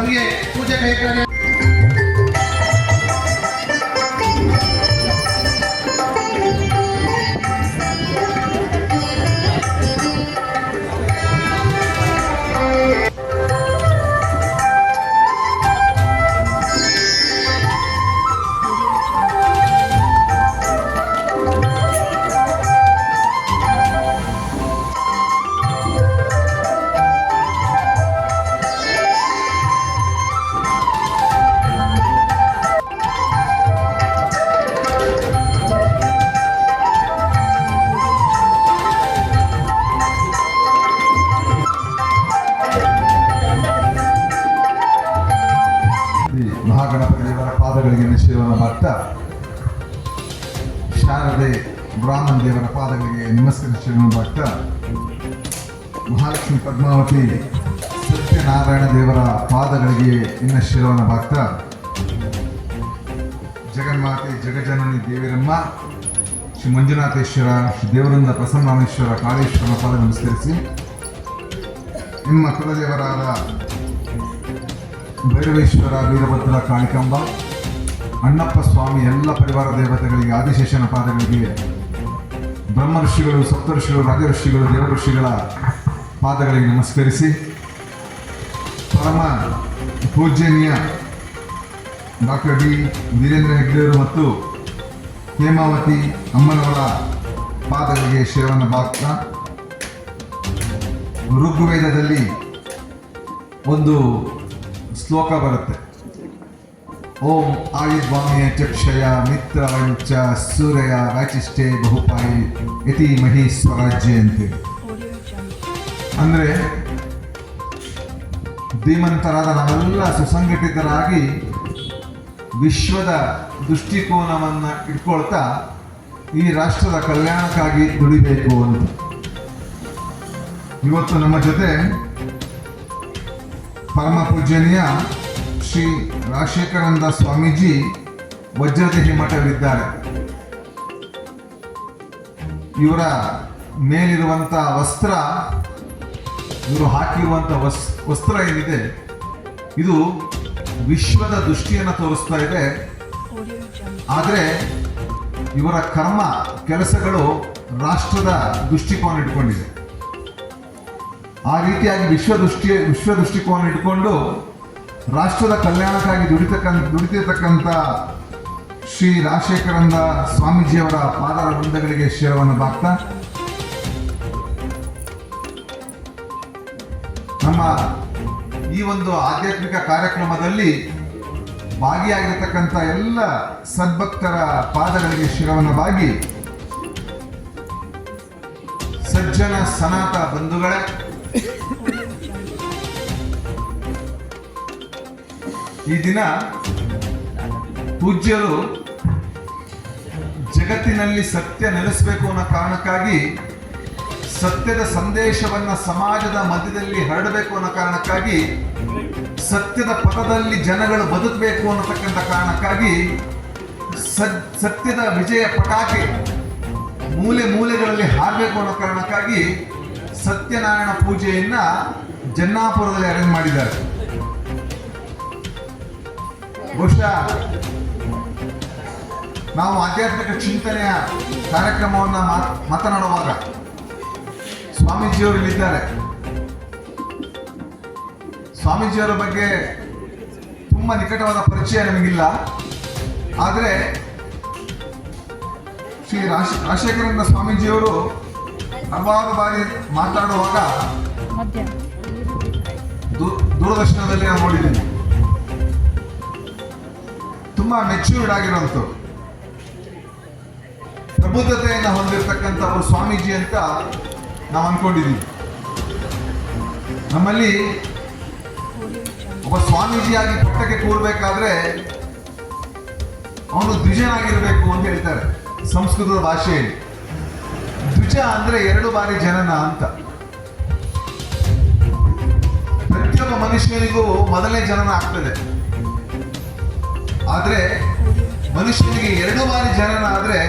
ನಮಗೆ ಪೂಜೆ ಕೈಕಾರ್ಯ ಮಹಾಗಣಪತಿ ದೇವರ ಪಾದಗಳಿಗೆ ನಿಶ್ಚಯವನ್ನು ಮಾಡ್ತಾ ಶಾರದೆ ಬ್ರಾಹ್ಮಣ ದೇವರ ಪಾದಗಳಿಗೆ ನಮಸ್ಕರಿಸಿಯನ್ನು ಮಾಡ್ತಾ ಮಹಾಲಕ್ಷ್ಮಿ ಪದ್ಮಾವತಿ ಸತ್ಯನಾರಾಯಣ ದೇವರ ಪಾದಗಳಿಗೆ ಇನ್ನ ಶಿರವನ್ನು ಮಾಡ್ತಾ ಜಗನ್ಮಾತೆ ಜಗಜನನಿ ದೇವಿರಮ್ಮ ಶ್ರೀ ಮಂಜುನಾಥೇಶ್ವರ ಶ್ರೀ ದೇವರಿಂದ ಪ್ರಸನ್ನಾಮೇಶ್ವರ ಕಾಳೇಶ್ವರನ ಪಾದ ನಮಸ್ಕರಿಸಿ ನಿಮ್ಮ ಕುಲದೇವರಾದ ಭೈರವೇಶ್ವರ ವೀರಭದ್ರ ಕಾಳಿಕಾಂಬ ಅಣ್ಣಪ್ಪ ಸ್ವಾಮಿ ಎಲ್ಲ ಪರಿವಾರ ದೇವತೆಗಳಿಗೆ ಆದಿಶೇಷನ ಪಾದಗಳಿಗೆ ಬ್ರಹ್ಮ ಋಷಿಗಳು ಸಪ್ತ ಋಷಿಗಳು ರಾಜಋಷಿಗಳು ದೇವಋಷಿಗಳ ಪಾದಗಳಿಗೆ ನಮಸ್ಕರಿಸಿ ಪರಮ ಪೂಜ್ಯನೀಯ ಡಾಕ್ಟರ್ ಡಿ ವೀರೇಂದ್ರ ಹೆಗ್ಡೆಯವರು ಮತ್ತು ಹೇಮಾವತಿ ಅಮ್ಮನವರ ಪಾದಗಳಿಗೆ ಶಿರವನ್ನು ಬಾಗ್ತಾ ಋಗ್ವೇದದಲ್ಲಿ ಒಂದು ಶ್ಲೋಕ ಬರುತ್ತೆ. ಓಂ ಆಯುರ್ವಾಮೆಯ ಚಕ್ಷಯ ಮಿತ್ರವಂಚ ಸೂರ್ಯ ರಾಚಿಷ್ಠೆ ಬಹುಪಾಯಿ ಯತಿ ಮಹಿ ಸ್ವರಾಜ್ಯ ಅಂತೇಳಿ. ಅಂದರೆ ಧೀಮಂತರಾದ ನಾವೆಲ್ಲ ಸುಸಂಘಟಿತರಾಗಿ ವಿಶ್ವದ ದೃಷ್ಟಿಕೋನವನ್ನು ಇಟ್ಕೊಳ್ತಾ ಈ ರಾಷ್ಟ್ರದ ಕಲ್ಯಾಣಕ್ಕಾಗಿ ದುಡಿಬೇಕು ಅಂತ. ಇವತ್ತು ನಮ್ಮ ಜೊತೆ ಪರಮ ಪೂಜ್ಯನೀಯ ಶ್ರೀ ರಾಜಶೇಖರಾನಂದ ಸ್ವಾಮೀಜಿ ವಜ್ರದೇಹಿ ಮಠವಿದ್ದಾರೆ. ಇವರ ಮೇಲಿರುವಂಥ ವಸ್ತ್ರ, ಇವರು ಹಾಕಿರುವಂಥ ವಸ್ತ್ರ ಏನಿದೆ ಇದು ವಿಶ್ವದ ದೃಷ್ಟಿಯನ್ನು ತೋರಿಸ್ತಾ ಇದೆ. ಆದರೆ ಇವರ ಕರ್ಮ ಕೆಲಸಗಳು ರಾಷ್ಟ್ರದ ದೃಷ್ಟಿಕೋನ ಇಟ್ಕೊಂಡಿದೆ. ಆ ರೀತಿಯಾಗಿ ವಿಶ್ವ ದೃಷ್ಟಿಕೋನ ಇಟ್ಕೊಂಡು ರಾಷ್ಟ್ರದ ಕಲ್ಯಾಣಕ್ಕಾಗಿ ದುಡಿತಿರ್ತಕ್ಕಂಥ ಶ್ರೀ ರಾಜಶೇಖರಾನಂದ ಸ್ವಾಮೀಜಿಯವರ ಪಾದರ ವೃಂದಗಳಿಗೆ ಶಿರವನ್ನು ಬಾಗ್ತಾ ನಮ್ಮ ಈ ಒಂದು ಆಧ್ಯಾತ್ಮಿಕ ಕಾರ್ಯಕ್ರಮದಲ್ಲಿ ಭಾಗಿಯಾಗಿರ್ತಕ್ಕಂಥ ಎಲ್ಲ ಸದ್ಭಕ್ತರ ಪಾದಗಳಿಗೆ ಶಿರವನ್ನು ಬಾಗಿ ಸಜ್ಜನ ಸನಾತ ಬಂಧುಗಳೇ, ಈ ದಿನ ಪೂಜ್ಯರು ಜಗತ್ತಿನಲ್ಲಿ ಸತ್ಯ ನೆಲೆಸಬೇಕು ಅನ್ನೋ ಕಾರಣಕ್ಕಾಗಿ, ಸತ್ಯದ ಸಂದೇಶವನ್ನು ಸಮಾಜದ ಮಧ್ಯದಲ್ಲಿ ಹರಡಬೇಕು ಅನ್ನೋ ಕಾರಣಕ್ಕಾಗಿ, ಸತ್ಯದ ಪಥದಲ್ಲಿ ಜನಗಳು ಬದುಕಬೇಕು ಅನ್ನತಕ್ಕಂಥ ಕಾರಣಕ್ಕಾಗಿ ಸತ್ಯದ ವಿಜಯ ಪಟಾಕಿ ಮೂಲೆ ಮೂಲೆಗಳಲ್ಲಿ ಹಾರಬೇಕು ಅನ್ನೋ ಕಾರಣಕ್ಕಾಗಿ ಸತ್ಯನಾರಾಯಣ ಪೂಜೆಯನ್ನ ಜನ್ನಾಪುರದಲ್ಲಿ ಅರೇಂಜ್ ಮಾಡಿದ್ದಾರೆ. ಬಹುಶಃ ನಾವು ಆಧ್ಯಾತ್ಮಿಕ ಚಿಂತನೆಯ ಕಾರ್ಯಕ್ರಮವನ್ನು ಮಾತನಾಡುವಾಗ ಸ್ವಾಮೀಜಿಯವರು ಇಲ್ಲಿದ್ದಾರೆ. ಸ್ವಾಮೀಜಿಯವರ ಬಗ್ಗೆ ತುಂಬ ನಿಕಟವಾದ ಪರಿಚಯ ನಮಗಿಲ್ಲ. ಆದರೆ ಶ್ರೀ ರಾಜಶೇಖರಾನಂದ ಸ್ವಾಮೀಜಿಯವರು ಹಲವಾರು ಬಾರಿ ಮಾತಾಡುವಾಗ ದೂರದರ್ಶನದಲ್ಲಿ ನಾನು ನೋಡಿದ್ದೀನಿ. ತುಂಬ ಮೆಚ್ಯೂರ್ಡ್ ಆಗಿರೋಂಥವ್ರು, ಪ್ರಬುದ್ಧತೆಯನ್ನು ಹೊಂದಿರತಕ್ಕಂಥ ಒಬ್ಬ ಸ್ವಾಮೀಜಿ ಅಂತ ನಾವು ಅಂದ್ಕೊಂಡಿದ್ದೀವಿ. ನಮ್ಮಲ್ಲಿ ಒಬ್ಬ ಸ್ವಾಮೀಜಿಯಾಗಿ ಪಟ್ಟಕ್ಕೆ ಕೂರಬೇಕಾದ್ರೆ ಅವನು ದ್ವಿಜನಾಗಿರಬೇಕು ಅಂತ ಹೇಳ್ತಾರೆ ಸಂಸ್ಕೃತದ ಭಾಷೆಯಲ್ಲಿ. ದ್ವಿಜ ಅಂದ್ರೆ 2 ಬಾರಿ ಜನನ ಅಂತ. ಪ್ರತಿಯೊಬ್ಬ ಮನುಷ್ಯನಿಗೂ ಮೊದಲನೇ ಜನನ ಆಗ್ತದೆ. ಆದರೆ ಮನುಷ್ಯನಿಗೆ 2 ಬಾರಿ ಜನನ ಆದರೆ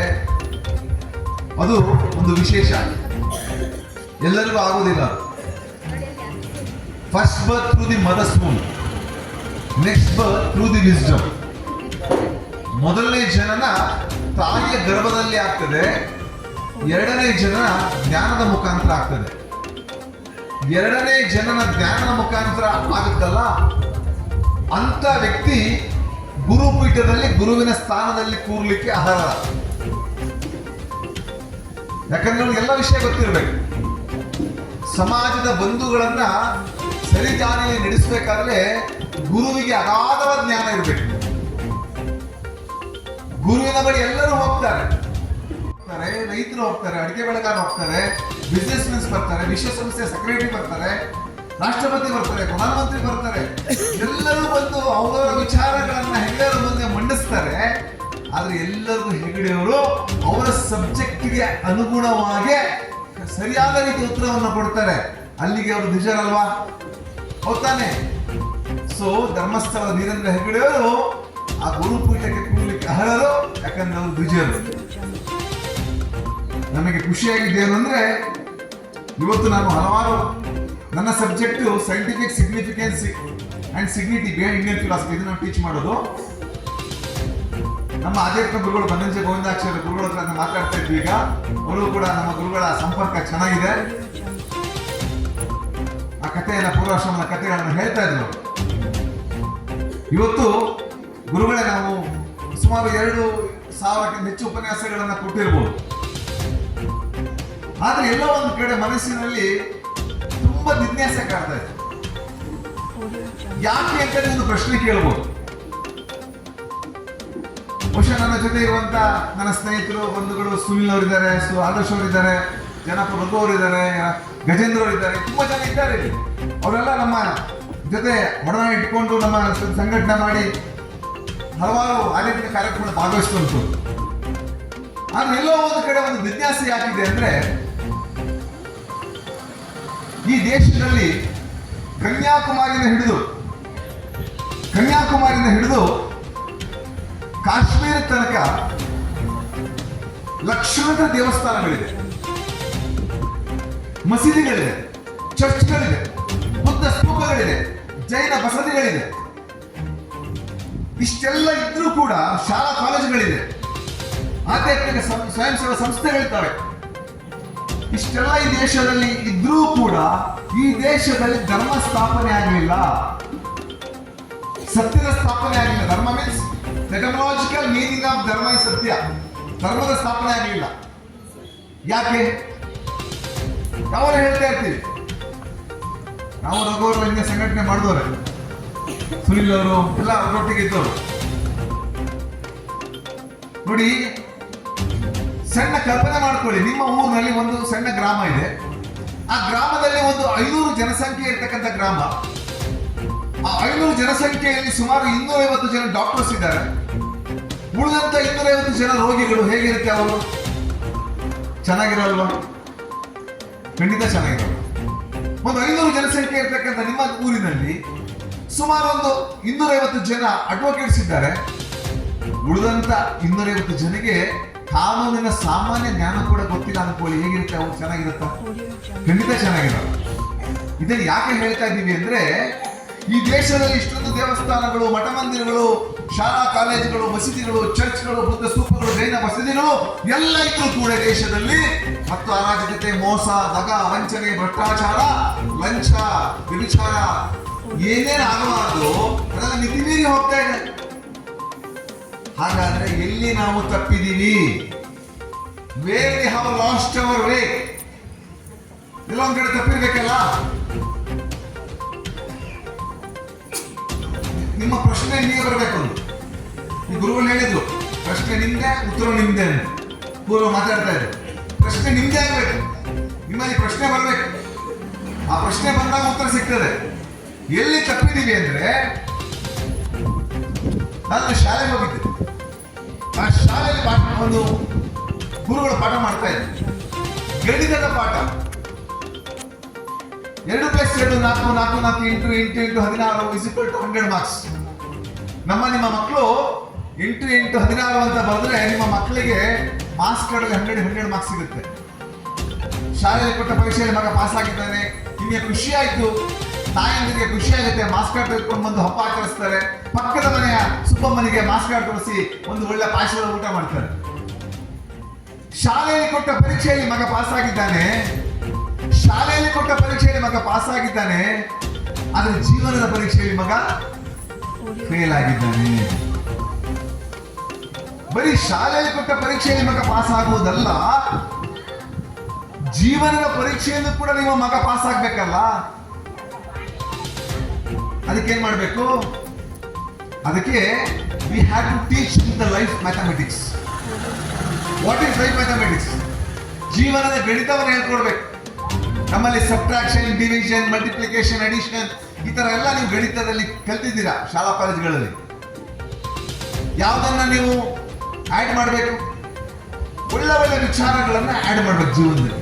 ಅದು ಒಂದು ವಿಶೇಷ, ಎಲ್ಲರಿಗೂ ಆಗೋದಿಲ್ಲ. First birth through the mother's womb, next birth through the wisdom. ಮೊದಲನೇ ಜನನ ತಾಯಿಯ ಗರ್ಭದಲ್ಲಿ ಆಗ್ತದೆ, ಎರಡನೇ ಜನನ ಜ್ಞಾನದ ಮುಖಾಂತರ ಆಗ್ತದೆ. ಎರಡನೇ ಜನನ ಜ್ಞಾನದ ಮುಖಾಂತರ ಆಗುತ್ತಲ್ಲ, ಅಂತ ವ್ಯಕ್ತಿ ಗುರುಪೀಠದಲ್ಲಿ ಗುರುವಿನ ಸ್ಥಾನದಲ್ಲಿ ಕೂರ್ಲಿಕ್ಕೆ ಅರ್ಹ. ಯಾಕಂದ್ರೆ ಅವ್ರಿಗೆ ಎಲ್ಲ ವಿಷಯ ಗೊತ್ತಿರಬೇಕು. ಸಮಾಜದ ಬಂಧುಗಳನ್ನ ಸರಿದಾರಿಯಲ್ಲಿ ನಡೆಸಬೇಕಾದ್ರೆ ಗುರುವಿಗೆ ಅಗಾಧವಾದ ಜ್ಞಾನ ಇರಬೇಕು. ಗುರುವಿನ ಬಳಿ ಎಲ್ಲರೂ ಹೋಗ್ತಾರೆ, ರೈತರು ಹೋಗ್ತಾರೆ, ಅಡಿಕೆ ಬೆಳೆಗಾರ ಹೋಗ್ತಾರೆ, ಬಿಸ್ನೆಸ್ ಮೆನ್ಸ್ ಬರ್ತಾರೆ, ವಿಶ್ವಸಂಸ್ಥೆಯ ಸೆಕ್ರೆಟರಿ ಬರ್ತಾರೆ, ರಾಷ್ಟ್ರಪತಿ ಬರ್ತಾರೆ, ಪ್ರಧಾನಮಂತ್ರಿ ಬರ್ತಾರೆ. ಎಲ್ಲರೂ ಬಂದು ಅವರವರ ವಿಚಾರಗಳನ್ನ ಹೆಗ್ಡೆಯವರ ಮುಂದೆ ಮಂಡಿಸ್ತಾರೆ. ಆದ್ರೆ ಎಲ್ಲರಿಗೂ ಹೆಗ್ಡೆಯವರು ಅವರ ಸಬ್ಜೆಕ್ಟ್ಗೆ ಅನುಗುಣವಾಗಿ ಸರಿಯಾದ ರೀತಿ ಉತ್ತರವನ್ನು ಕೊಡ್ತಾರೆ. ಅಲ್ಲಿಗೆ ಅವರು ನಿಜರಲ್ವಾ? ಹೋಗ್ತಾನೆ. ಸೊ ಧರ್ಮಸ್ಥಳದ ವೀರೇಂದ್ರ ಹೆಗ್ಡೆಯವರು ಆ ಗುರುಪೀಠಕ್ಕೆ ಕೂರ್ಲಿಕ್ಕೆ ಅರ್ಹರು, ಯಾಕಂದ್ರೆ ಅವರು ದ್ವಿಜರು. ನನಗೆ ಖುಷಿಯಾಗಿದೆ ಏನಂದ್ರೆ ಇವತ್ತು ನಾನು ಹಲವಾರು ನನ್ನ subject scientific significance and sanctity behind Indian philosophy, ಇದು ನಾವು ಟೀಚ್ ಮಾಡೋದು. ನಮ್ಮ ಆಧ್ಯಾತ್ಮಿಕ ಗುರುಗಳು ಬನ್ನಂಜೆ ಗೋವಿಂದಾಚಾರ್ಯ ಗುರುಗಳ ಹತ್ರ ಮಾತಾಡ್ತಾ ಇದ್ವಿ. ಈಗ ಅವರು ಕೂಡ ನಮ್ಮ ಗುರುಗಳ ಸಂಪರ್ಕ ಚೆನ್ನಾಗಿದೆ. ಆ ಕಥೆಯನ್ನ ಪೂರ್ವಾಶ್ರಮದ ಕಥೆಗಳನ್ನು ಹೇಳ್ತಾ ಇದ್ರು. ಇವತ್ತು ಗುರುಗಳೇ ನಾವು ಸುಮಾರು 2,000ಕ್ಕಿಂತ ಹೆಚ್ಚು ಉಪನ್ಯಾಸಗಳನ್ನ ಕೊಟ್ಟಿರ್ಬೋದು. ಆದ್ರೆ ಎಲ್ಲ ಒಂದು ಕಡೆ ಮನಸ್ಸಿನಲ್ಲಿ ತುಂಬಾ ಜಿಜ್ಞಾಸೆ ಕಾಡ್ತಾ ಇದೆ. ಯಾಕೆ ಅಂತ ಒಂದು ಪ್ರಶ್ನೆ ಕೇಳಬಹುದು. ಬಹುಶಃ ನನ್ನ ಜೊತೆ ಇರುವಂತ ನನ್ನ ಸ್ನೇಹಿತರು ಬಂಧುಗಳು ಸುನಿಲ್ ಅವರಿದ್ದಾರೆ, ಆದರ್ಶ್ ಅವರಿದ್ದಾರೆ, ಜನಪ್ಪ ರಘು ಅವರಿದ್ದಾರೆ, ಗಜೇಂದ್ರ ಅವರಿದ್ದಾರೆ, ತುಂಬಾ ಜನ ಇದ್ದಾರೆ. ಅವರೆಲ್ಲ ನಮ್ಮ ಜೊತೆ ಒಡನಾಡಿ ಇಟ್ಕೊಂಡು ನಮ್ಮ ಸಂಘಟನೆ ಮಾಡಿ ಹಲವಾರು ಆಧ್ಯಾತ್ಮಿಕ ಕಾರ್ಯಕ್ರಮ ಭಾಗವಹಿಸುವಂತು. ಆದ್ರೆ ಎಲ್ಲೋ ಒಂದು ಕಡೆ ಒಂದು ಜಿಜ್ಞಾಸೆ ಯಾಕಿದೆ ಅಂದ್ರೆ, ಈ ದೇಶದಲ್ಲಿ ಕನ್ಯಾಕುಮಾರಿಯಿಂದ ಹಿಡಿದು ಕಾಶ್ಮೀರ ತನಕ ಲಕ್ಷಾಂತರ ದೇವಸ್ಥಾನಗಳಿದೆ, ಮಸೀದಿಗಳಿದೆ, ಚರ್ಚ್ಗಳಿದೆ, ಬುದ್ಧ ಸ್ತೂಪಗಳಿದೆ, ಜೈನ ಬಸದಿಗಳಿದೆ. ಇಷ್ಟೆಲ್ಲ ಇದ್ರೂ ಕೂಡ ಶಾಲಾ ಕಾಲೇಜುಗಳಿದೆ, ಆಧ್ಯಾತ್ಮಿಕ ಸ್ವಯಂ ಸೇವಾ ಸಂಸ್ಥೆಗಳಿದ್ದಾವೆ. ಇಷ್ಟೆಲ್ಲ ಈ ದೇಶದಲ್ಲಿ ಇದ್ರೂ ಕೂಡ ಈ ದೇಶದಲ್ಲಿ ಧರ್ಮ ಸ್ಥಾಪನೆ ಆಗಲಿಲ್ಲ, ಸತ್ಯದ ಸ್ಥಾಪನೆ ಆಗಲಿಲ್ಲ. ಧರ್ಮ ಮೀನ್ಸ್ ಎಟಮಲಾಜಿಕಲ್ ಮೀನಿಂಗ್ ಆಫ್ ಧರ್ಮ ಇಸ್ ಸತ್ಯ. ಧರ್ಮದ ಸ್ಥಾಪನೆ ಆಗಲಿಲ್ಲ. ಯಾಕೆ? ಯಾವಾಗ ಹೇಳ್ತಾ ಇರ್ತೀವಿ ನಾವು ರಘುವರ ಹಿಂದೆ ಸಂಘಟನೆ ಮಾಡಿದವ್ರೆ, ಸುನಿಲ್ ಅವರು ಎಲ್ಲ ಅವರೊಟ್ಟಿಗೆ ಇದ್ದವರು. ನೋಡಿ, ಸಣ್ಣ ಕಲ್ಪನೆ ಮಾಡ್ಕೊಳ್ಳಿ. ನಿಮ್ಮ ಊರಿನಲ್ಲಿ ಒಂದು ಸಣ್ಣ ಗ್ರಾಮ ಇದೆ. ಆ ಗ್ರಾಮದಲ್ಲಿ ಒಂದು 500 ಜನಸಂಖ್ಯೆ ಇರ್ತಕ್ಕಂಥ ಗ್ರಾಮ. ಆ 500 ಜನಸಂಖ್ಯೆಯಲ್ಲಿ ಸುಮಾರು 250 ಜನ ಡಾಕ್ಟರ್ಸ್ ಇದ್ದಾರೆ. ಉಳಿದಂತ 250 ಜನ ರೋಗಿಗಳು. ಹೇಗಿರುತ್ತೆ ಅವರು? ಚೆನ್ನಾಗಿರಲ್ವಾ? ಖಂಡಿತ ಚೆನ್ನಾಗಿರಲ್ಲ. ಒಂದು 500 ಜನಸಂಖ್ಯೆ ಇರ್ತಕ್ಕಂಥ ನಿಮ್ಮ ಊರಿನಲ್ಲಿ ಸುಮಾರು ಒಂದು 250 ಜನ ಅಡ್ವೊಕೇಟ್ಸ್ ಇದ್ದಾರೆ. ಉಳಿದಂತ 250 ಜನಕ್ಕೆ ಕಾನೂನಿನ ಸಾಮಾನ್ಯ ಜ್ಞಾನ ಕೂಡ ಗೊತ್ತಿಲ್ಲ ಅನ್ಕೊಳ್ಳಿ. ಹೇಗಿರುತ್ತೆ ಅವ್ರು? ಚೆನ್ನಾಗಿರುತ್ತ? ಖಂಡಿತ ಚೆನ್ನಾಗಿರಲ್ಲ. ಇದನ್ನು ಯಾಕೆ ಹೇಳ್ತಾ ಇದ್ದೀವಿ ಅಂದ್ರೆ, ಈ ದೇಶದಲ್ಲಿ ಇಷ್ಟೊಂದು ದೇವಸ್ಥಾನಗಳು, ಮಠ ಮಂದಿರಗಳು, ಶಾಲಾ ಕಾಲೇಜುಗಳು, ಮಸೀದಿಗಳು, ಚರ್ಚ್ಗಳು, ಬುದ್ಧ ಸ್ತೂಪಗಳು, ಜೈನ ಬಸದಿಗಳು ಎಲ್ಲ ಇದ್ರೂ ಕೂಡ ದೇಶದಲ್ಲಿ ಮತ್ತು ಅರಾಜಕತೆ, ಮೋಸ, ದಗ, ವಂಚನೆ, ಭ್ರಷ್ಟಾಚಾರ, ಲಂಚ, ವ್ಯಭಿಚಾರ ಏನೇನು ಆಗಬಾರದು ಅದೆಲ್ಲ ಮಿತಿ ಮೀರಿ ಹೋಗ್ತಾ ಇದೆ. ಹಾಗಾದ್ರೆ ಎಲ್ಲಿ ನಾವು ತಪ್ಪಿದೀವಿ? Where we have lost our way. ಎಲ್ಲೊಂದ್ ಕಡೆ ತಪ್ಪಿರ್ಬೇಕಲ್ಲ. ನಿಮ್ಮ ಪ್ರಶ್ನೆ ನೀವೇ ಬರಬೇಕು. ಈ ಗುರುಗಳು ಹೇಳಿದ್ರು, ಪ್ರಶ್ನೆ ನಿಮ್ದೆ, ಉತ್ತರ ನಿಮ್ದೆ ಅಂತ. ಪೂರ್ವ ಮಾತಾಡ್ತಾ ಇದ್ರು, ಪ್ರಶ್ನೆ ನಿಮ್ದೇ ಆಗ್ಬೇಕು. ನಿಮ್ಮಲ್ಲಿ ಪ್ರಶ್ನೆ ಬರ್ಬೇಕು. ಆ ಪ್ರಶ್ನೆ ಬಂದಾಗ ಉತ್ತರ ಸಿಗ್ತದೆ. ಎಲ್ಲಿ ತಪ್ಪಿದೀವಿ ಅಂದ್ರೆ, ನಾನು ಶಾಲೆಗೆ ಹೋಗಿದ್ದೆ. ಆ ಶಾಲೆಯಲ್ಲಿ ಒಂದು ಗುರುಗಳು ಪಾಠ ಮಾಡ್ತಾ ಇದ್ರು, ಗಣಿತದ ಪಾಠ. 2 + 2 4 4 4 8 8 8 16 100 ಮಾರ್ಕ್ಸ್. ನಿಮ್ಮ ಮಕ್ಕಳು 8 8 16 ಅಂತ ಬರೆದ್ರೆ ನಿಮ್ಮ ಮಕ್ಕಳಿಗೆ ಮಾರ್ಕ್ಸ್ ಕಾರ್ಡಲ್ಲಿ 100 ಮಾರ್ಕ್ಸ್ ಸಿಗುತ್ತೆ. ಶಾಲೆಯಲ್ಲಿ ಕೊಟ್ಟ ಪರೀಕ್ಷೆಯಲ್ಲಿ ಮಗ ಪಾಸ್ ಆಗಿದ್ದಾನೆ, ನಿಮಗೆ ಖುಷಿ ಆಯ್ತು. ತಾಯಂದಿರಿಗೆ ಖುಷಿ ಆಗುತ್ತೆ, ಮಾಸ್ಕ್ ಕಾರ್ಡ್ ತೆಗೆದುಕೊಂಡು ಬಂದು ಹಬ್ಬ ಆಚರಿಸ್ತಾರೆ. ಪಕ್ಕದ ಮನೆಯ ಸುಬ್ಬಮ್ಮನಿಗೆ ಮಾಸ್ಕ್ ಕಾರ್ಡ್ ತೋರಿಸಿ ಒಂದು ಒಳ್ಳೆ ಪಾಯಸದ ಊಟ ಮಾಡ್ತಾರೆ. ಶಾಲೆಯಲ್ಲಿ ಕೊಟ್ಟ ಪರೀಕ್ಷೆಯಲ್ಲಿ ಮಗ ಪಾಸ್ ಆಗಿದ್ದಾನೆ, ಶಾಲೆಯಲ್ಲಿ ಕೊಟ್ಟ ಪರೀಕ್ಷೆಯಲ್ಲಿ ಮಗ ಪಾಸ್ ಆಗಿದ್ದಾನೆ, ಆದರೆ ಜೀವನದ ಪರೀಕ್ಷೆಯಲ್ಲಿ ಮಗ ಫೇಲ್ ಆಗಿದ್ದಾನೆ. ಬರೀ ಶಾಲೆಯಲ್ಲಿ ಕೊಟ್ಟ ಪರೀಕ್ಷೆಯಲ್ಲಿ ಮಗ ಪಾಸ್ ಆಗುವುದಲ್ಲ, ಜೀವನದ ಪರೀಕ್ಷೆಯಲ್ಲೂ ಕೂಡ ನಿಮ್ಮ ಮಗ ಪಾಸ್ ಆಗ್ಬೇಕಲ್ಲ. ಅದಕ್ಕೆ ಏನ್ ಮಾಡಬೇಕು? ಅದಕ್ಕೆ we have to teach the life mathematics. What is life mathematics? ಜೀವನದ ಗಣಿತವನ್ನು ಹೇಳ್ಕೊಡ್ಬೇಕು. ನಮ್ಮಲ್ಲಿ ಸಬ್ಟ್ರಾಕ್ಷನ್, ಡಿವಿಷನ್, ಮಲ್ಟಿಪ್ಲಿಕೇಶನ್, ಅಡಿಷನ್ ಈ ತರ ಎಲ್ಲ ನೀವು ಗಣಿತದಲ್ಲಿ ಕಲ್ತಿದ್ದೀರಾ ಶಾಲಾ ಕಾಲೇಜುಗಳಲ್ಲಿ. ಯಾವುದನ್ನ ನೀವು ಆಡ್ ಮಾಡಬೇಕು? ಒಳ್ಳೆ ಒಳ್ಳೆ ವಿಚಾರಗಳನ್ನ ಆಡ್ ಮಾಡ್ಬೇಕು ಜೀವನದಲ್ಲಿ.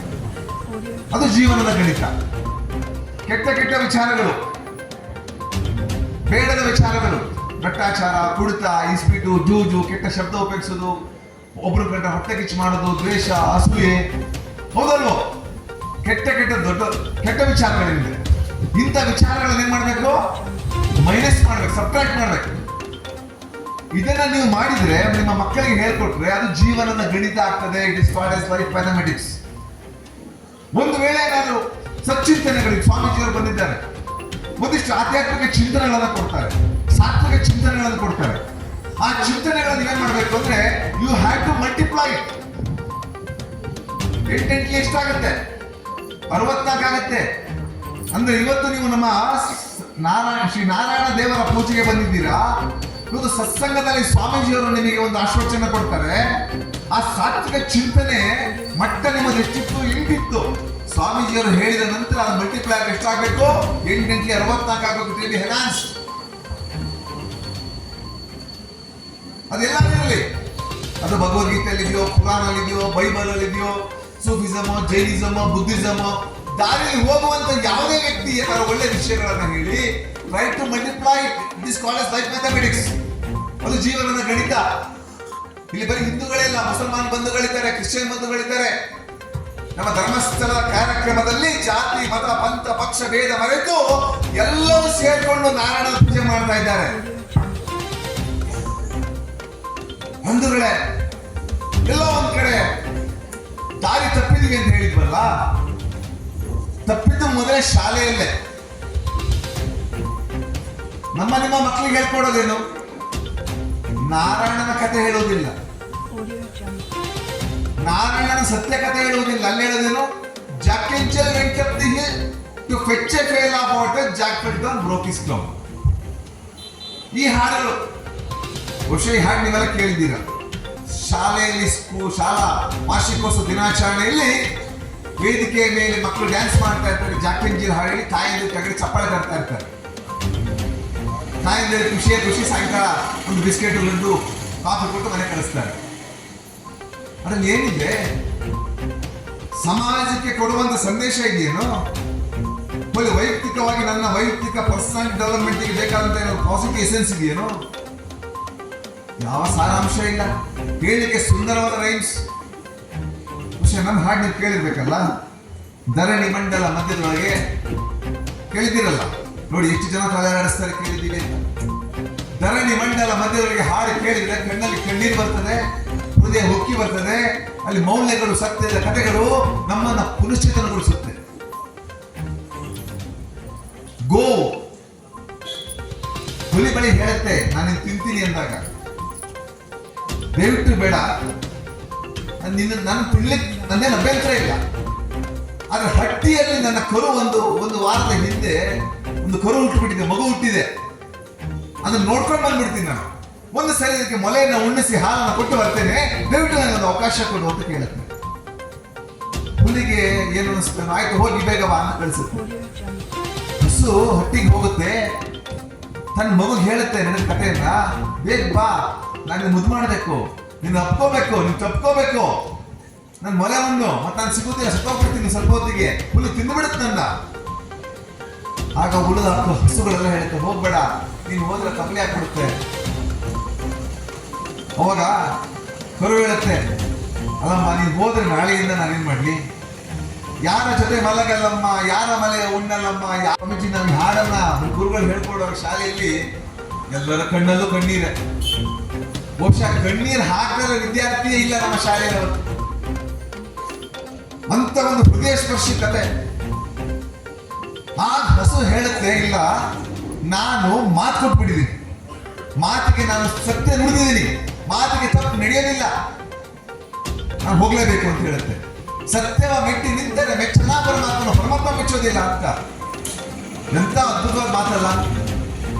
ಅದು ಜೀವನದ ಗಣಿತ. ಕೆಟ್ಟ ಕೆಟ್ಟ ವಿಚಾರಗಳು, ಬೇಡದ ವಿಚಾರಗಳು, ಭ್ರಷ್ಟಾಚಾರ, ಕುಡಿತ, ಇಸ್ಪೀಟು, ಜೂಜು, ಕೆಟ್ಟ ಶಬ್ದ ಉಪಯೋಗಿಸೋದು, ಒಬ್ರು ಗಂಟ ಹೊಟ್ಟೆ ಕಿಚ್ಚು ಮಾಡೋದು, ದ್ವೇಷ, ಅಸೂಯೆ, ಹೌದಲ್ವೋ? ಕೆಟ್ಟ ಕೆಟ್ಟ ದೊಡ್ಡ ಕೆಟ್ಟ ವಿಚಾರಗಳಿದೆ. ಇಂಥ ವಿಚಾರಗಳನ್ನ ಏನ್ ಮಾಡ್ಬೇಕು? ಮೈನಸ್ ಮಾಡ್ಬೇಕು, ಸಬ್ಟ್ರಾಕ್ಟ್ ಮಾಡ್ಬೇಕು. ಇದನ್ನ ನೀವು ಮಾಡಿದ್ರೆ, ನಿಮ್ಮ ಮಕ್ಕಳಿಗೆ ಹೇಳ್ಕೊಟ್ರೆ ಅದು ಜೀವನದ ಗಣಿತ ಆಗ್ತದೆ. It is called as life mathematics. ಒಂದು ವೇಳೆ ಏನಾದ್ರು ಸಚ್ಚಿಂತನೆಗಳಿಗೆ ಸ್ವಾಮೀಜಿಯವರು ಬಂದಿದ್ದಾರೆ, ಒಂದಿಷ್ಟು ಆಧ್ಯಾತ್ಮಿಕ ಚಿಂತನೆಗಳನ್ನ ಕೊಡ್ತಾರೆ, ಸಾತ್ವಿಕ ಚಿಂತನೆಗಳನ್ನು ಕೊಡ್ತಾರೆ. ಆ ಚಿಂತನೆಗಳನ್ನು ಏನ್ ಮಾಡ್ಬೇಕು ಅಂದ್ರೆ, ಯು ಹ್ಯಾವ್ ಟು ಮಲ್ಟಿಪ್ಲೈ. ಎಂಟೆಂಟ್ಲಿ ಎಷ್ಟಾಗುತ್ತೆ? 64 ಆಗುತ್ತೆ. ಅಂದ್ರೆ ಇವತ್ತು ನೀವು ನಮ್ಮ ಶ್ರೀ ನಾರಾಯಣ ದೇವರ ಪೂಜೆಗೆ ಬಂದಿದ್ದೀರಾ. ಇವತ್ತು ಸತ್ಸಂಗದಲ್ಲಿ ಸ್ವಾಮೀಜಿಯವರು ನಿಮಗೆ ಒಂದು ಆಶ್ವಾಸನೆ ಕೊಡ್ತಾರೆ. ಆ ಸಾತ್ವಿಕ ಚಿಂತನೆ ಮಟ್ಟ ನಿಮ್ಮದು ಎಷ್ಟಿತ್ತು? 8 ಇತ್ತು. ಸ್ವಾಮೀಜಿಯವರು ಹೇಳಿದ ನಂತರ ಅದು ಮಲ್ಟಿಪ್ಲೈ ಎಷ್ಟಾಗಬೇಕು? 8 ಗಂಟೆ 64 ಆಗಬೇಕು. ಇಲ್ಲಿ ಎನ್ಹಾನ್ಸ್ ಅದೆಲ್ಲ ಇರಲಿ. ಅದು ಭಗವದ್ಗೀತೆಯಲ್ಲಿದೆಯೋ, ಪುರಾಣಲ್ಲಿದೆಯೋ, ಬೈಬಲ್ ಅಲ್ಲಿದೆಯೋ, ಸೂಫಿಸಮೋ, ಜೈನಿಸಮೋ, ಬುದ್ಧಿಸಮೋ, ದಾರಿಯಲ್ಲಿ ಹೋಗುವಂತ ಯಾವುದೇ ವ್ಯಕ್ತಿ ಏನಾದ್ರು ಒಳ್ಳೆ ವಿಷಯಗಳನ್ನ ಹೇಳಿ try to multiply. It is called as life mathematics. ಅದು ಜೀವನದ ಗಣಿತ. ಇಲ್ಲಿ ಬರೀ ಹಿಂದೂಗಳೇ ಇಲ್ಲ, ಮುಸಲ್ಮಾನ್ ಬಂಧುಗಳಿದ್ದಾರೆ, ಕ್ರಿಶ್ಚಿಯನ್ ಬಂಧುಗಳಿದ್ದಾರೆ. ನಮ್ಮ ಧರ್ಮಸ್ಥಳದ ಕಾರ್ಯಕ್ರಮದಲ್ಲಿ ಜಾತಿ, ಮತ, ಪಂಥ, ಪಕ್ಷ ಭೇದ ಮರೆತು ಎಲ್ಲರೂ ಸೇರಿಕೊಂಡು ನಾರಾಯಣನ ಪೂಜೆ ಮಾಡ್ತಾ ಇದ್ದಾರೆ. ಬಂಧುಗಳೇ, ಎಲ್ಲ ಒಂದ್ ಕಡೆ ದಾರಿ ತಪ್ಪಿದೀವಿ ಅಂತ ಹೇಳಿದ್ವಲ್ಲ, ತಪ್ಪಿದ್ದು ಮೊದಲೇ ಶಾಲೆಯಲ್ಲೇ. ನಿಮ್ಮ ಮಕ್ಕಳಿಗೆ ಹೇಳ್ಕೊಡೋದೇನು? ನಾರಾಯಣನ ಕಥೆ ಹೇಳೋದಿಲ್ಲ, ನಾರಾಯಣನ ಸತ್ಯ ಕಥೆ ಹೇಳುವುದಿಲ್ಲ. ಅಲ್ಲಿ ಹೇಳೋದೇನು? Jack and Jill went up the hill to fetch a pail of water, Jack fell down, broke his crown. ಈ ಹಾಡುಗಳು ಬಹುಶಃ ಈ ಹಾಡು ನೀವೆಲ್ಲ ಕೇಳಿದ್ದೀರಾ. ಶಾಲೆಯಲ್ಲಿ ಶಾಲಾ ವಾರ್ಷಿಕೋತ್ಸವ ದಿನಾಚರಣೆಯಲ್ಲಿ ವೇದಿಕೆಯ ಮೇಲೆ ಮಕ್ಕಳು ಡ್ಯಾನ್ಸ್ ಮಾಡ್ತಾ ಇರ್ತಾರೆ. ಜಾಕ್ ಎಂಜಿಲ್ ಹಾಡಿ ತಾಯಂದಿರ ಕಡೆ ಚಪ್ಪಾಳೆ ತರ್ತಾ ಇರ್ತಾರೆ. ತಾಯಂದಿರ ಖುಷಿ ಸಾಯಂಕಾಲ ಒಂದು ಬಿಸ್ಕೆಟ್, ಒಂದು ಕಾಫಿ ಕೊಟ್ಟು ಮನೆ ಕಳಿಸ್ತಾರೆ. ಅದ್ರಲ್ಲಿ ಏನಿದೆ? ಸಮಾಜಕ್ಕೆ ಕೊಡುವಂತ ಸಂದೇಶ ಇದೆಯೇನು? ವೈಯಕ್ತಿಕವಾಗಿ ನನ್ನ ವೈಯಕ್ತಿಕ ಪರ್ಸನಾಲಿಟಿ ಡೆವಲಪ್ಮೆಂಟ್ಗೆ ಬೇಕಾದಂತ ಏನೋ ಪಾಸಿಟಿವ್ ಎಸೆನ್ಸ್ ಇದೆಯೇನು? ಯಾವ ಸಾರಾಂಶ ಇಲ್ಲ. ಕೇಳಲಿಕ್ಕೆ ಸುಂದರವಾದ ರೈಮ್ಸ್. പക്ഷെ ನನ್ನ ಹಾಡು ನೀವು ಕೇಳಿರ್ಬೇಕಲ್ಲ. ಧರಣಿ ಮಂಡಲ ಮಧ್ಯದೊಳಗೆ ಕೇಳಿದಿರಲ್ಲ ನೋಡಿ, ಎಷ್ಟು ಜನ ತಲೆಯಾಡಿಸ್ತಾರೆ ಕೇಳಿದ್ದೀವಿ ಅಂತ. ಧರಣಿ ಮಂಡಲ ಮಧ್ಯದೊಳಗೆ ಹಾಡು ಕೇಳಿದ್ರೆ ಕಣ್ಣಲ್ಲಿ ಕಣ್ಣೀರು ಬರ್ತದೆ, ಹೃದಯ ಹೊಕ್ಕಿ ಬರ್ತದೆ. ಅಲ್ಲಿ ಮೌಲ್ಯಗಳು, ಸತ್ಯದ ಕಥೆಗಳು ನಮ್ಮನ್ನ ಪುನಶ್ಚೇತನಗೊಳಿಸುತ್ತೆ. ಗೋ ಹುಲಿ ಬಳಿ ಹೇಳುತ್ತೆ, ನಾನು ತಿಂತೀನಿ ಅಂದಾಗ, ದಯವಿಟ್ಟು ಬೇಡ, ನಾನು ತಿನ್ಲಿಕ್ಕೆ ನನ್ನೇನು ಅಭ್ಯಂತರ ಇಲ್ಲ. ಆದ್ರೆ ಹಟ್ಟಿಯಲ್ಲಿ ನನ್ನ ಕರು ಒಂದು ವಾರದ ಹಿಂದೆ ಒಂದು ಕರು ಹುಟ್ಟುಬಿಟ್ಟಿದೆ, ಮಗು ಹುಟ್ಟಿದೆ. ಅದನ್ನ ನೋಡ್ಕೊಂಡು ಬಂದ್ಬಿಡ್ತೀನಿ ನಾನು. ಒಂದು ಸರಿ ಅದಕ್ಕೆ ಮೊಲೆಯನ್ನು ಉಣ್ಣಿಸಿ ಹಾಲನ್ನು ಕೊಟ್ಟು ಬರ್ತೇನೆ, ದಯವಿಟ್ಟು ನನಗೊಂದು ಅವಕಾಶ ಕೊಡು ಅಂತ ಕೇಳುತ್ತೆ. ಹುಲಿಗೆ ಏನು ಅನಿಸ್ತಾನೋ, ಆಯ್ತು ಹೋಗಿ ಬೇಗ ಬಾ ಅಂತ ಕಳಿಸುತ್ತೆ. ಹಸು ಹಟ್ಟಿಗೆ ಹೋಗುತ್ತೆ, ತನ್ನ ಮಗುಗೆ ಹೇಳುತ್ತೆ ನನ್ನ ಕಥೆಯನ್ನ, ಬೇಗ ಬಾ, ನಾನು ಮುದ್ದು ಮಾಡಬೇಕು, ನೀನು ಅಪ್ಕೋಬೇಕು, ನೀನು ತಪ್ಕೋಬೇಕು, ನನ್ನ ಮೊಲೆ ಒಂದು ಮತ್ತೆ ನಾನು ಸಿಗೋದಿಲ್ಲ, ಸತ್ತೋಗ್ಬಿಡ್ತೀನಿ ಸ್ವಲ್ಪ ಹೊತ್ತಿಗೆ, ಹುಲಿ ತಿಂದುಬಿಡುತ್ತೆ ನನ್ನ. ಆಗ ಉಳಿದ ಹಸುಗಳೆಲ್ಲ ಹೇಳುತ್ತೆ, ಹೋಗ್ಬೇಡ, ನೀನು ಹೋದ್ರೆ ಕಪ್ಲಿ ಹಾಕ್ಬಿಡುತ್ತೆ. ಅವಾಗ ಕರು ಹೇಳುತ್ತೆ, ಅಲ್ಲಮ್ಮ ನೀನು ಹೋದ್ರೆ ನಾಳೆಯಿಂದ ನಾನೇನ್ ಮಾಡ್ಲಿ, ಯಾರ ಜೊತೆ ಮಲಗಲ್ಲಮ್ಮ, ಯಾರ ಮಲೆಯ ಉಣ್ಣಲ್ಲಮ್ಮ. ಸ್ವಾಮೀಜಿ ನಮ್ಗೆ ಹಾಡನ್ನ ಗುರುಗಳು ಹೇಳ್ಕೊಡೋ ಶಾಲೆಯಲ್ಲಿ ಎಲ್ಲರ ಕಣ್ಣಲ್ಲೂ ಕಣ್ಣೀರೇ. ಬಹುಶಃ ಕಣ್ಣೀರ್ ಹಾಕದ ವಿದ್ಯಾರ್ಥಿಯೇ ಇಲ್ಲ ನಮ್ಮ ಶಾಲೆಯವರು. ಅಂತ ಒಂದು ಹೃದಯ ಸ್ಪರ್ಶಿ ಕತೆ. ಆ ಹಸು ಹೇಳುತ್ತೆ, ಇಲ್ಲ ನಾನು ಮಾತು ಕೊಟ್ಬಿಟ್ಟಿದ್ದೀನಿ, ಮಾತಿಗೆ ನಾನು ಸತ್ಯ ನುಡಿದಿದ್ದೀನಿ, ಮಾತಿಗೆ ತಪ್ಪು ನಡೆಯೋದಿಲ್ಲ, ನಾನು ಹೋಗ್ಲೇಬೇಕು ಅಂತ ಹೇಳುತ್ತೆ. ಸತ್ಯವ ಮೆಟ್ಟಿ ನಿಂತರೆ ಮೆಚ್ಚನ ಪರಮಾತ್ಮನ ಪರಮಾತ್ಮ ಮೆಚ್ಚೋದಿಲ್ಲ ಅಂತ. ಎಂತ ಅದ್ಭುತವಾದ ಮಾತಲ್ಲ.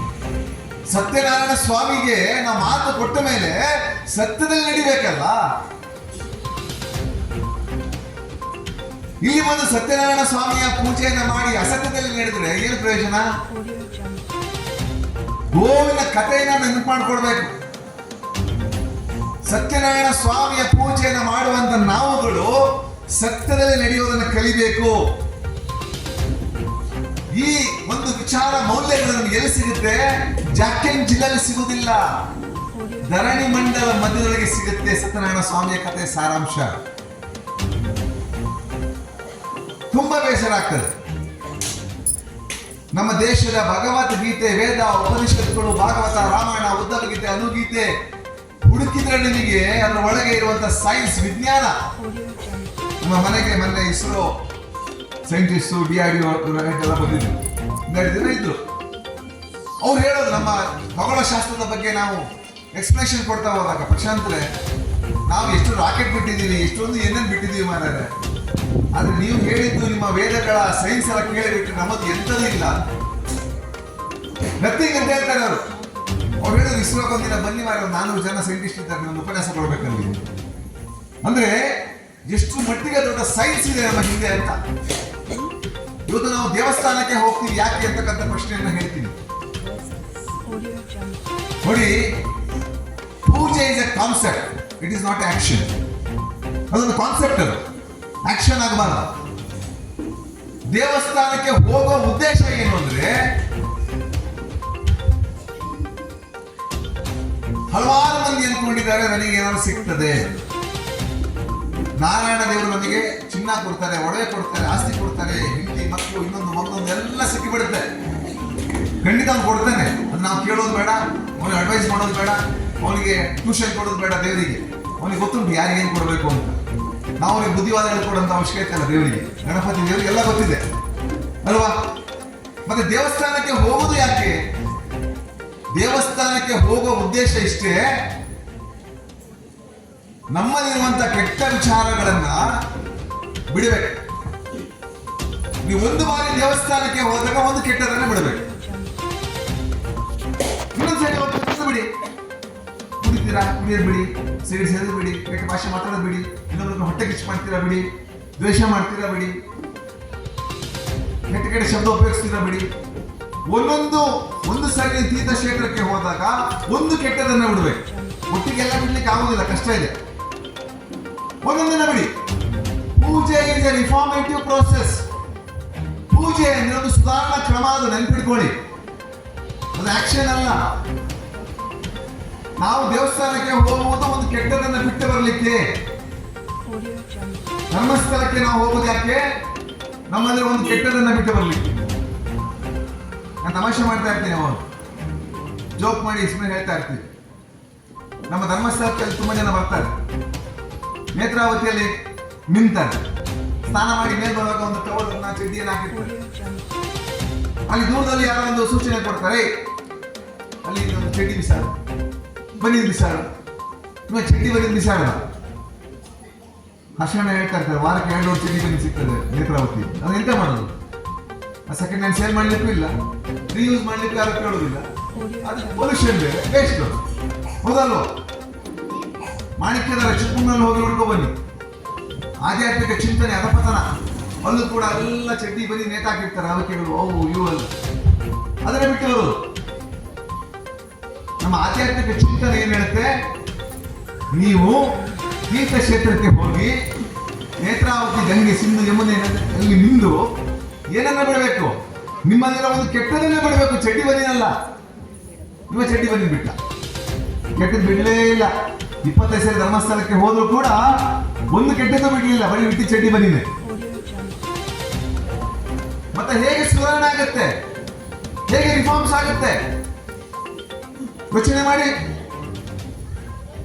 ಸತ್ಯನಾರಾಯಣ ಸ್ವಾಮಿಗೆ ನಾವು ಮಾತು ಕೊಟ್ಟ ಮೇಲೆ ಸತ್ಯದಲ್ಲಿ ನಡಿಬೇಕಲ್ಲ. ಇಲ್ಲಿ ಬಂದು ಸತ್ಯನಾರಾಯಣ ಸ್ವಾಮಿಯ ಪೂಜೆಯನ್ನ ಮಾಡಿ ಅಸತ್ಯದಲ್ಲಿ ನಡೆದ್ರೆ ಏನು ಪ್ರಯೋಜನ? ಗೋವಿನ ಕಥೆಯನ್ನ ನೆನಪು ಮಾಡ್ಕೊಡ್ಬೇಕು. ಸತ್ಯನಾರಾಯಣ ಸ್ವಾಮಿಯ ಪೂಜೆಯನ್ನು ಮಾಡುವಂತ ನಾವುಗಳು ಸತ್ಯದಲ್ಲಿ ನಡೆಯೋದನ್ನು ಕಲಿಬೇಕು. ಈ ಒಂದು ವಿಚಾರ ಮೌಲ್ಯಗಳು ನಮ್ಗೆ ಎಲ್ಲಿ ಸಿಗುತ್ತೆ? ಜಾಕ್ಯನ್ ಜಿಲ್ಲೆಯಲ್ಲಿ ಸಿಗುವುದಿಲ್ಲ, ಧರಣಿ ಮಂಡಲ ಮಧ್ಯದೊಳಗೆ ಸಿಗುತ್ತೆ ಸತ್ಯನಾರಾಯಣ ಸ್ವಾಮಿಯ ಕಥೆ ಸಾರಾಂಶ. ತುಂಬಾ ಬೇಸರ ಆಗ್ತದೆ. ನಮ್ಮ ದೇಶದ ಭಗವದ್ಗೀತೆ, ವೇದ, ಉಪನಿಷತ್ತುಗಳು, ಭಾಗವತ, ರಾಮಾಯಣ, ಉದ್ಧವ ಗೀತೆ, ಅನುಗೀತೆ ಹುಡುಕಿದ್ರೆ ನಿಮಗೆ ಅದರ ಒಳಗೆ ಇರುವಂತಹ ಸೈನ್ಸ್, ವಿಜ್ಞಾನ. ನಮ್ಮ ಮನೆಗೆ ಮೊನ್ನೆ ಇಸ್ರೋ ಸೈಂಟಿಸ್ಟ್ DRDO ಎಲ್ಲ ಬಂದಿದ್ರು, 2 ದಿನ ಇದ್ರು. ಅವ್ರು ಹೇಳೋದು ನಮ್ಮ ಖಗೋಳಶಾಸ್ತ್ರದ ಬಗ್ಗೆ ನಾವು ಎಕ್ಸ್ಪ್ಲೇಷನ್ ಕೊಡ್ತಾ ಹೋದಾಗ, ಪಕ್ಷಾಂತರೇ ನಾವು ಎಷ್ಟು ರಾಕೆಟ್ ಬಿಟ್ಟಿದ್ದೀವಿ, ಎಷ್ಟೊಂದು ಏನೇನು ಬಿಟ್ಟಿದ್ದೀವಿ ಮಾರಾರೆ, ಆದ್ರೆ ನೀವು ಹೇಳಿದ್ದು ನಿಮ್ಮ ವೇದಗಳ ಸೈನ್ಸ್ ಎಲ್ಲ ಕೇಳಿಬಿಟ್ರೆ ನಮ್ಮದು ಎಂತದೂ ಇಲ್ಲ, ನಥಿಂಗ್ ಅಂತ ಹೇಳ್ತಾರೆ ಅವರು. ಅವ್ರು ಹೇಳಿದ್ರು ಇಸ್ರೋಗೆ ಒಂದಿನ ಬನ್ನಿ ಮಾರ, 400 ಜನ ಸೈಂಟಿಸ್ಟ್ ಇದ್ದಾರೆ, ಒಂದು ಉಪನ್ಯಾಸ ಕೊಡ್ಬೇಕಲ್ಲಿ. ಅಂದ್ರೆ ಎಷ್ಟು ಮಟ್ಟಿಗೆ ದೊಡ್ಡ ಸೈನ್ಸ್ ಇದೆ ನಮ್ಮ ಹಿಂದೆ ಅಂತ. ಇವತ್ತು ನಾವು ದೇವಸ್ಥಾನಕ್ಕೆ ಹೋಗ್ತೀವಿ ಯಾಕೆ ಅಂತಕ್ಕಂಥ ಪ್ರಶ್ನೆಯನ್ನ ಹೇಳ್ತೀನಿ ನೋಡಿ. ಪೂಜೆ is A concept, it is not action. ಅದೊಂದು ಕಾನ್ಸೆಪ್ಟ್, ಅದು ಆಕ್ಷನ್ ಆಗಬಾರದು. ದೇವಸ್ಥಾನಕ್ಕೆ ಹೋಗೋ ಉದ್ದೇಶ ಏನು ಅಂದ್ರೆ, ಹಲವಾರು ಮಂದಿ ಅನ್ಕೊಂಡಿದ್ದಾರೆ ನನಗೆ ಏನಾದ್ರು ಸಿಗ್ತದೆ, ನಾರಾಯಣ ದೇವರು ನಮಗೆ ಚಿನ್ನ ಕೊಡ್ತಾರೆ, ಒಡವೆ ಕೊಡ್ತಾರೆ, ಆಸ್ತಿ ಕೊಡ್ತಾರೆ, ಹೆಂಡತಿ ಮಕ್ಕಳು, ಇನ್ನೊಂದು ಮತ್ತೊಂದು ಎಲ್ಲ ಸಿಕ್ಕಿಬಿಡುತ್ತೆ. ಖಂಡಿತ ಅವ್ನು ಕೊಡ್ತಾನೆ, ಅದು ನಾವು ಕೇಳೋದು ಬೇಡ, ಅವನಿಗೆ ಅಡ್ವೈಸ್ ಮಾಡೋದು ಬೇಡ, ಅವನಿಗೆ ಟ್ಯೂಷನ್ ಕೊಡೋದು ಬೇಡ. ದೇವರಿಗೆ ಅವನಿಗೆ ಗೊತ್ತುಂಟು ಯಾರಿಗೆ ಏನು ಕೊಡಬೇಕು ಅಂತ. ನಾವು ಅವ್ರಿಗೆ ಬುದ್ಧಿವಾದ ಹೇಳ್ಕೊಡೋಂಥ ಅವಶ್ಯಕತೆ ಇಲ್ಲ ದೇವರಿಗೆ. ಗಣಪತಿ ದೇವರಿಗೆ ಎಲ್ಲ ಗೊತ್ತಿದೆ ಅಲ್ವಾ? ಮತ್ತೆ ದೇವಸ್ಥಾನಕ್ಕೆ ಹೋಗೋದು ಯಾಕೆ? ದೇವಸ್ಥಾನಕ್ಕೆ ಹೋಗೋ ಉದ್ದೇಶ ಇಷ್ಟೇ, ನಮ್ಮಲ್ಲಿರುವಂತ ಕೆಟ್ಟ ವಿಚಾರಗಳನ್ನ ಬಿಡಬೇಕು. ನೀವು ಒಂದು ಬಾರಿ ದೇವಸ್ಥಾನಕ್ಕೆ ಹೋದಾಗ ಒಂದು ಕೆಟ್ಟದನ್ನ ಬಿಡಬೇಕು. ಇನ್ನೊಂದ್ಸರಿ ಬಿಡಿ, ಕುಡಿತೀರಾ ಕುಡಿಯೋದು ಬಿಡಿ, ಸಿಗರೇಟ್ ಸೇರೋದು ಬಿಡಿ, ಕೆಟ್ಟ ಭಾಷೆ ಮಾತಾಡೋದು ಬಿಡಿ, ಇನ್ನೊಬ್ಬರನ್ನ ಹೊಟ್ಟೆ ಕಿಚ್ಚು ಮಾಡ್ತೀರಾ ಬಿಡಿ, ದ್ವೇಷ ಮಾಡ್ತೀರಾ ಬಿಡಿ, ಕೆಟ್ಟ ಕೆಟ್ಟ ಶಬ್ದ ಉಪಯೋಗಿಸ್ತೀರಾ ಬಿಡಿ. ಒಂದು ಸರಿ ತೀರ್ಥಕ್ಷೇತ್ರಕ್ಕೆ ಹೋದಾಗ ಒಂದು ಕೆಟ್ಟದನ್ನ ಬಿಡಬೇಕು. ಒಟ್ಟಿಗೆಲ್ಲ ಬಿಡ್ಲಿಕ್ಕೆ ಆಗುದಿಲ್ಲ, ಕಷ್ಟ ಇದೆ. ಒಂದೊಂದನ್ನ ಬಿಡಿ. ಪೂಜೆ ಇಸ್ ಎ ರಿಫಾರ್ಮೇಟಿವ್ ಪ್ರೋಸೆಸ್. ಪೂಜೆ ಅಂದ್ರೆ ಒಂದು ಸುಧಾರಣಾ ಕ್ರಮ, ಅದು ನೆನ್ಪಿಟ್ಕೊಳ್ಳಿ, ಅದು ಆಕ್ಷನ್ ಅಲ್ಲ. ನಾವು ದೇವಸ್ಥಾನಕ್ಕೆ ಹೋಗುವುದು ಒಂದು ಕೆಟ್ಟದನ್ನ ಬಿಟ್ಟು ಬರಲಿಕ್ಕೆ. ಧರ್ಮಸ್ಥಳಕ್ಕೆ ನಾವು ಹೋಗೋದು ಯಾಕೆ? ನಮ್ಮಲ್ಲಿ ಒಂದು ಕೆಟ್ಟದನ್ನ ಬಿಟ್ಟು ಬರಲಿಕ್ಕೆ. ನಾನು ತಮಾಷೆ ಮಾಡ್ತಾ ಇರ್ತೀನಿ, ಅವರು ಜೋಕ್ ಮಾಡಿ ಸುಮ್ಮನೆ ಹೇಳ್ತಾ ಇರ್ತೀವಿ. ನಮ್ಮ ಧರ್ಮಸ್ಥಳಕ್ಕೆ ತುಂಬಾ ಜನ ಬರ್ತಾರೆ, ನೇತ್ರಾವತಿಯಲ್ಲಿ ನಿಂತಾರೆ, ಸ್ನಾನ ಮಾಡಿ ಮೇಲೆ ಬರುವಾಗ ಒಂದು ಟವಲನ್ನ ಚಡ್ಡಿಯನ್ನು ಹಾಕಿರ್ತಾರೆ. ಅಲ್ಲಿ ದೂರದಲ್ಲಿ ಯಾರೋ ಒಂದು ಸೂಚನೆ ಕೊಡ್ತಾರೆ, ಅಲ್ಲಿ ಒಂದು ಚಡ್ಡಿ ಬಿಸಾಡು, ಬನ್ನಿ ಬಿಸಾಡು, ನಿಮ್ಮ ಚಡ್ಡಿ ಬನ್ನಿ ಬಿಸಾಡಲ್ಲ. ಅರ್ಶನ ಹೇಳ್ತಾ ಇರ್ತಾರೆ, ವಾರಕ್ಕೆ 2 ಚಡ್ಡಿ ಬನ್ನಿ ಸಿಗ್ತದೆ ನೇತ್ರಾವತಿ. ಅದು ಎಂತ ಮಾಡೋದು? ಸೆಕೆಂಡ್ ಹ್ಯಾಂಡ್ ಸೇಲ್ ಮಾಡ್ಲಿಕ್ಕೂ ಇಲ್ಲ, ರೀಯೂಸ್ ಮಾಡ್ಲಿಕ್ಕೂ ಯಾರು ಕೇಳೋದಿಲ್ಲ. ಅದು ಪೊಲ್ಯೂಷನ್ ಬೇರೆ, ವೇಸ್ಟ್ ಹೌದಲ್ವ? ಮಾಣಿಕ್ಯದ ಚಿಕ್ಕಮಂಗ್ಳೂರಲ್ಲಿ ಹೋಗಿ ನೋಡ್ಕೊ ಬನ್ನಿ, ಆಧ್ಯಾತ್ಮಿಕ ಚಿಂತನೆ ಅಧಪತನ, ಅಲ್ಲೂ ಕೂಡ ಎಲ್ಲ ಚಡ್ಡಿ ಬನ್ನಿ ನೇತಾಕಿರ್ತಾರೆ, ಅವಕೆಗಳು ಅವು ಇವು ಅಲ್ಲ. ಅದನ್ನ ಬಿಟ್ಟು ಬರೋದು. ನಮ್ಮ ಆಧ್ಯಾತ್ಮಿಕ ಚಿಂತನೆ ಏನ್ ಹೇಳುತ್ತೆ? ನೀವು ತೀರ್ಥಕ್ಷೇತ್ರಕ್ಕೆ ಹೋಗಿ ನೇತ್ರಾವತಿ, ಗಂಗೆ, ಸಿಂಧು, ಯಮುನೆ ಅಲ್ಲಿ ನಿಂದು ಏನನ್ನ ಬಿಡಬೇಕು? ನಿಮ್ಮಲ್ಲಿರೋ ಒಂದು ಕೆಟ್ಟದನ್ನ ಬಿಡಬೇಕು, ಚಡ್ಡಿ ಬನ್ನಿನಲ್ಲ. ನಿಮ್ಮ ಚಡ್ಡಿ ಬನ್ನಿ ಬಿಟ್ಟ, ಕೆಟ್ಟದ್ದು ಬಿಡಲೇ ಇಲ್ಲ. 25 ಸರಿ ಧರ್ಮಸ್ಥಳಕ್ಕೆ ಹೋದ್ರು ಕೂಡ ಒಂದು ಕೆಟ್ಟದ್ದು ಬಿಡಲಿಲ್ಲ, ಬರೀ ಬಿಟ್ಟು ಚಡ್ಡಿ ಬನ್ನಿದೆ. ಮತ್ತೆ ಹೇಗೆ ಸುಧಾರಣೆ ಆಗುತ್ತೆ, ಹೇಗೆ ರಿಫಾರ್ಮ್ಸ್ ಆಗುತ್ತೆ ಯೋಚನೆ ಮಾಡಿ.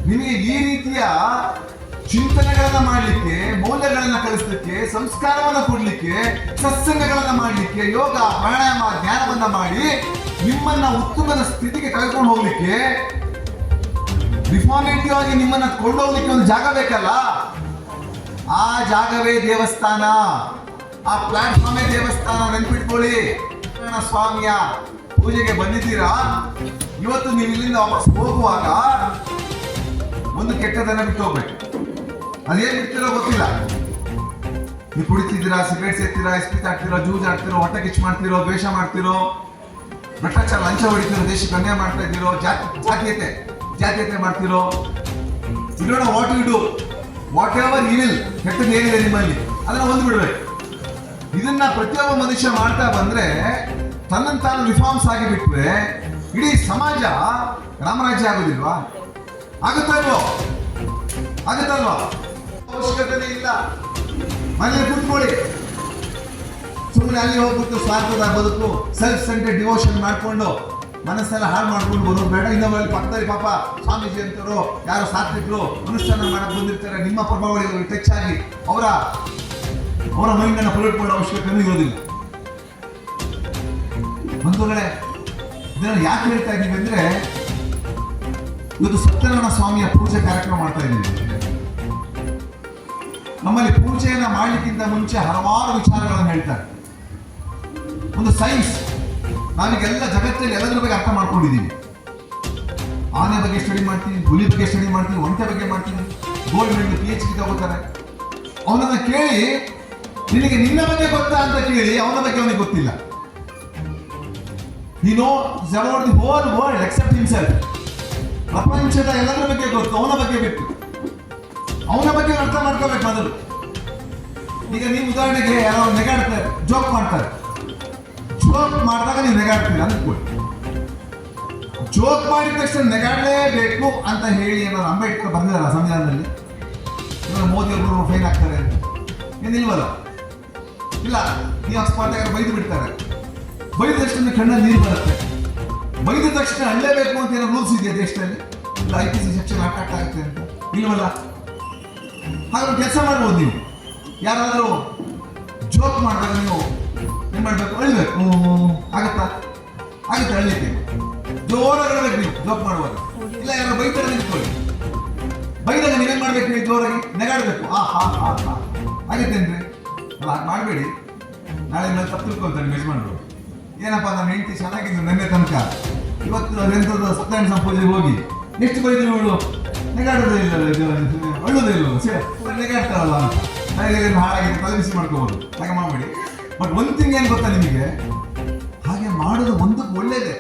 ನಿಮಗೆ ಈ ರೀತಿಯ ಚಿಂತನೆಗಳನ್ನ ಮಾಡಲಿಕ್ಕೆ, ಮೌಲ್ಯಗಳನ್ನ ಕಲಿಸಲಿಕ್ಕೆ, ಸಂಸ್ಕಾರವನ್ನ ಕೊಡ್ಲಿಕ್ಕೆ, ಸತ್ಸಂಗಗಳನ್ನ ಮಾಡಲಿಕ್ಕೆ, ಯೋಗ ಪ್ರಾಣಾಯಾಮ ಧ್ಯಾನವನ್ನ ಮಾಡಿ ನಿಮ್ಮನ್ನ ಉತ್ತಮದ ಸ್ಥಿತಿಗೆ ಕಳ್ಕೊಂಡು ಹೋಗ್ಲಿಕ್ಕೆ, ರಿಫಾರ್ಮೇಟಿವ್ ಆಗಿ ನಿಮ್ಮನ್ನ ಕೊಂಡೋಗ್ಲಿಕ್ಕೆ ಒಂದು ಜಾಗ ಬೇಕಲ್ಲ. ಆ ಜಾಗವೇ ದೇವಸ್ಥಾನ, ಆ ಪ್ಲಾಟ್ಫಾರ್ಮೇ ದೇವಸ್ಥಾನ. ನೆನ್ಪಿಟ್ಕೊಳ್ಳಿ, ಸ್ವಾಮಿಯ ಪೂಜೆಗೆ ಬಂದಿದ್ದೀರಾ, ಇವತ್ತು ನೀವು ಇಲ್ಲಿಂದ ವಾಪಸ್ ಹೋಗುವಾಗ ಒಂದು ಕೆಟ್ಟದನ್ನ ಬಿಟ್ಟು ಹೋಗ್ಬೇಕು. ಅದೇನ್ ಬಿಡ್ತಿರೋ ಗೊತ್ತಿಲ್ಲ. ನೀವು ಕುಡಿತಿದ್ದೀರಾ, ಸಿಗರೇಟ್ ಸೇರ್ತೀರಾ, ಎಸ್ಪಿತ್ ಆಗ್ತಿರೋ, ಜೂಜ್ ಆಡ್ತಿರೋ, ಹೊಟ್ಟೆ ಕಿಚ್ಚು ಮಾಡ್ತಿರೋ, ದ್ವೇಷ ಮಾಡ್ತಿರೋ, ಭ್ರಷ್ಟಾಚಾರ ಲಂಚ ಹೊಡಿತಿರೋ, ದೇಶಕ್ಕೆ ಅನ್ಯಾಯ ಮಾಡ್ತಾ ಇದ್ದೀರೋ, ಜಾತೀಯತೆ ಮಾಡ್ತಿರೋ, you don't know what you do, whatever evil, ಕೆಟ್ಟದ್ದು ಏನಿದೆ ನಿಮ್ಮಲ್ಲಿ ಅದನ್ನ ಒಂದು ಬಿಡ್ಬೇಕು. ಇದನ್ನ ಪ್ರತಿಯೊಬ್ಬ ಮನುಷ್ಯ ಮಾಡ್ತಾ ಬಂದ್ರೆ, ತನ್ನನ್ನು ತಾನು ರಿಫಾರ್ಮ್ಸ್ ಆಗಿ ಬಿಟ್ರೆ ಇಡೀ ಸಮಾಜ ರಾಮರಾಜ್ಯ ಆಗೋದಿಲ್ವಾ? ಆಗುತ್ತಲ್ವೋ? ಅವಶ್ಯಕತೆ ಇಲ್ಲ. ಮನೇಲಿ ಕೂತ್ಕೊಳ್ಳಿ, ಸುಮ್ಮನೆ ಅಲ್ಲಿ ಹೋಗ್ಬಿಟ್ಟು ಸ್ವಾರ್ಥದ ಬದುಕು, ಸೆಲ್ಫ್ ಸೆಂಟರ್ಡ್ ಡಿವೋಷನ್ ಮಾಡ್ಕೊಂಡು ಮನಸ್ಸೆಲ್ಲ ಹಾಳು ಮಾಡ್ಕೊಂಡು ಬರೋದು ಬೇಡ. ಇನ್ನೊಬ್ಬರಲ್ಲಿ ಪಕ್ಕದಲ್ಲಿ ಪಾಪ ಸ್ವಾಮೀಜಿ ಅಂತವರು ಯಾರೋ ಸಾತ್ವಿಕರು ಅನುಷ್ಠಾನ ಮಾಡಕ್ ಬಂದಿರ್ತಾರೆ, ನಿಮ್ಮ ಪ್ರಭಾವಳಿಗಳು ಟಚ್ ಆಗಿ ಅವರ ಮೈಂಡ್ ಅನ್ನು ಪೊಲ್ಯೂಟ್ ಮಾಡೋ ಅವಶ್ಯಕತೆ ಇರೋದಿಲ್ಲ. ಬಂಧುಗಳೇ, ಇದನ್ನು ಯಾಕೆ ಹೇಳ್ತಾ ಇದ್ದೀವಿ ಅಂದ್ರೆ, ಇವತ್ತು ಸತ್ಯನಾರಾಯಣ ಸ್ವಾಮಿಯ ಪೂಜೆ ಕಾರ್ಯಕ್ರಮ ಮಾಡ್ತಾ ಇದ್ದೀವಿ. ನಮ್ಮಲ್ಲಿ ಪೂಜೆಯನ್ನ ಮಾಡಲಿಕ್ಕಿಂತ ಮುಂಚೆ ಹಲವಾರು ವಿಚಾರಗಳನ್ನು ಹೇಳ್ತಾರೆ. ಒಂದು ಸೈನ್ಸ್, ನಾವೀಗೆಲ್ಲ ಜಗತ್ತಲ್ಲಿ ಎಲ್ಲದರ ಬಗ್ಗೆ ಅರ್ಥ ಮಾಡ್ಕೊಂಡಿದ್ದೀವಿ. ಆನೆ ಬಗ್ಗೆ ಸ್ಟಡಿ ಮಾಡ್ತೀವಿ, ಹುಲಿ ಬಗ್ಗೆ ಸ್ಟಡಿ ಮಾಡ್ತೀವಿ, ಒಂಟೆ ಬಗ್ಗೆ ಮಾಡ್ತೀವಿ. ಗೋಲ್ಡ್ ಮೆಡಲ್ PhD ತಗೋತಾರೆ. ಅವನನ್ನ ಕೇಳಿ ನಿನಗೆ ನಿನ್ನ ಬಗ್ಗೆ ಗೊತ್ತಾ ಅಂತ ಕೇಳಿ ಅವನ ಬಗ್ಗೆ ಅವನಿಗೆ ಗೊತ್ತಿಲ್ಲ. He knows about the whole world except himself. ಪ್ರಪಂಚದ ಎಲ್ಲದರ ಬಗ್ಗೆ ಗೊತ್ತು, ಅವನ ಬಗ್ಗೆ ಬಿಟ್ಟು. ಅವನ ಬಗ್ಗೆ ಅರ್ಥ ಮಾಡ್ಕೋಬೇಕು ಮೊದಲು. ಈಗ ನೀವು ಉದಾಹರಣೆಗೆ ಯಾರೋ ನೆಗಾಡ್ತಾರೆ, ಜೋಕ್ ಮಾಡ್ತಾರೆ. ಜೋಕ್ ಮಾಡಿದಾಗ ನೀವು ನೆಗಾಡ್ತೀರ ಅಂದ್ಕೊಳ್ಳಿ. ಜೋಕ್ ಮಾಡಿದ ತಕ್ಷಣ ನೆಗಾಡಲೇಬೇಕು ಅಂತ ಹೇಳಿ ಏನಾದ್ರು ಅಂಬೇಡ್ಕರ್ ಬಂದಿರಲ್ಲ ಸಂವಿಧಾನದಲ್ಲಿ, ಮೋದಿ ಒಬ್ಬರು ಫೈನ್ ಆಗ್ತಾರೆ ಅಂತ ಏನಿಲ್ವಲ್ಲ? ಇಲ್ಲ, ನೀವು ಅಕಸ್ಮಾತ್ ಬೈದು ಬಿಡ್ತಾರೆ. ಬೈದ ತಕ್ಷಣ ಕಣ್ಣಲ್ಲಿ ನೀರು ಬರುತ್ತೆ. ಬೈದ ತಕ್ಷಣ ಅಳ್ಳೇಬೇಕು ಅಂತ ಏನೋ ರೂಲ್ಸ್ ಇದೆಯಾ ದೇಶದಲ್ಲಿ? ಇಲ್ಲ, IPC ಸೆಕ್ಷನ್ ಅಟ್ಯಾಕ್ಟ್ ಆಗುತ್ತೆ ಅಂತ ಇಲ್ವಲ್ಲ? ಹಾಗಾದ್ರೆ ಕೆಲಸ ಮಾಡ್ಬೋದು. ನೀವು ಯಾರಾದರೂ ಜೋಕ್ ಮಾಡಿದಾಗ ನೀವು ಏನ್ ಮಾಡ್ಬೇಕು? ಅಳ್ಬೇಕು. ಆಗುತ್ತಾ? ಅಳ್ಲಿಕ್ಕೆ ಜೋರಾಗಿ ಅಳ್ಬೇಕು ನೀವು ಜೋಕ್ ಮಾಡುವಾಗ. ಇಲ್ಲ, ಯಾರೋ ಬೈತಾರೆ ನಿಂತ್ಕೊಳ್ಳಿ, ಬೈದಾಗ ನೀವೇನ್ ಮಾಡ್ಬೇಕು? ನೀವು ಜೋರಾಗಿ ನೆಗಾಡ್ಬೇಕು. ಆಗತ್ತೇನ್ರಿ? ಅಲ್ಲ, ಹಾಗೆ ಮಾಡಬೇಡಿ. ನಾಳೆ ಮೇಲೆ ತಪ್ಪು ತಿಳ್ಕೊಳ್ತಾರೆ ಯಜಮಾನರು. ಏನಪ್ಪ, ನನ್ನ ಹೆಂಡತಿ ಚೆನ್ನಾಗಿದ್ದು ನೆನ್ನೆ ತನಕ, ಇವತ್ತು ಅದೆಂಥದ್ದು ಸತ್ಯನಾರಾಯಣ ಪೂಜೆಗೆ ಹೋಗಿ ಎಷ್ಟು ಬೈದ್ರು ಇವಳು, ನೆಗಾಡೋದೇ ಇಲ್ಲ, ಅಳ್ಳೋದೇ ಇಲ್ಲ, ನೆಗಾಡ್ತಾರಲ್ಲ ಅಂತ ಹಾಳಾಗಿದೆ, ತಲೆಬಿಸಿ ಮಾಡ್ಕೋಬೋದು. ಹಾಗೆ ಮಾಡಬೇಡಿ. ಬಟ್ ಒಂದು ಥಿಂಗ್ ಏನು ಗೊತ್ತಾ ನಿಮಗೆ, ಹಾಗೆ ಮಾಡೋದು ಒಂದಕ್ಕೆ ಒಳ್ಳೇದೇ.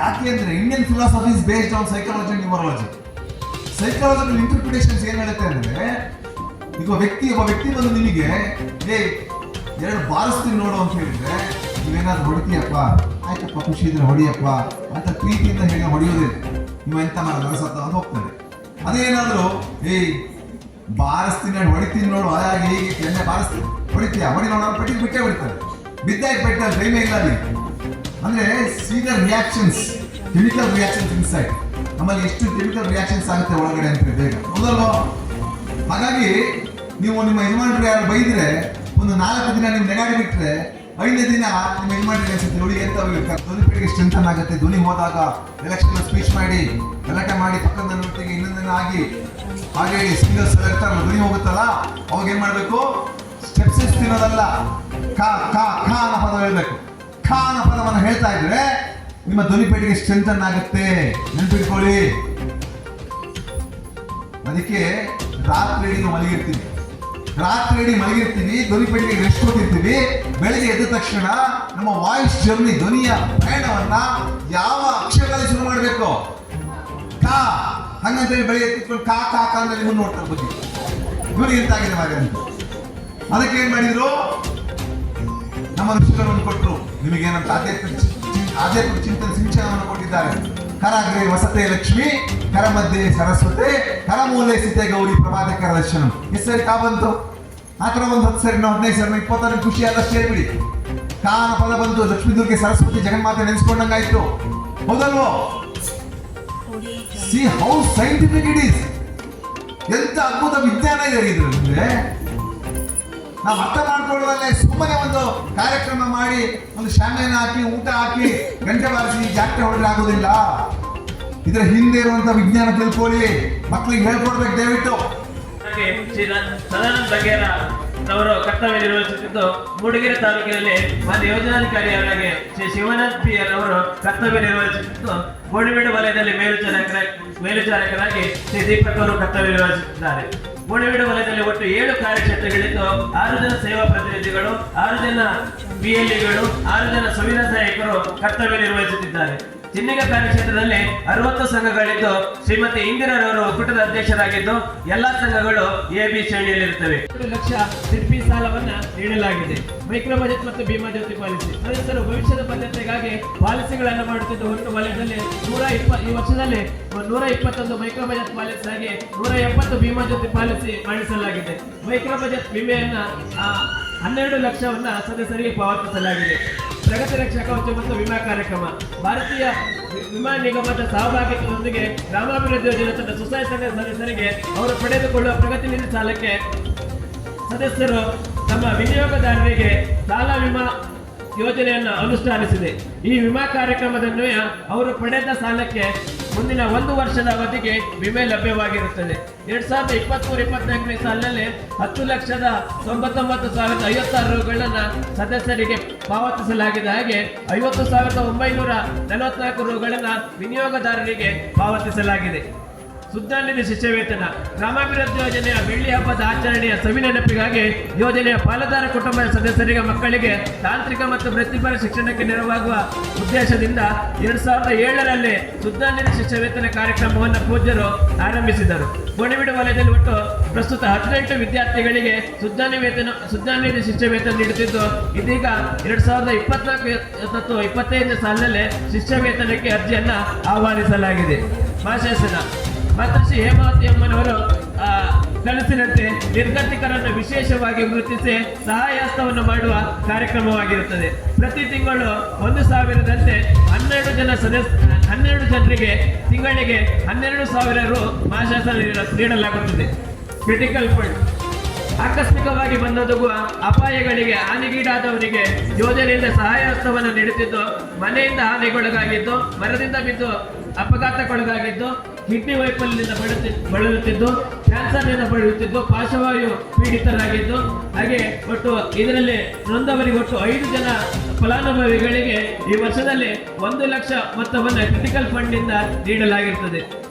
ಯಾಕೆ ಅಂದ್ರೆ Indian philosophy is based on psychology and numerology. Psychological interpretations ಏನ್ ಹೇಳುತ್ತೆ ಅಂದ್ರೆ, ಈಗ ಒಬ್ಬ ವ್ಯಕ್ತಿ ಬಂದು ನಿಮಗೆ ಎರಡು ಬಾರಿಸ್ತೀನಿ ನೋಡು ಅಂತ ಹೇಳಿದ್ರೆ, ನೀವೇನಾದ್ರು ಹೊಡಿತೀಯಪ್ಪ, ಆಯ್ತಪ್ಪ ಖುಷಿ ಇದ್ರೆ ಹೊಡಿಯಪ್ಪ ಅಂತ ಪ್ರೀತಿಯಿಂದ ಹೇಳಿ ಹೊಡೆಯೋದೇ. ನೀವು ಎಂತ ಮನಸತ್ತ ಅಂತ ಹೋಗ್ತಾರೆ. ಅದೇನಾದ್ರು ಬಾರಿಸ್ತೀನಿ ಹೊಡಿತೀನಿ ನೋಡು, ಹಾಗೆ ಹೀಗೆ ಎಣ್ಣೆ ಬಾರಿಸ್ತೀನಿ, ಹೊಡಿತೀಯ ಹೊಡಿ ನೋಡ ಪೆಟ್ಟಿಗೆ ಬಿಟ್ಟೇ ಬಿಡ್ತಾರೆ. ಬಿದ್ದಾಗಿ ಬಿಡ್ತಾರೆ, ಟೈಮೇ ಇಲ್ಲ ಅಲ್ಲಿ. ಅಂದ್ರೆ ಸೀದರ್ ರಿಯಾಕ್ಷನ್ಸ್, ಕೆಮಿಕಲ್ ರಿಯಾಕ್ಷನ್ಸ್ ಇನ್ಸೈಡ್. ನಮ್ಮಲ್ಲಿ ಎಷ್ಟು ಕೆಮಿಕಲ್ ರಿಯಾಕ್ಷನ್ಸ್ ಆಗುತ್ತೆ ಒಳಗಡೆ ಅಂತ ಬೇಗ ಮೊದಲು. ಹಾಗಾಗಿ ನೀವು ನಿಮ್ಮ ಯಜಮಾನರು ಯಾರು ಬೈದ್ರೆ ಒಂದು 4 ದಿನ ನೀವು ನೆಗಾಡಿ ಬಿಟ್ರೆ, 5ನೇ ದಿನ ನಿಮ್ಮ ಯಜಮಾನರಿಗೆ ಅನ್ಸುತ್ತೆ, ನೋಡಿ ಎಂತ ಧ್ವನಿ ಪೀಳಿಗೆ ಸ್ಟ್ರೆಂಥನ್ ಆಗುತ್ತೆ. ಧ್ವನಿ ಹೋದಾಗ ಎಲೆಕ್ಷನ್ ಸ್ಪೀಚ್ ಮಾಡಿ ಗಲಾಟೆ ಮಾಡಿ ಪಕ್ಕದ ನೊಟ್ಟಿಗೆ ಇನ್ನೊಂದಿನ ಆಗಿ ಹಾಗೆ ಸಿಂಗಲ್ಸ್ ಇರ್ತಾರಲ್ಲ, ಧ್ವನಿ ಹೋಗುತ್ತಲ್ಲ, ಅವಾಗ ಏನ್ ಮಾಡ್ಬೇಕು? ಸ್ಟೆಪ್ಸ್ ತಿನ್ನೋದಲ್ಲ, ಖಾ ಖಾ ಖಾ ಅನ್ನೋ ಪದ ಹೇಳ್ಬೇಕು. ಖಾ ಅನ್ನೋ ಪದವನ್ನು ಹೇಳ್ತಾ ಇದ್ರೆ ನಿಮ್ಮ ಧ್ವನಿ ಪೇಟಿಗೆ ಸ್ಟ್ರೆಂಥನ್ ಆಗುತ್ತೆ, ನೆನ್ಪಿಟ್ಕೊಳ್ಳಿ. ಅದಕ್ಕೆ ರಾತ್ರಿ ಮಲಗಿರ್ತೀವಿ, ಧ್ವನಿ ಪೇಟಿಗೆ ರೆಸ್ಟ್ ಕೊಟ್ಟಿರ್ತೀವಿ. ಬೆಳಿಗ್ಗೆ ಎದ್ದ ತಕ್ಷಣ ನಮ್ಮ ವಾಯ್ಸ್ ಜರ್ನಿ, ಧ್ವನಿಯ ಪ್ರಯಾಣವನ್ನ ಯಾವ ಅಕ್ಷರದಲ್ಲಿ ಶುರು ಮಾಡಬೇಕು? ಕಾ. ಹಂಗಂತೇಳಿ ಬೆಳಿಗ್ಗೆ ಎತ್ತಿಟ್ಕೊಂಡು ಕಾ ಕಾ ಕಾ ಅಂದ್ರೆ ನಿಮ್ಮನ್ನು ನೋಡ್ತಾರೆ ಬಗ್ಗೆ ಧ್ವನಿ ಎಂತಾಗಿದೆ ಹಾಗೆ ಅಂತ. ಅದಕ್ಕೆ ಏನ್ ಮಾಡಿದ್ರು ನಮ್ಮ ಋಷಿಗಳನ್ನು ಕೊಟ್ಟರು, ನಿಮಗೇನಂತ ಆಧ್ಯಾತ್ಮಿಕ ಚಿಂತನೆ ಸಿಂಚನವನ್ನು ಕೊಟ್ಟಿದ್ದಾರೆ. ಕರಾಗ್ರೆ ವಸತೆ ಲಕ್ಷ್ಮಿ, ಕರ ಮಧ್ಯೆ ಸರಸ್ವತೆ, ಕರ ಮೂಲೆ ಸ್ಥಿತೆ ಗೌರಿ ಪ್ರಭಾತಕರ ದರ್ಶನಂ. ಎಷ್ಟು ಸರಿ ಕಾ ಬಂತು? ಆ ಥರ ಒಂದು 10 ಸರಿ 15 ಸರಿ 20 ಖುಷಿ ಆದಷ್ಟು ಹೇಳ್ಬಿಡಿ. ಕಾನ ಪದ ಬಂತು, ಲಕ್ಷ್ಮೀ ದುರ್ಗೆ ಸರಸ್ವತಿ ಜಗನ್ಮಾತೆ ನೆನೆಸ್ಕೊಂಡಂಗಾಯ್ತು. ಹೌದಲ್ವೋ? See how scientific it is. ಎಂತ ಅದ್ಭುತ ವಿಜ್ಞಾನ ಇದೆ ಇದ್ರಲ್ಲಿ. ನಾವು ಅರ್ಥ ಮಾಡ್ಕೊಳ್ಳೋದಲ್ಲೇ ಸುಮ್ಮನೆ ಒಂದು ಕಾರ್ಯಕ್ರಮ ಮಾಡಿ ಒಂದು ಶಾಮಿಯಾನ ಹಾಕಿ ಊಟ ಹಾಕಿ ಗಂಟೆ ಬಾರಿಸಿ ಜಾತ್ರೆ ಹೊಡೆದ್ರೆ ಆಗೋದಿಲ್ಲ. ಇದರ ಹಿಂದೆ ಇರುವಂತ ವಿಜ್ಞಾನ ತಿಳ್ಕೊಳ್ಳಿ, ಮಕ್ಕಳಿಗೆ ಹೇಳ್ಕೊಡ್ಬೇಕು ದಯವಿಟ್ಟು. ಶ್ರೀ ಸದಾನಂದ ಬಗೇರ ಅವರು ಕರ್ತವ್ಯ ನಿರ್ವಹಿಸುತ್ತಿದ್ದು, ಮೂಡಿಗೆರೆ ತಾಲೂಕಿನಲ್ಲಿ ಒಂದು ಯೋಜನಾಧಿಕಾರಿಯಾಗಿ ಶ್ರೀ ಶಿವನಾಥ್ ಪಿ ಅವರು ಕರ್ತವ್ಯ ನಿರ್ವಹಿಸುತ್ತಿದ್ದು, ಗೋಣಿಬೀಡು ವಲಯದಲ್ಲಿ ಮೇಲ್ವಿಚಾರಕರಾಗಿ ಶ್ರೀ ದೀಪಕ್ ಅವರು ಕರ್ತವ್ಯ ನಿರ್ವಹಿಸುತ್ತಿದ್ದಾರೆ. ಗೋಣಿಬೀಡು ವಲಯದಲ್ಲಿ ಒಟ್ಟು 7 ಕಾರ್ಯಕ್ಷೇತ್ರಗಳಿದ್ದು 6 ಜನ ಸೇವಾ ಪ್ರತಿನಿಧಿಗಳು, 6 ಜನ ಬಿಎಲ್ಇಗಳು, 6 ಜನ ಸಂವಿಧಾನ ಸಹಾಯಕರು ಕರ್ತವ್ಯ ನಿರ್ವಹಿಸುತ್ತಿದ್ದಾರೆ. ಚಿನ್ನಿಗ ಕಾರ್ಯಕ್ಷೇತ್ರದಲ್ಲಿ 60 ಸಂಘಗಳಿದ್ದು, ಶ್ರೀಮತಿ ಇಂದಿರಾರವರು ಒಕ್ಕೂಟದ ಅಧ್ಯಕ್ಷರಾಗಿದ್ದು, ಎಲ್ಲಾ ಸಂಘಗಳು ಎಬಿ ಶ್ರೇಣಿಯಲ್ಲಿರುತ್ತವೆ. 2 ಲಕ್ಷ ಸಿಡ್ಪಿ ಸಾಲವನ್ನ ನೀಡಲಾಗಿದೆ. ಮೈಕ್ರೋ ಬಜೆಟ್ ಮತ್ತು ಭೀಮಾ ಜ್ಯೋತಿ ಪಾಲಿಸಿ ಸದಸ್ಯರು ಭವಿಷ್ಯದ ಭದ್ರತೆಗಾಗಿ ಪಾಲಿಸಿಗಳನ್ನು ಮಾಡುತ್ತಿದ್ದ ಒಟ್ಟು ವಲಯದಲ್ಲಿ ಈ ವರ್ಷದಲ್ಲಿ 121 ಮೈಕ್ರೋ ಬಜೆಟ್ ಪಾಲಿಸಿ ಆಗಿ 170 ಭೀಮಾ ಜ್ಯೋತಿ ಪಾಲಿಸಿ ಮಾಡಿಸಲಾಗಿದೆ. ಮೈಕ್ರೋ ಬಜೆಟ್ ವಿಮೆಯನ್ನ 12 ಲಕ್ಷವನ್ನ ಸದಸ್ಯರಿಗೆ ಪಾವತಿಸಲಾಗಿದೆ. ಪ್ರಗತಿ ರಕ್ಷಾ ಕವಚ ಮತ್ತು ವಿಮಾ ಕಾರ್ಯಕ್ರಮ ಭಾರತೀಯ ವಿಮಾ ನಿಗಮದ ಸಹಭಾಗಿತ್ವದೊಂದಿಗೆ ಗ್ರಾಮಾಭಿವೃದ್ಧಿ ಯೋಜನೆ ತಂಡ ಸ್ವಸಹಾಯ ಸಂಘದ ಸದಸ್ಯರಿಗೆ ಅವರು ಪಡೆದುಕೊಳ್ಳುವ ಪ್ರಗತಿ ನಿಧಿ ಸಾಲಕ್ಕೆ ಸದಸ್ಯರು ತಮ್ಮ ವಿನಿಯೋಗದಾರರಿಗೆ ಸಾಲ ವಿಮಾ ಯೋಜನೆಯನ್ನು ಅನುಷ್ಠಾನಿಸಿದೆ. ಈ ವಿಮಾ ಕಾರ್ಯಕ್ರಮದನ್ವಯ ಅವರು ಪಡೆದ ಸಾಲಕ್ಕೆ ಮುಂದಿನ 1 ವರ್ಷದ ಅವಧಿಗೆ ವಿಮೆ ಲಭ್ಯವಾಗಿರುತ್ತದೆ. 2023-24ನೇ ಸಾಲಿನಲ್ಲಿ 10,99,056 ರೂಗಳನ್ನು ಸದಸ್ಯರಿಗೆ ಪಾವತಿಸಲಾಗಿದೆ. ಹಾಗೆ 50,944 ರೂಗಳನ್ನು ವಿನಿಯೋಗದಾರರಿಗೆ ಪಾವತಿಸಲಾಗಿದೆ. ಸುಧಾನಿಧಿ ಶಿಷ್ಯ ವೇತನ ಗ್ರಾಮಾಭಿವೃದ್ಧಿ ಯೋಜನೆಯ ಬೆಳ್ಳಿ ಹಬ್ಬದ ಆಚರಣೆಯ ಸವಿನೆನಪಿಗಾಗಿ ಯೋಜನೆಯ ಪಾಲುದಾರ ಕುಟುಂಬದ ಸದಸ್ಯರಿಗೆ ಮಕ್ಕಳಿಗೆ ತಾಂತ್ರಿಕ ಮತ್ತು ವೃತ್ತಿಪರ ಶಿಕ್ಷಣಕ್ಕೆ ನೆರವಾಗುವ ಉದ್ದೇಶದಿಂದ 2007ರಲ್ಲಿ ಸುಧಾನಿಧಿ ಶಿಷ್ಯ ವೇತನ ಕಾರ್ಯಕ್ರಮವನ್ನು ಪೂಜ್ಯರು ಆರಂಭಿಸಿದರು. ಗೋಣಿಬೀಡು ವಲಯದಲ್ಲಿ ಒಟ್ಟು ಪ್ರಸ್ತುತ 18 ವಿದ್ಯಾರ್ಥಿಗಳಿಗೆ ಸುಧಾನಿಧಿ ಶಿಷ್ಯ ವೇತನ ನೀಡುತ್ತಿದ್ದು, ಇದೀಗ 2024-25ನೇ ಸಾಲಿನಲ್ಲಿ ಶಿಷ್ಯ ವೇತನಕ್ಕೆ ಅರ್ಜಿಯನ್ನು ಆಹ್ವಾನಿಸಲಾಗಿದೆ. ಮಾಶಾಸನ ಮಾತೃಶ್ರೀ ಹೇಮಾವತಿ ಅಮ್ಮನವರು ಕನಸಿನಂತೆ ನಿರ್ಗತಿಕರನ್ನು ವಿಶೇಷವಾಗಿ ಗುರುತಿಸಿ ಸಹಾಯ ಹಸ್ತವನ್ನು ಮಾಡುವ ಕಾರ್ಯಕ್ರಮವಾಗಿರುತ್ತದೆ. ಪ್ರತಿ ತಿಂಗಳು 1,000ದಂತೆ 12 ಜನರಿಗೆ ತಿಂಗಳಿಗೆ 12,000 ರು ಮಾಶಾಸನ ನೀಡಲಾಗುತ್ತದೆ. ಕ್ರಿಟಿಕಲ್ ಫಂಡ್ ಆಕಸ್ಮಿಕವಾಗಿ ಬಂದೊದಗುವ ಅಪಾಯಗಳಿಗೆ ಹಾನಿಗೀಡಾದವರಿಗೆ ಯೋಜನೆಯಿಂದ ಸಹಾಯ ಹಸ್ತವನ್ನು ನೀಡುತ್ತಿದ್ದು, ಮನೆಯಿಂದ ಹಾನಿಗೊಳಗಾಗಿದ್ದು, ಮರದಿಂದ ಬಿದ್ದು ಅಪಘಾತಕ್ಕೊಳಗಾಗಿದ್ದು, ಕಿಡ್ನಿ ವೈಫಲ್ಯದಿಂದ ಬಳಲುತ್ತಿದ್ದು, ಕ್ಯಾನ್ಸರ್ನಿಂದ ಬಳಲುತ್ತಿದ್ದು, ಪಾರ್ಶ್ವವಾಯು ಪೀಡಿತರಾಗಿದ್ದು, ಹಾಗೆ ಒಟ್ಟು ಇದರಲ್ಲಿ ನೊಂದವರಿಗೆ ಒಟ್ಟು 5 ಜನ ಫಲಾನುಭವಿಗಳಿಗೆ ಈ ವರ್ಷದಲ್ಲಿ 1 ಲಕ್ಷ ಮೊತ್ತವನ್ನು ಕ್ರಿಟಿಕಲ್ ಫಂಡ್ನಿಂದ ನೀಡಲಾಗಿರುತ್ತದೆ.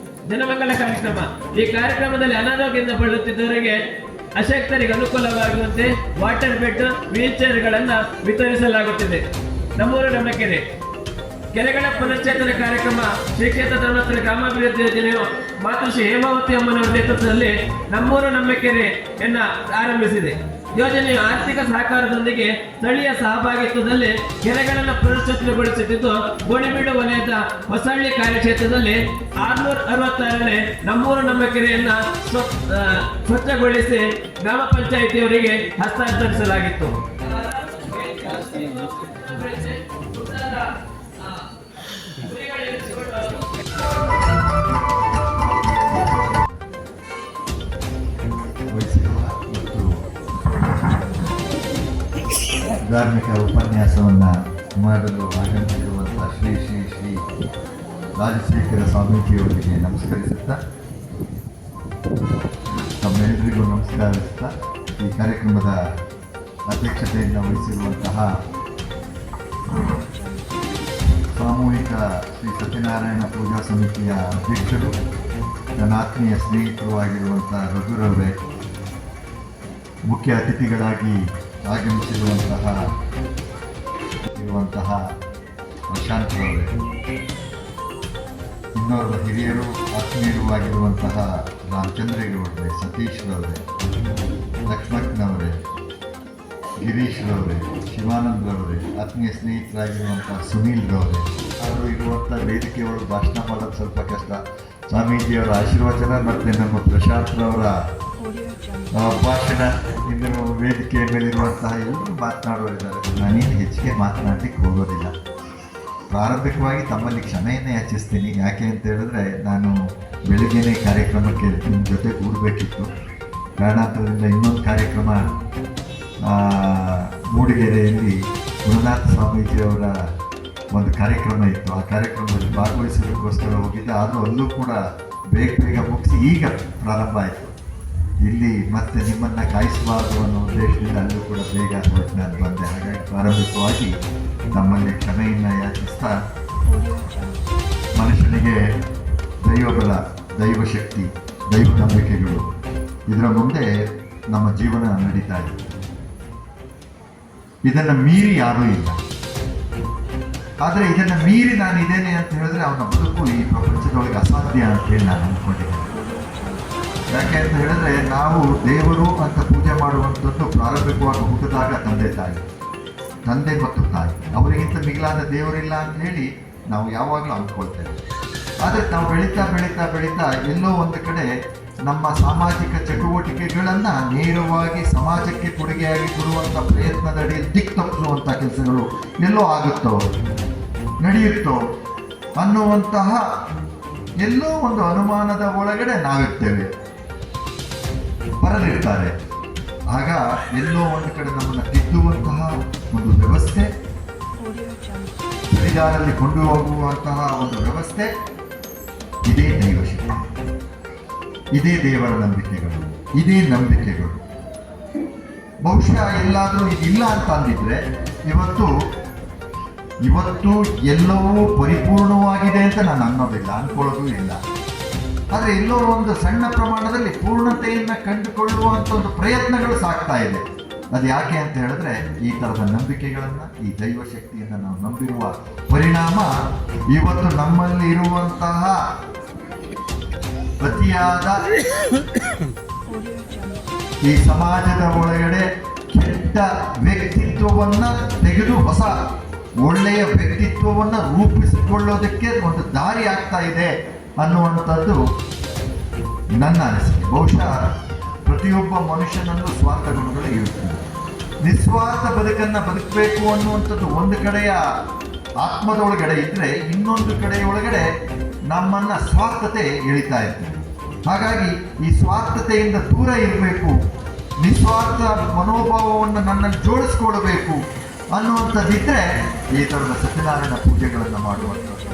ಜನಮಂಗಲ ಕಾರ್ಯಕ್ರಮ ಈ ಕಾರ್ಯಕ್ರಮದಲ್ಲಿ ಅನಾರೋಗ್ಯದಿಂದ ಬಳಲುತ್ತಿದ್ದವರಿಗೆ ಅಶಕ್ತರಿಗೆ ಅನುಕೂಲವಾಗುವಂತೆ ವಾಟರ್ ಬೆಡ್, ವೀಲ್ ಚೇರ್ಗಳನ್ನು ವಿತರಿಸಲಾಗುತ್ತಿದೆ. ನಮ್ಮೂರು ನಮ್ಮ ಕೆರೆ ಕೆರೆಗಳ ಪುನಶ್ಚೇತನ ಕಾರ್ಯಕ್ರಮ ಶ್ರೀ ಕ್ಷೇತ್ರ ಧರ್ಮಸ್ಥಳ ಗ್ರಾಮಾಭಿವೃದ್ಧಿ ಯೋಜನೆಯು ಮಾತೃಶ್ರೀ ಹೇಮಾವತಿ ಅಮ್ಮನವರ ನೇತೃತ್ವದಲ್ಲಿ ನಮ್ಮೂರು ನಮ್ಮ ಕೆರೆಯನ್ನ ಆರಂಭಿಸಿದೆ. ಯೋಜನೆಯು ಆರ್ಥಿಕ ಸಹಕಾರದೊಂದಿಗೆ ಸ್ಥಳೀಯ ಸಹಭಾಗಿತ್ವದಲ್ಲಿ ಕೆರೆಗಳನ್ನು ಪುನಶ್ಚೇತನಗೊಳಿಸುತ್ತಿದ್ದು, ಗೋಣಿಬೀಡು ವಲಯದ ಹೊಸಹಳ್ಳಿ ಕಾರ್ಯಕ್ಷೇತ್ರದಲ್ಲಿ 666ನೇ ನಮ್ಮೂರು ನಮ್ಮ ಕೆರೆಯನ್ನ ಸ್ವಚ್ಛಗೊಳಿಸಿ ಗ್ರಾಮ ಪಂಚಾಯಿತಿಯವರಿಗೆ ಹಸ್ತಾಂತರಿಸಲಾಗಿತ್ತು. ಧಾರ್ಮಿಕ ಉಪನ್ಯಾಸವನ್ನು ಮಾಡಲು ಆಗಮಿಸಿರುವಂಥ ಶ್ರೀ ಶ್ರೀ ಶ್ರೀ ರಾಜಶೇಖರ ಸ್ವಾಮೀಜಿಯವರಿಗೆ ನಮಸ್ಕರಿಸುತ್ತಾ, ತಮ್ಮೆಲ್ಲರಿಗೂ ನಮಸ್ಕರಿಸುತ್ತಾ, ಈ ಕಾರ್ಯಕ್ರಮದ ಅಧ್ಯಕ್ಷತೆಯನ್ನು ವಹಿಸಿರುವಂತಹ ಸಾಮೂಹಿಕ ಶ್ರೀ ಸತ್ಯನಾರಾಯಣ ಪೂಜಾ ಸಮಿತಿಯ ಅಧ್ಯಕ್ಷರು, ನನ್ನ ಆತ್ಮೀಯ ಸ್ನೇಹಿತರು ಆಗಿರುವಂಥ ರಘುರವರೇ, ಮುಖ್ಯ ಅತಿಥಿಗಳಾಗಿ ಆಗಮಿಸಿರುವಂತಹ ಪ್ರಶಾಂತರವರೇ, ಇನ್ನೋರ್ವ ಹಿರಿಯರು ಆತ್ಮೀಯರು ಆಗಿರುವಂತಹ ರಾಮಚಂದ್ರೇಗೌಡರೇ, ಸತೀಶ್ರವರೇ, ಲಕ್ಷ್ಮಣನವರೇ, ಗಿರೀಶ್ರವರೇ, ಶಿವಾನಂದರವರೇ, ಆತ್ಮೀಯ ಸ್ನೇಹಿತರಾಗಿರುವಂಥ ಸುನೀಲ್ರವರೇ, ಅವರು ಇರುವಂಥ ವೇದಿಕೆಯೊಳಗೆ ಭಾಷಣ ಮಾಡೋದು ಸ್ವಲ್ಪ ಕಷ್ಟ. ಸ್ವಾಮೀಜಿಯವರ ಆಶೀರ್ವಚನ ಮತ್ತು ನಮ್ಮ ಪ್ರಶಾಂತರವರ ಭಾಷಣ ಇನ್ನು ವೇದಿಕೆಯ ಮೇಲಿರುವಂತಹ ಎಲ್ಲರೂ ಮಾತನಾಡೋರಿದ್ದಾರೆ. ನಾನೇನು ಹೆಚ್ಚಿಗೆ ಮಾತನಾಡಲಿಕ್ಕೆ ಹೋಗೋದಿಲ್ಲ. ಪ್ರಾರಂಭಿಕವಾಗಿ ತಮ್ಮಲ್ಲಿ ಕ್ಷಮೆಯನ್ನೇ ಯಾಚಿಸ್ತೀನಿ. ಯಾಕೆ ಅಂತ ಹೇಳಿದ್ರೆ ನಾನು ಬೆಳಿಗ್ಗೆನೇ ಕಾರ್ಯಕ್ರಮಕ್ಕೆ ನಿಮ್ಮ ಜೊತೆ ಕೂಡಬೇಕಿತ್ತು. ಕಾರಣಾಂತರದಿಂದ ಇನ್ನೊಂದು ಕಾರ್ಯಕ್ರಮ ಮೂಡಿಗೆರೆಯಲ್ಲಿ ಗುರುನಾಥ ಸ್ವಾಮೀಜಿಯವರ ಒಂದು ಕಾರ್ಯಕ್ರಮ ಇತ್ತು. ಆ ಕಾರ್ಯಕ್ರಮದಲ್ಲಿ ಭಾಗವಹಿಸೋದಕ್ಕೋಸ್ಕರ ಹೋಗಿದ್ದೆ. ಆದರೂ ಅಲ್ಲೂ ಕೂಡ ಬೇಗ ಮುಗಿಸಿ ಈಗ ಪ್ರಾರಂಭ ಆಯಿತು. ಇಲ್ಲಿ ಮತ್ತೆ ನಿಮ್ಮನ್ನು ಕಾಯಿಸಬಾರ್ದು ಅನ್ನೋ ಉದ್ದೇಶದಿಂದ ಅಲ್ಲೂ ಕೂಡ ಬೇಗ ಹೊರಟು ನಾನು ಬಂದೆ. ಹಾಗಾಗಿ ಪ್ರಾರಂಭಿಕವಾಗಿ ತಮ್ಮಲ್ಲಿ ಕ್ಷಮೆಯನ್ನು ಯಾಚಿಸ್ತಾ, ಮನುಷ್ಯನಿಗೆ ದೈವಬಲ, ದೈವಶಕ್ತಿ, ದೈವ ನಂಬಿಕೆಗಳು ಇದರ ಮುಂದೆ ನಮ್ಮ ಜೀವನ ನಡೀತಾ ಇದೆ. ಇದನ್ನು ಮೀರಿ ಯಾರೂ ಇಲ್ಲ. ಆದರೆ ಇದನ್ನು ಮೀರಿ ನಾನು ಇದ್ದೇನೆ ಅಂತ ಹೇಳಿದ್ರೆ ಅವನ ಬದುಕು ಈ ಪ್ರಪಂಚದೊಳಗೆ ಅಸಾಧ್ಯ ಅಂತೇಳಿ ನಾನು ಅಂದ್ಕೊಂಡಿದ್ದೇನೆ. ಯಾಕೆ ಅಂತ ಹೇಳಿದ್ರೆ ನಾವು ದೇವರು ಅಂತ ಪೂಜೆ ಮಾಡುವಂಥದ್ದು ಪ್ರಾರಂಭಿಕವಾಗಿ ಹುಟ್ಟಿದಾಗ ತಂದೆ ಮತ್ತು ತಾಯಿ ಅವರಿಗಿಂತ ಮಿಗಿಲಾದ ದೇವರಿಲ್ಲ ಅಂತ ಹೇಳಿ ನಾವು ಯಾವಾಗಲೂ ಅಂದ್ಕೊಳ್ತೇವೆ. ಆದರೆ ನಾವು ಬೆಳೀತಾ ಎಲ್ಲೋ ಒಂದು ಕಡೆ ನಮ್ಮ ಸಾಮಾಜಿಕ ಚಟುವಟಿಕೆಗಳನ್ನು ನೇರವಾಗಿ ಸಮಾಜಕ್ಕೆ ಕೊಡುಗೆಯಾಗಿ ಕೊಡುವಂಥ ಪ್ರಯತ್ನದಡಿ ದಿಕ್ಕು ತಪ್ಪಿಸುವಂಥ ಕೆಲಸಗಳು ಎಲ್ಲೋ ಆಗುತ್ತೋ ನಡೆಯುತ್ತೋ ಅನ್ನುವಂತಹ ಎಲ್ಲೋ ಒಂದು ಅನುಮಾನದ ಒಳಗಡೆ ನಾವಿರ್ತೇವೆ. ಪರರಿರ್ತಾರೆ. ಆಗ ಎಲ್ಲೋ ಒಂದು ಕಡೆ ನಮ್ಮನ್ನು ತಿದ್ದುವಂತಹ ಒಂದು ವ್ಯವಸ್ಥೆ, ಸರಿದಾರಲ್ಲಿ ಕೊಂಡು ಹೋಗುವಂತಹ ಒಂದು ವ್ಯವಸ್ಥೆ, ಇದೇ ದೈವಶಕ್ತಿ, ಇದೇ ದೇವರ ನಂಬಿಕೆಗಳು, ಇದೇ ನಂಬಿಕೆಗಳು. ಬಹುಶಃ ಎಲ್ಲಾದರೂ ಇದಿಲ್ಲ ಅಂತ ಅಂದಿದ್ರೆ ಇವತ್ತು ಎಲ್ಲವೂ ಪರಿಪೂರ್ಣವಾಗಿದೆ ಅಂತ ನಾನು ಅನ್ನೋದಿಲ್ಲ, ಅನ್ಕೊಳ್ಳೋದು ಇಲ್ಲ. ಆದರೆ ಎಲ್ಲೋ ಒಂದು ಸಣ್ಣ ಪ್ರಮಾಣದಲ್ಲಿ ಪೂರ್ಣತೆಯನ್ನು ಕಂಡುಕೊಳ್ಳುವಂಥ ಒಂದು ಪ್ರಯತ್ನಗಳು ಸಾಗ್ತಾ ಇದೆ. ಅದು ಯಾಕೆ ಅಂತ ಹೇಳಿದ್ರೆ ಈ ಥರದ ನಂಬಿಕೆಗಳನ್ನು, ಈ ದೈವಶಕ್ತಿಯನ್ನು ನಾವು ನಂಬಿರುವ ಪರಿಣಾಮ ಇವತ್ತು ನಮ್ಮಲ್ಲಿ ಇರುವಂತಹ ಅತಿಯಾದ ಈ ಸಮಾಜದ ಒಳಗಡೆ ಕೆಟ್ಟ ವ್ಯಕ್ತಿತ್ವವನ್ನು ತೆಗೆದು ಹೊಸ ಒಳ್ಳೆಯ ವ್ಯಕ್ತಿತ್ವವನ್ನು ರೂಪಿಸಿಕೊಳ್ಳೋದಕ್ಕೆ ಒಂದು ದಾರಿ ಆಗ್ತಾ ಇದೆ ಅನ್ನುವಂಥದ್ದು ನನ್ನ ಅನಿಸಿಕೆ. ಬಹುಶಃ ಪ್ರತಿಯೊಬ್ಬ ಮನುಷ್ಯನಲ್ಲೂ ಸ್ವಾರ್ಥ ಗುಣಗಳು ಇರುತ್ತದೆ. ನಿಸ್ವಾರ್ಥ ಬದುಕನ್ನು ಬದುಕಬೇಕು ಅನ್ನುವಂಥದ್ದು ಒಂದು ಕಡೆಯ ಆತ್ಮದ ಒಳಗಡೆ ಇದ್ದರೆ, ಇನ್ನೊಂದು ಕಡೆಯೊಳಗಡೆ ನಮ್ಮನ್ನು ಸ್ವಾರ್ಥತೆ ಎಳಿತಾ ಇರ್ತದೆ. ಹಾಗಾಗಿ ಈ ಸ್ವಾರ್ಥತೆಯಿಂದ ದೂರ ಇರಬೇಕು, ನಿಸ್ವಾರ್ಥ ಮನೋಭಾವವನ್ನು ನನ್ನಲ್ಲಿ ಜೋಡಿಸ್ಕೊಳ್ಬೇಕು ಅನ್ನುವಂಥದ್ದಿದ್ದರೆ ಈ ಥರದ ಸತ್ಯನಾರಾಯಣ ಪೂಜೆಗಳನ್ನು ಮಾಡುವಂಥದ್ದು,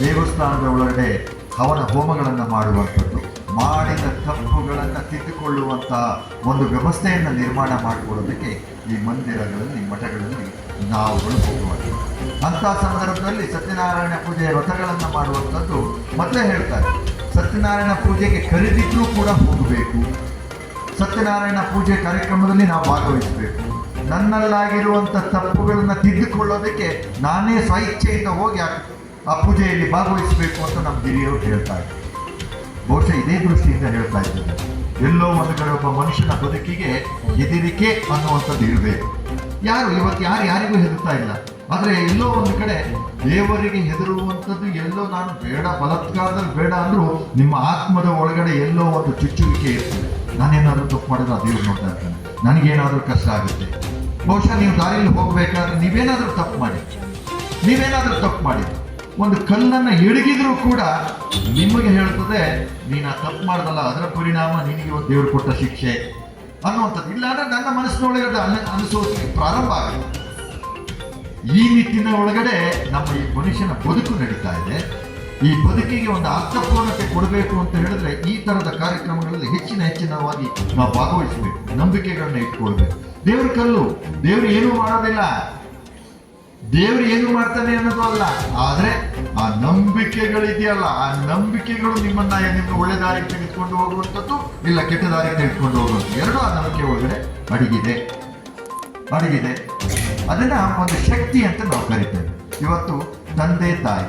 ದೇವಸ್ಥಾನದ ಒಳಗಡೆ ಹವನ ಹೋಮಗಳನ್ನು ಮಾಡುವಂಥದ್ದು, ಮಾಡಿದ ತಪ್ಪುಗಳನ್ನು ತಿದ್ದುಕೊಳ್ಳುವಂತಹ ಒಂದು ವ್ಯವಸ್ಥೆಯನ್ನು ನಿರ್ಮಾಣ ಮಾಡಿಕೊಳ್ಳೋದಕ್ಕೆ ಈ ಮಂದಿರಗಳಲ್ಲಿ, ಮಠಗಳಲ್ಲಿ ನಾವುಗಳು ಹೋಗುವಂಥದ್ದು. ಅಂಥ ಸಂದರ್ಭದಲ್ಲಿ ಸತ್ಯನಾರಾಯಣ ಪೂಜೆಯ ವ್ರತಗಳನ್ನು ಮಾಡುವಂಥದ್ದು ಮೊದಲೇ ಹೇಳ್ತಾರೆ. ಸತ್ಯನಾರಾಯಣ ಪೂಜೆಗೆ ಕರೆದಿದ್ರೂ ಕೂಡ ಹೋಗಬೇಕು. ಸತ್ಯನಾರಾಯಣ ಪೂಜೆ ಕಾರ್ಯಕ್ರಮದಲ್ಲಿ ನಾವು ಭಾಗವಹಿಸಬೇಕು. ನನ್ನಲ್ಲಾಗಿರುವಂಥ ತಪ್ಪುಗಳನ್ನು ತಿದ್ದುಕೊಳ್ಳೋದಕ್ಕೆ ನಾನೇ ಸ್ವಇಚ್ಛೆಯಿಂದ ಹೋಗಿ ಆ ಪೂಜೆಯಲ್ಲಿ ಭಾಗವಹಿಸಬೇಕು ಅಂತ ನಮ್ಮ ಹಿರಿಯರು ಹೇಳ್ತಾ ಇದ್ದಾರೆ. ಬಹುಶಃ ಇದೇ ದೃಷ್ಟಿಯಿಂದ ಹೇಳ್ತಾ ಇದ್ದಾರೆ. ಎಲ್ಲೋ ಒಂದು ಕಡೆ ಒಬ್ಬ ಮನುಷ್ಯನ ಬದುಕಿಗೆ ಹೆದರಿಕೆ ಅನ್ನುವಂಥದ್ದು ಇರಬೇಕು. ಇವತ್ತು ಯಾರಿಗೂ ಹೆದರ್ತಾ ಇಲ್ಲ. ಆದರೆ ಎಲ್ಲೋ ಒಂದು ಕಡೆ ದೇವರಿಗೆ ಹೆದರುವಂಥದ್ದು ಎಲ್ಲೋ ನಾನು ಬೇಡ, ಬಲಾತ್ಕಾರದಲ್ಲಿ ಬೇಡ ಅಂದರೂ ನಿಮ್ಮ ಆತ್ಮದ ಒಳಗಡೆ ಎಲ್ಲೋ ಒಂದು ಚುಚ್ಚುವಿಕೆ ಇರ್ತದೆ. ನಾನೇನಾದರೂ ತಪ್ಪು ಮಾಡಿದ್ರೆ ದೇವ್ರು ನೋಡ್ತಾ ಇರ್ತಾನೆ, ನನಗೇನಾದರೂ ಕಷ್ಟ ಆಗುತ್ತೆ. ಬಹುಶಃ ನೀವು ದಾರಿಯಲ್ಲಿ ಹೋಗಬೇಕಾದ್ರೆ ನೀವೇನಾದರೂ ತಪ್ಪು ಮಾಡಿ ಒಂದು ಕಲ್ಲನ್ನು ಎಡಗಿದ್ರೂ ಕೂಡ ನಿಮಗೆ ಹೇಳ್ತದೆ, ನೀನು ಆ ತಪ್ಪು ಮಾಡ್ದಲ್ಲ, ಅದರ ಪರಿಣಾಮ ನಿನಗೆ ಒಂದು ದೇವರು ಕೊಟ್ಟ ಶಿಕ್ಷೆ ಅನ್ನುವಂಥದ್ದು. ಇಲ್ಲ ಅಂದರೆ ನನ್ನ ಮನಸ್ಸಿನೊಳಗಡೆ ಅನಿಸೋದಕ್ಕೆ ಪ್ರಾರಂಭ ಆಗುತ್ತೆ. ಈ ನಿಟ್ಟಿನ ಒಳಗಡೆ ನಮ್ಮ ಈ ಮನುಷ್ಯನ ಬದುಕು ನಡೀತಾ ಇದೆ. ಈ ಬದುಕಿಗೆ ಒಂದು ಅರ್ಥಪೂರ್ಣತೆ ಕೊಡಬೇಕು ಅಂತ ಹೇಳಿದ್ರೆ ಈ ಥರದ ಕಾರ್ಯಕ್ರಮಗಳಲ್ಲಿ ಹೆಚ್ಚಿನವಾಗಿ ನಾವು ಭಾಗವಹಿಸಬೇಕು, ನಂಬಿಕೆಗಳನ್ನ ಇಟ್ಕೊಳ್ಬೇಕು. ದೇವ್ರ ಕಲ್ಲು, ದೇವರು ಏನೂ ಮಾಡೋದಿಲ್ಲ, ದೇವರು ಏನು ಮಾಡ್ತಾನೆ ಅನ್ನೋದು ಅಲ್ಲ. ಆದರೆ ಆ ನಂಬಿಕೆಗಳಿದೆಯಲ್ಲ, ಆ ನಂಬಿಕೆಗಳು ನಿಮ್ಮ ಒಳ್ಳೆ ದಾರಿಗೆ ತೆಗೆದುಕೊಂಡು ಹೋಗುವಂಥದ್ದು, ಇಲ್ಲ ಕೆಟ್ಟ ದಾರಿಗೆ ತೆಗೆದುಕೊಂಡು ಹೋಗುವಂಥದ್ದು, ಎರಡೂ ಆ ನಂಬಿಕೆ ಒಳಗಡೆ ಅಡಗಿದೆ. ಅದನ್ನ ಒಂದು ಶಕ್ತಿ ಅಂತ ನಾವು ಕರಿತೇವೆ. ಇವತ್ತು ತಂದೆ ತಾಯಿ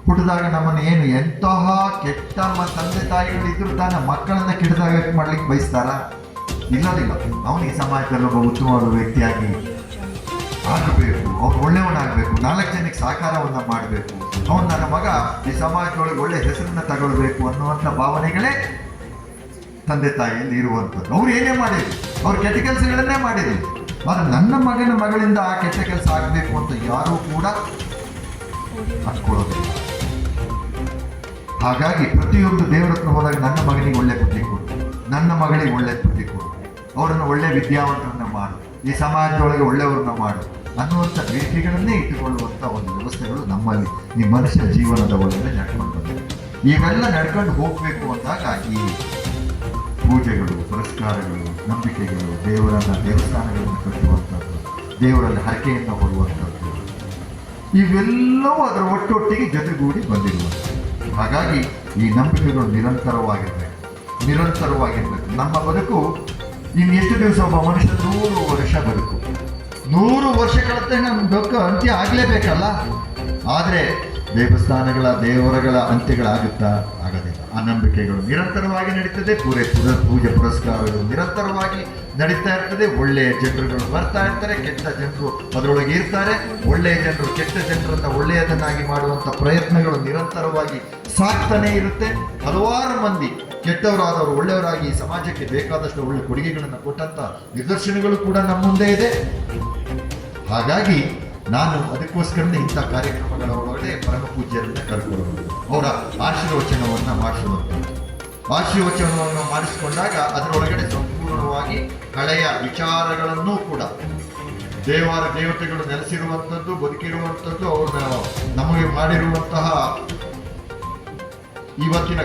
ಹುಟ್ಟಿದಾಗ ನಮ್ಮನ್ನು ಎಂತಹ ಕೆಟ್ಟ ತಂದೆ ತಾಯಿಗಳಿದ್ರು ತಾನು ಮಕ್ಕಳನ್ನ ಕೆಟ್ಟದಾಗ ಮಾಡ್ಲಿಕ್ಕೆ ಬಯಸ್ತಾರ? ಇಲ್ಲದಿಲ್ಲ. ಅವನಿಗೆ ಸಮಾಜದಲ್ಲಿ ಒಬ್ಬ ಉತ್ತಮವಾದ ವ್ಯಕ್ತಿಯಾಗಿ ಆಗಬೇಕು, ಅವ್ನು ಒಳ್ಳೆಯವನಾಗಬೇಕು, 4 ಜನಕ್ಕೆ ಸಹಕಾರವನ್ನು ಮಾಡಬೇಕು, ಅವನು ನನ್ನ ಮಗ ಈ ಸಮಾಜದೊಳಗೆ ಒಳ್ಳೆ ಹೆಸರನ್ನ ತಗೊಳ್ಬೇಕು ಅನ್ನುವಂಥ ಭಾವನೆಗಳೇ ತಂದೆ ತಾಯಿಯಲ್ಲಿ ಇರುವಂಥದ್ದು. ಅವ್ರು ಏನೇ ಮಾಡಿದ್ರು, ಅವ್ರು ಕೆಟ್ಟ ಕೆಲಸಗಳನ್ನೇ ಮಾಡಿದ್ರು, ಆದರೆ ನನ್ನ ಮಗನ ಮಗಳಿಂದ ಆ ಕೆಟ್ಟ ಕೆಲಸ ಆಗಬೇಕು ಅಂತ ಯಾರೂ ಕೂಡ ಹಚ್ಕೊಳ್ಳೋದಿಲ್ಲ. ಹಾಗಾಗಿ ಪ್ರತಿಯೊಂದು ದೇವರ ಹತ್ರ ಹೋದಾಗ ನನ್ನ ಮಗನಿಗೆ ಒಳ್ಳೆ ಬುದ್ಧಿ ಕೊಡು, ನನ್ನ ಮಗಳಿಗೆ ಒಳ್ಳೆ ಬುದ್ಧಿ ಕೊಡು, ಅವರನ್ನು ಒಳ್ಳೆ ವಿದ್ಯಾವಂತರನ್ನ ಮಾಡು, ಈ ಸಮಾಜದೊಳಗೆ ಒಳ್ಳೆಯವ್ರನ್ನ ಮಾಡು ಅನ್ನುವಂಥ ಬೇಡಿಕೆಗಳನ್ನೇ ಇಟ್ಟುಕೊಳ್ಳುವಂಥ ಒಂದು ವ್ಯವಸ್ಥೆಗಳು ನಮ್ಮಲ್ಲಿ ಈ ಮನುಷ್ಯ ಜೀವನದ ಒಳಗಡೆ ನಡ್ಕೊಂಡು ಬಂದಿದೆ. ಇವೆಲ್ಲ ನಡ್ಕೊಂಡು ಹೋಗಬೇಕು ಅಂದಾಗ ಈ ಪೂಜೆಗಳು, ಪುರಸ್ಕಾರಗಳು, ನಂಬಿಕೆಗಳು, ದೇವಸ್ಥಾನಗಳನ್ನು ಕಟ್ಟುವಂಥದ್ದು, ದೇವರಲ್ಲಿ ಹರಕೆಯನ್ನು ಹೊರುವಂಥದ್ದು, ಇವೆಲ್ಲವೂ ಅದರ ಒಟ್ಟೊಟ್ಟಿಗೆ ಜೊತೆಗೂಡಿ ಬಂದಿರುವಂಥದ್ದು. ಹಾಗಾಗಿ ಈ ನಂಬಿಕೆಗಳು ನಿರಂತರವಾಗಿರ್ಬೇಕು. ನಮ್ಮ ಬದುಕು ಇನ್ನೆಷ್ಟು ದಿವಸ ಒಬ್ಬ ಮನುಷ್ಯ 100 ವರ್ಷ ಬದುಕು, 100 ವರ್ಷಗಳತ್ತೆ ನಮ್ಮ ಬದುಕು ಅಂತ್ಯ ಆಗಲೇಬೇಕಲ್ಲ. ಆದರೆ ದೇವರಗಳ ಅಂತ್ಯಗಳಾಗುತ್ತಾ? ಆಗೋದಿಲ್ಲ. ಆ ನಂಬಿಕೆಗಳು ನಿರಂತರವಾಗಿ ನಡೀತದೆ. ಪೂಜೆ ಪುರಸ್ಕಾರಗಳು ನಿರಂತರವಾಗಿ ನಡೀತಾ ಇರ್ತದೆ. ಒಳ್ಳೆಯ ಜನರುಗಳು ಬರ್ತಾ ಇರ್ತಾರೆ, ಕೆಟ್ಟ ಜನರು ಅದರೊಳಗೆ ಇರ್ತಾರೆ. ಒಳ್ಳೆಯ ಜನರು ಕೆಟ್ಟ ಜನರನ್ನು ಒಳ್ಳೆಯದನ್ನಾಗಿ ಮಾಡುವಂಥ ಪ್ರಯತ್ನಗಳು ನಿರಂತರವಾಗಿ ಸಾಕ್ತಾನೆ ಇರುತ್ತೆ. ಹಲವಾರು ಮಂದಿ ಕೆಟ್ಟವರಾದವರು ಒಳ್ಳೆಯವರಾಗಿ ಸಮಾಜಕ್ಕೆ ಬೇಕಾದಷ್ಟು ಒಳ್ಳೆ ಕೊಡುಗೆಗಳನ್ನು ಕೊಟ್ಟಂಥ ನಿದರ್ಶನಗಳು ಕೂಡ ನಮ್ಮ ಮುಂದೆ ಇದೆ. ಹಾಗಾಗಿ ನಾನು ಅದಕ್ಕೋಸ್ಕರನೇ ಇಂಥ ಕಾರ್ಯಕ್ರಮಗಳ ಒಳಗಡೆ ಪರಮ ಪೂಜ್ಯರನ್ನ ಕರ್ಕೊಳ್ಳುವುದು, ಅವರ ಆಶೀರ್ವಚನವನ್ನು ಮಾಡಿಸಿಕೊಂಡಾಗ ಅದರೊಳಗಡೆ ಸಂಪೂರ್ಣವಾಗಿ ಹಳೆಯ ವಿಚಾರಗಳನ್ನೂ ಕೂಡ ದೇವತೆಗಳು ನೆಲೆಸಿರುವಂಥದ್ದು, ಬದುಕಿರುವಂಥದ್ದು, ಅವ್ರನ್ನ ನಮಗೆ ಮಾಡಿರುವಂತಹ ಇವತ್ತಿನ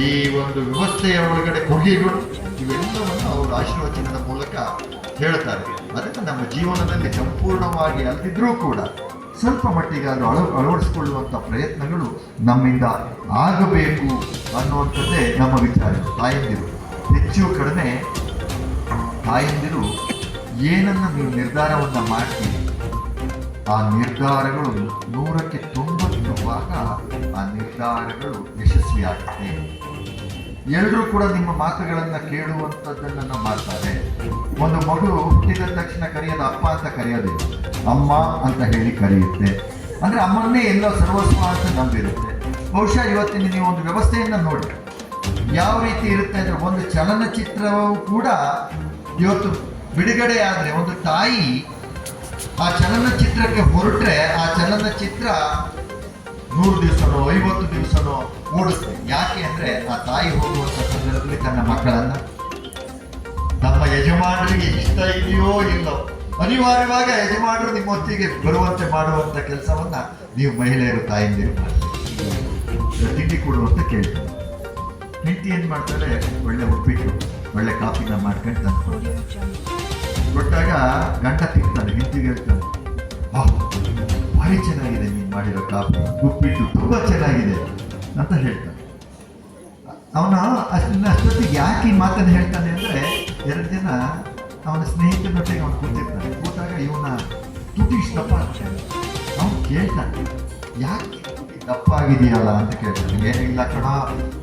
ಈ ಒಂದು ವ್ಯವಸ್ಥೆಯ ಒಳಗಡೆ ಕೊಡುಗೆಗಳು, ಇವೆಲ್ಲವನ್ನು ಅವರ ಆಶೀರ್ವಚನದ ಮೂಲಕ ಹೇಳ್ತಾರೆ. ಅದಕ್ಕೆ ನಮ್ಮ ಜೀವನದಲ್ಲಿ ಸಂಪೂರ್ಣವಾಗಿ ಅಲ್ಲದಿದ್ರೂ ಕೂಡ ಸ್ವಲ್ಪ ಮಟ್ಟಿಗೆ ಅದು ಅಳವಡಿಸಿಕೊಳ್ಳುವಂಥ ಪ್ರಯತ್ನಗಳು ನಮ್ಮಿಂದ ಆಗಬೇಕು ಅನ್ನುವಂಥದ್ದೇ ನಮ್ಮ ವಿಚಾರ. ತಾಯಂದಿರು ಹೆಚ್ಚು ಕಡಿಮೆ ತಾಯಂದಿರು ಏನನ್ನು ನೀವು ನಿರ್ಧಾರವನ್ನು ಮಾಡ್ತೀರಿ, ಆ ನಿರ್ಧಾರಗಳು 100ಕ್ಕೆ 90 ಭಾಗ ಆ ನಿರ್ಧಾರಗಳು ಯಶಸ್ವಿಯಾಗುತ್ತೆ. ಎಲ್ಲರೂ ಕೂಡ ನಿಮ್ಮ ಮಾತುಗಳನ್ನು ಕೇಳುವಂಥದ್ದನ್ನು ಮಾಡ್ತಾರೆ. ಒಂದು ಮಗು ಹುಟ್ಟಿದ ತಕ್ಷಣ ಕರೆಯೋದು ಅಪ್ಪ ಅಂತ ಕರೆಯೋದಿಲ್ಲ, ಅಮ್ಮ ಅಂತ ಹೇಳಿ ಕರೆಯುತ್ತೆ. ಅಂದರೆ ಅಮ್ಮನ್ನೇ ಎಲ್ಲೋ ಸರ್ವಸ್ವ ಅಂತ ನಂಬಿರುತ್ತೆ. ಬಹುಶಃ ಇವತ್ತಿನ ನೀವು ಒಂದು ವ್ಯವಸ್ಥೆಯನ್ನು ನೋಡಿ ಯಾವ ರೀತಿ ಇರುತ್ತೆ ಅಂದರೆ, ಒಂದು ಚಲನಚಿತ್ರವೂ ಕೂಡ ಇವತ್ತು ಬಿಡುಗಡೆ ಆದರೆ ಒಂದು ತಾಯಿ ಆ ಚಲನಚಿತ್ರಕ್ಕೆ ಹೊರಟ್ರೆ ಆ ಚಲನಚಿತ್ರ 100 ದಿವಸನೋ 50 ದಿವಸನೋ ಓಡಿಸ್ತೆ. ಯಾಕೆ ಅಂದರೆ ಆ ತಾಯಿ ಹೋಗುವಂಥ ಸಂದರ್ಭದಲ್ಲಿ ತನ್ನ ಮಕ್ಕಳನ್ನು ನಮ್ಮ ಯಜಮಾನರಿಗೆ ಇಷ್ಟ ಇದೆಯೋ ಇಲ್ಲೋ ಅನಿವಾರ್ಯವಾಗಿ ಯಜಮಾನರು ನಿಮ್ಮೊತ್ತಿಗೆ ಬರುವಂತೆ ಮಾಡುವಂಥ ಕೆಲಸವನ್ನ ನೀವು ಮಹಿಳೆಯರು ತಾಯಂದಿರು ಮಾಡ್ತೀವಿ. ತಿಂಡಿ ಕೊಡುವಂತ ಕೇಳ್ತಾರೆ. ಹೆಂಡತಿ ಏನು ಮಾಡ್ತಾರೆ, ಒಳ್ಳೆ ಉಪ್ಪಿಟ್ಟು ಒಳ್ಳೆ ಕಾಫಿನ ಮಾಡ್ಕೊಂಡು ತಂದು ಕೊಟ್ಟಾಗ ಗಂಡ ತಿಂತಾನೆ, ಹೆಂಡತಿಗೆ ಹೇಳ್ತಾನೆ, ಭಾರಿ ಚೆನ್ನಾಗಿದೆ ನೀನು ಮಾಡಿರೋ ಕಾಫಿ, ಉಪ್ಪಿಟ್ಟು ತುಂಬ ಚೆನ್ನಾಗಿದೆ ಅಂತ ಹೇಳ್ತಾನೆ. ಅಷ್ಟೊತ್ತಿಗೆ ಯಾಕೆ ಈ ಮಾತನ್ನು ಹೇಳ್ತಾನೆ ಅಂದರೆ, 2 ದಿನ ಅವನ ಸ್ನೇಹಿತನೊಟ್ಟಿಗೆ ಅವನು ಕೂತಿರ್ತಾನೆ. ಕೂತಾಗ ಇವನ ತುಟಿ ಇಷ್ಟು ದಪ್ಪ ಆಗ್ತಾನೆ. ಅವನು ಕೇಳ್ತಾನೆ, ಯಾಕೆ ತುಟಿ ದಪ್ಪ ಆಗಿದೆಯಲ್ಲ ಅಂತ ಕೇಳ್ತಾನೆ. ಏನಿಲ್ಲ ಕಣ,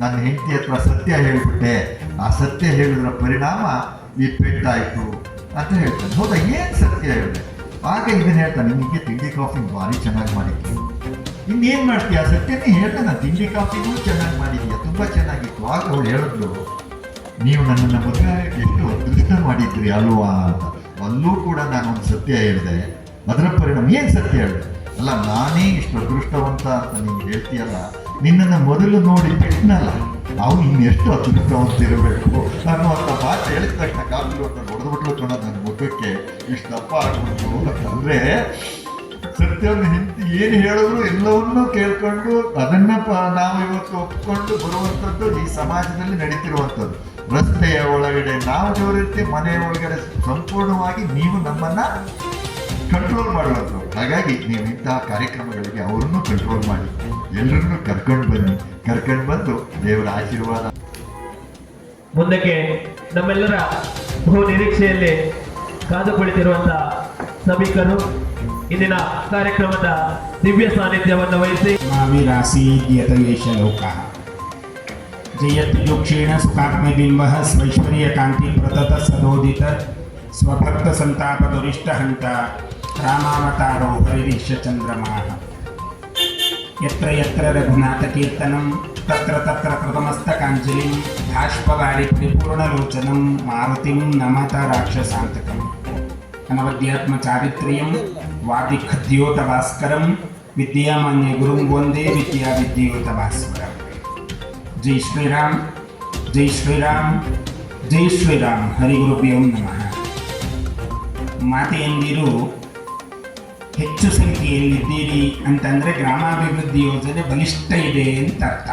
ನನ್ನ ಹೆಂಡತಿ ಹತ್ರ ಸತ್ಯ ಹೇಳಿಬಿಟ್ಟೆ, ಆ ಸತ್ಯ ಹೇಳಿದ್ರ ಪರಿಣಾಮ ಈ ಪೆಟ್ಟಾಯಿತು ಅಂತ ಹೇಳ್ತಾನೆ. ಹೌದಾ, ಏನು ಸತ್ಯ ಹೇಳಿದೆ? ಆಗ ಇದನ್ನು ಹೇಳ್ತಾನೆ, ನಿಮಗೆ ತಿಂಡಿ ಕಾಫಿ ಭಾರಿ ಚೆನ್ನಾಗಿ ಮಾಡಿದ್ವಿ, ಇನ್ನೇನು ಮಾಡ್ತೀಯ? ಸತ್ಯನೇ ಹೇಳ್ತಾನೆ, ತಿಂಡಿ ಕಾಫಿಗೂ ಚೆನ್ನಾಗಿ ಮಾಡಿದ್ಯಾ, ತುಂಬ ಚೆನ್ನಾಗಿತ್ತು. ಆಗ ಅವಳು ಹೇಳಿದ್ಲು, ನೀವು ನನ್ನನ್ನು ಮದುವೆ ಎಷ್ಟು ಅದೃಷ್ಟ ಮಾಡಿದ್ರಿ ಅಲ್ವಾ ಅಂತ. ಅಲ್ಲೂ ಕೂಡ ನಾನು ಒಂದು ಸತ್ಯ ಹೇಳಿದೆ, ಅದರ ಪರಿಣಾಮ ಏನು ಸತ್ಯ ಹೇಳಿದೆ? ಅಲ್ಲ, ನಾನೇ ಇಷ್ಟು ಅದೃಷ್ಟವಂತ ಅಂತ ನೀನು ಹೇಳ್ತೀಯಲ್ಲ, ನಿನ್ನನ್ನು ಮೊದಲು ನೋಡಿ ಬಿಟ್ಟನಲ್ಲ, ಅವನು ಇನ್ನೆಷ್ಟು ಅದೃಷ್ಟವಂತಿರಬೇಕು ಅನ್ನುವಂಥ ಮಾತು ಹೇಳಿದ ತಕ್ಷಣ ಕಾಫಿ ಹೊಡೆದ್ಬಿಟ್ಲು ಕಣ ನನ್ನ ಮುಖಕ್ಕೆ, ಇಷ್ಟು ದಪ್ಪ ಆಗ್ಬಿಟ್ಟು ಅಂತಂದರೆ ಸತ್ಯವನ್ನು ಹೆಂಡತಿ ಏನು ಹೇಳಿದ್ರು ಎಲ್ಲವನ್ನೂ ಕೇಳ್ಕೊಂಡು ಅದನ್ನು ನಾವು ಇವತ್ತು ಒಪ್ಪಿಕೊಂಡು ಬರುವಂಥದ್ದು ಈ ಸಮಾಜದಲ್ಲಿ ನಡೀತಿರುವಂಥದ್ದು. ರಸ್ತೆಯ ಒಳಗಡೆ ನಾವು ಜೋರಿರ್ತೀವಿ, ಮನೆಯ ಒಳಗಡೆ ಸಂಪೂರ್ಣವಾಗಿ ನೀವು ನಮ್ಮನ್ನು ಕಂಟ್ರೋಲ್ ಮಾಡುವಂಥವ್ರು. ಹಾಗಾಗಿ ನೀವು ಇಂತಹ ಕಾರ್ಯಕ್ರಮಗಳಿಗೆ ಅವರನ್ನು ಕಂಟ್ರೋಲ್ ಮಾಡಿ, ಎಲ್ಲರನ್ನೂ ಕರ್ಕೊಂಡು ಬಂದು ದೇವರ ಆಶೀರ್ವಾದ. ಮುಂದಕ್ಕೆ ನಮ್ಮೆಲ್ಲರ ಬಹು ನಿರೀಕ್ಷೆಯಲ್ಲಿ ಕಾದು ಕುಳಿತಿರುವಂತಹ ಸಭಿಕರು ಇಂದಿನ ಕಾರ್ಯಕ್ರಮದ ದಿವ್ಯ ಸಾನ್ನಿಧ್ಯವನ್ನು ವಹಿಸಿ ಮಾವಿರಾಸೀದ್ಯತಯೇಷ ಲೋಕಃ ಜಯತ್ಯುಕ್ಷೇಣ ಸುಖಾತ್ಮಬಿಂಬಃ ಸ್ವೈಶ್ವರ್ಯಕಾಂತಿ ಪ್ರತತ ಸದೋದಿತ ಸ್ವಭಕ್ತ ಸಂತಾಪ ದುರಿಷ್ಟ ಹಂತ ರಾಮಾವತಾರೋ ಹರಿರೀಶ ಚಂದ್ರಮಾಃ. ಯತ್ರ ಯತ್ರ ರಘುನಾಥ ಕೀರ್ತನಂ ತತ್ರ ತತ್ರ ಕೃತಮಸ್ತಕಾಂಜಲಿಂ ಬಾಷ್ಪವಾರಿ ಪರಿಪೂರ್ಣಲೋಚನಂ ಮಾರುತಿಂ ನಮತ ರಾಕ್ಷಸಾಂತಕಂ ಅನವದ್ಯಾತ್ಮ ಚಾರಿತ್ರ್ಯಂ ವಾದಿಖದ್ಯೋತ ಭಾಸ್ಕರಂ ವಿದ್ಯಾಮಾನ್ಯ ಗುರುಂ ವಂದೇ ವಿದ್ಯಾ ವಿದ್ಯೋತ ಭಾಸ್ಕರಂ. ಜೈ ಶ್ರೀರಾಮ್, ಜೈ ಶ್ರೀರಾಮ್, ಜೈ ಶ್ರೀರಾಮ್. ಹರಿಗುರುಭ್ಯೋ ನಮಃ. ಮಾತೆಯಂದಿರು ಹೆಚ್ಚು ಸಂಖ್ಯೆಯಲ್ಲಿದ್ದೀರಿ ಅಂತಂದರೆ ಗ್ರಾಮಾಭಿವೃದ್ಧಿ ಯೋಜನೆ ಬಲಿಷ್ಠ ಇದೆ ಅಂತ ಅರ್ಥ.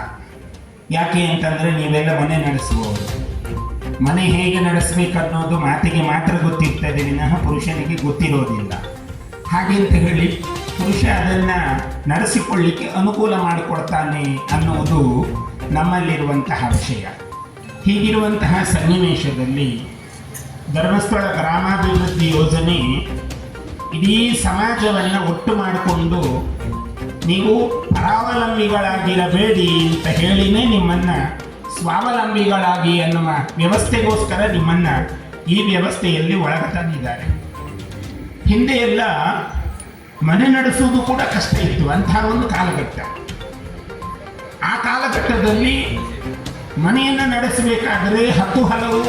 ಯಾಕೆ ಅಂತಂದರೆ ನೀವೆಲ್ಲ ಮನೆ ನಡೆಸುವವರು. ಮನೆ ಹೇಗೆ ನಡೆಸಬೇಕು ಅನ್ನೋದು ಮಾತಿಗೆ ಮಾತ್ರ ಗೊತ್ತಿರ್ತದೆ ವಿನಃ ಪುರುಷನಿಗೆ ಗೊತ್ತಿರೋದಿಲ್ಲ. ಹಾಗೆ ಅಂತ ಹೇಳಿ ಪುರುಷ ಅದನ್ನು ನಡೆಸಿಕೊಳ್ಳಿಕ್ಕೆ ಅನುಕೂಲ ಮಾಡಿಕೊಡ್ತಾನೆ ಅನ್ನೋದು ನಮ್ಮಲ್ಲಿರುವಂತಹ ವಿಷಯ. ಹೀಗಿರುವಂತಹ ಸನ್ನಿವೇಶದಲ್ಲಿ ಧರ್ಮಸ್ಥಳ ಗ್ರಾಮಾಭಿವೃದ್ಧಿ ಯೋಜನೆ ಇಡೀ ಸಮಾಜವನ್ನು ಒಟ್ಟು ಮಾಡಿಕೊಂಡು ನೀವು ಪರಾವಲಂಬಿಗಳಾಗಿರಬೇಡಿ ಅಂತ ಹೇಳಿನೇ ನಿಮ್ಮನ್ನು ಸ್ವಾವಲಂಬಿಗಳಾಗಿ ಅನ್ನುವ ವ್ಯವಸ್ಥೆಗೋಸ್ಕರ ನಿಮ್ಮನ್ನು ಈ ವ್ಯವಸ್ಥೆಯಲ್ಲಿ ಒಳಗತಂದಿದ್ದಾರೆ. ಹಿಂದೆ ಎಲ್ಲ ಮನೆ ನಡೆಸುವುದು ಕೂಡ ಕಷ್ಟ ಇತ್ತು. ಅಂತಹ ಒಂದು ಕಾಲಘಟ್ಟ. ಆ ಕಾಲಘಟ್ಟದಲ್ಲಿ ಮನೆಯನ್ನು ನಡೆಸಬೇಕಾದರೆ ಹಲವು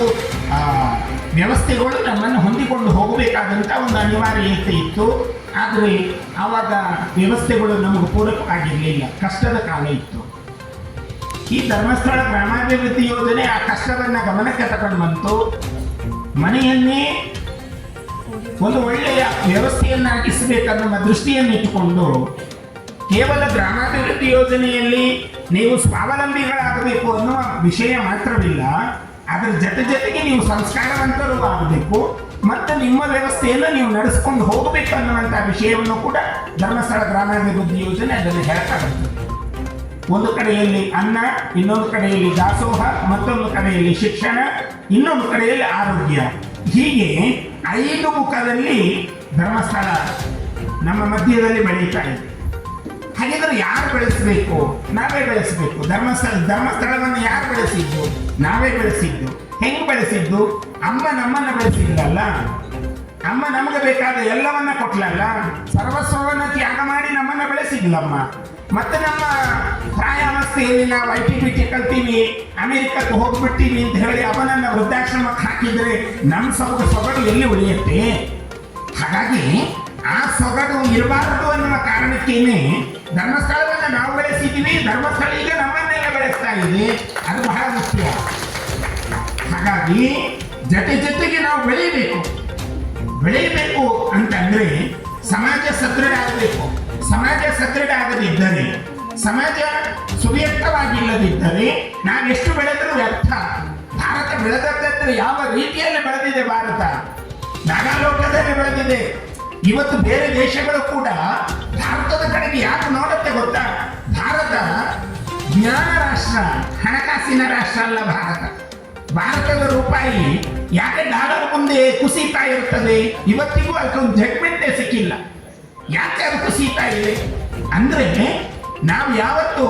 ವ್ಯವಸ್ಥೆಗಳು ನಮ್ಮನ್ನು ಹೊಂದಿಕೊಂಡು ಹೋಗಬೇಕಾದಂಥ ಒಂದು ಅನಿವಾರ್ಯತೆ ಇತ್ತು. ಆದರೆ ಆವಾಗ ವ್ಯವಸ್ಥೆಗಳು ನಮಗೆ ಪೂರಕವಾಗಿರಲಿಲ್ಲ, ಕಷ್ಟದ ಕಾಲ ಇತ್ತು. ಈ ಧರ್ಮಸ್ಥಳ ಗ್ರಾಮಾಭಿವೃದ್ಧಿ ಯೋಜನೆ ಆ ಕಷ್ಟವನ್ನು ಗಮನಕ್ಕೆ ತಗೊಂಡು ಬಂತು. ಮನೆಯನ್ನೇ ಒಂದು ಒಳ್ಳೆಯ ವ್ಯವಸ್ಥೆಯನ್ನಾಗಿಸಬೇಕನ್ನುವ ದೃಷ್ಟಿಯನ್ನಿಟ್ಟುಕೊಂಡು ಕೇವಲ ಗ್ರಾಮಾಭಿವೃದ್ಧಿ ಯೋಜನೆಯಲ್ಲಿ ನೀವು ಸ್ವಾವಲಂಬಿಗಳಾಗಬೇಕು ಅನ್ನುವ ವಿಷಯ ಮಾತ್ರವಿಲ್ಲ, ಅದರ ಜೊತೆಗೆ ನೀವು ಸಂಸ್ಕಾರವಂತರೂ ಆಗಬೇಕು ಮತ್ತು ನಿಮ್ಮ ವ್ಯವಸ್ಥೆಯನ್ನು ನೀವು ನಡೆಸ್ಕೊಂಡು ಹೋಗಬೇಕು ಅನ್ನುವಂಥ ವಿಷಯವನ್ನು ಕೂಡ ಧರ್ಮಸ್ಥಳ ಗ್ರಾಮಾಭಿವೃದ್ಧಿ ಯೋಜನೆ ಅದನ್ನು ಹೇಳ್ತಾ ಬರ್ತದೆ. ಒಂದು ಕಡೆಯಲ್ಲಿ ಅನ್ನ, ಇನ್ನೊಂದು ಕಡೆಯಲ್ಲಿ ದಾಸೋಹ, ಮತ್ತೊಂದು ಕಡೆಯಲ್ಲಿ ಶಿಕ್ಷಣ, ಇನ್ನೊಂದು ಕಡೆಯಲ್ಲಿ ಆರೋಗ್ಯ. ಹೀಗೆ 5 ಮುಖದಲ್ಲಿ ಧರ್ಮಸ್ಥಳ ನಮ್ಮ ಮಧ್ಯದಲ್ಲಿ ಬೆಳೀತಾ ಇದೆ. ಹಾಗಿದ್ರೆ ಯಾರು ಬೆಳೆಸಬೇಕು? ನಾವೇ ಬೆಳೆಸಬೇಕು. ಧರ್ಮಸ್ಥಳವನ್ನು ಯಾರು ಬೆಳೆಸಿದ್ದು? ನಾವೇ ಬೆಳೆಸಿದ್ದು. ಹೆಂಗೆ ಬೆಳೆಸಿದ್ದು? ಅಮ್ಮ ನಮ್ಮನ್ನು ಬೆಳೆಸಿದ್ಲಲ್ಲ, ಅಮ್ಮ ನಮಗೆ ಬೇಕಾದ ಎಲ್ಲವನ್ನ ಕೊಟ್ಲಲ್ಲ, ಸರ್ವಸ್ವವನ್ನ ತ್ಯಾಗ ಮಾಡಿ ನಮ್ಮನ್ನು ಬೆಳೆಸಿದ್ಲಮ್ಮ. ಮತ್ತೆ ನಮ್ಮ ಪ್ರಾಯಾವಸ್ಥೆಯಲ್ಲಿ ನಾವು ITBT ಕಲ್ತೀವಿ, ಅಮೆರಿಕಕ್ಕೆ ಹೋಗ್ಬಿಡ್ತೀವಿ ಅಂತ ಹೇಳಿ ಅವನನ್ನು ವೃದ್ಧಾಶ್ರಮಕ್ಕೆ ಹಾಕಿದರೆ ನಮ್ಮ ಸೊಗಡು ಎಲ್ಲಿ ಉಳಿಯುತ್ತೆ? ಹಾಗಾಗಿ ಆ ಸೊಗಡು ಇರಬಾರದು ಅನ್ನುವ ಕಾರಣಕ್ಕೇನೆ ಧರ್ಮಸ್ಥಳವನ್ನು ನಾವು ಬೆಳೆಸಿದ್ದೀವಿ. ಧರ್ಮಸ್ಥಳ ಈಗ ನಮ್ಮನ್ನೆಲ್ಲ ಬೆಳೆಸ್ತಾ ಇದೆ. ಅದು ಬಹಳ ಮುಖ್ಯ. ಹಾಗಾಗಿ ಜೊತೆಗೆ ನಾವು ಬೆಳೆಯಬೇಕು ಅಂತಂದ್ರೆ ಸಮಾಜ ಸದೃಢ ಆಗಬೇಕು. ಸಮಾಜ ಸದೃಢ ಆಗದಿದ್ದರೆ, ಸಮಾಜ ಸುವ್ಯಕ್ತವಾಗಿಲ್ಲದಿದ್ದರೆ ನಾವೆಷ್ಟು ಬೆಳೆದರೂ ವ್ಯರ್ಥ. ಭಾರತ ಬೆಳೆದದ್ದಾದ್ರೆ ಯಾವ ರೀತಿಯಲ್ಲಿ ಬೆಳೆದಿದೆ? ಭಾರತ ನಾಗಾಲೋಕದಲ್ಲಿ ಬೆಳೆದಿದೆ. ಇವತ್ತು ಬೇರೆ ದೇಶಗಳು ಕೂಡ ಭಾರತದ ಕಡೆಗೆ ಯಾಕೆ ನೋಡುತ್ತೆ ಗೊತ್ತಾ? ಭಾರತ ಜ್ಞಾನ ರಾಷ್ಟ್ರ, ಹಣಕಾಸಿನ ರಾಷ್ಟ್ರ ಅಲ್ಲ ಭಾರತ. ಭಾರತದ ರೂಪಾಯಿ ಯಾಕೆ ಡಾಲರ್ ಮುಂದೆ ಕುಸಿತಾ ಇರ್ತದೆ? ಇವತ್ತಿಗೂ ಅದಕ್ಕೊಂದು ಜಡ್ಮೆಂಟೇ ಸಿಕ್ಕಿಲ್ಲ. ಯಾಕೆ ಅದು ಕುಸಿತಾ ಇದೆ ಅಂದ್ರೆ ನಾವು ಯಾವತ್ತು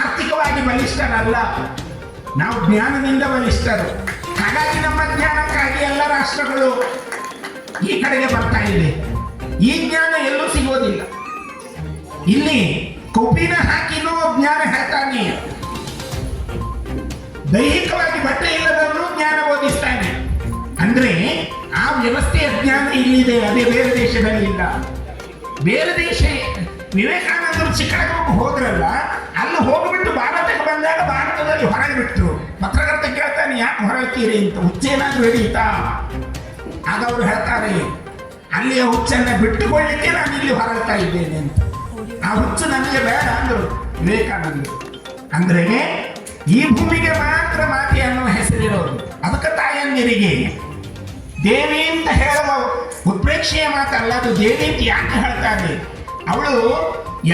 ಆರ್ಥಿಕವಾಗಿ ಬಲಿಷ್ಠರಲ್ಲ, ನಾವು ಜ್ಞಾನದಿಂದ ಬಲಿಷ್ಠರು. ಹಾಗಾಗಿ ನಮ್ಮ ಜ್ಞಾನಕ್ಕಾಗಿ ಎಲ್ಲ ರಾಷ್ಟ್ರಗಳು ಈ ಕಡೆಗೆ ಬರ್ತಾ ಇದೆ. ಈ ಜ್ಞಾನ ಎಲ್ಲೂ ಸಿಗೋದಿಲ್ಲ. ಇಲ್ಲಿ ಕೌಪಿನ ಹಾಕಿನೂ ಜ್ಞಾನ ಹೇಳ್ತಾನೆ, ದೈಹಿಕವಾಗಿ ಬಟ್ಟೆ ಇಲ್ಲದನ್ನು ಜ್ಞಾನ ಬೋಧಿಸ್ತಾನೆ. ಅಂದ್ರೆ ಆ ವ್ಯವಸ್ಥೆಯ ಜ್ಞಾನ ಇಲ್ಲಿದೆ, ಅದೇ ಬೇರೆ ದೇಶದಲ್ಲಿ ಇಲ್ಲ. ಬೇರೆ ದೇಶ ವಿವೇಕಾನಂದರು ಚಿಕಾಗೋಗೆ ಹೋದ್ರಲ್ಲ, ಅಲ್ಲಿ ಹೋಗ್ಬಿಟ್ಟು ಭಾರತಕ್ಕೆ ಬಂದಾಗ ಭಾರತದಲ್ಲಿ ಹೊರಗೆ ಬಿಟ್ಟರು. ಪತ್ರಕರ್ತ ಕೇಳ್ತಾನೆ, ಯಾಕೆ ಹೊರಗ್ತೀರಿ ಅಂತ, ಹುಚ್ಚೇನಾದ್ರೂ ಹಿಡಿಯುತ್ತಾ? ಆಗ ಅವರು ಹೇಳ್ತಾರೆ, ಅಲ್ಲಿಯ ಹುಚ್ಚನ್ನು ಬಿಟ್ಟುಕೊಳ್ಳಿಕ್ಕೆ ನಾನು ಇಲ್ಲಿ ಹೊರಡ್ತಾ ಇದ್ದೇನೆ ಅಂತ. ಆ ಹುಚ್ಚು ನನಗೆ ಬೇಡ ಅಂದರು ವಿವೇಕಾನಂದರು. ಅಂದ್ರೆ ಈ ಭೂಮಿಗೆ ಮಾತ್ರ ಮಾತೆ ಅನ್ನುವ ಹೆಸರಿರೋದು. ಅದಕ್ಕೆ ತಾಯಂದಿರಿಗೆ ದೇವಿ ಅಂತ ಹೇಳುವ ಉತ್ಪ್ರೇಕ್ಷೆಯ ಮಾತಲ್ಲ, ಅದು ದೇವಿ ಅಂತ ಯಾಕೆ ಹೇಳ್ತಾರೆ? ಅವಳು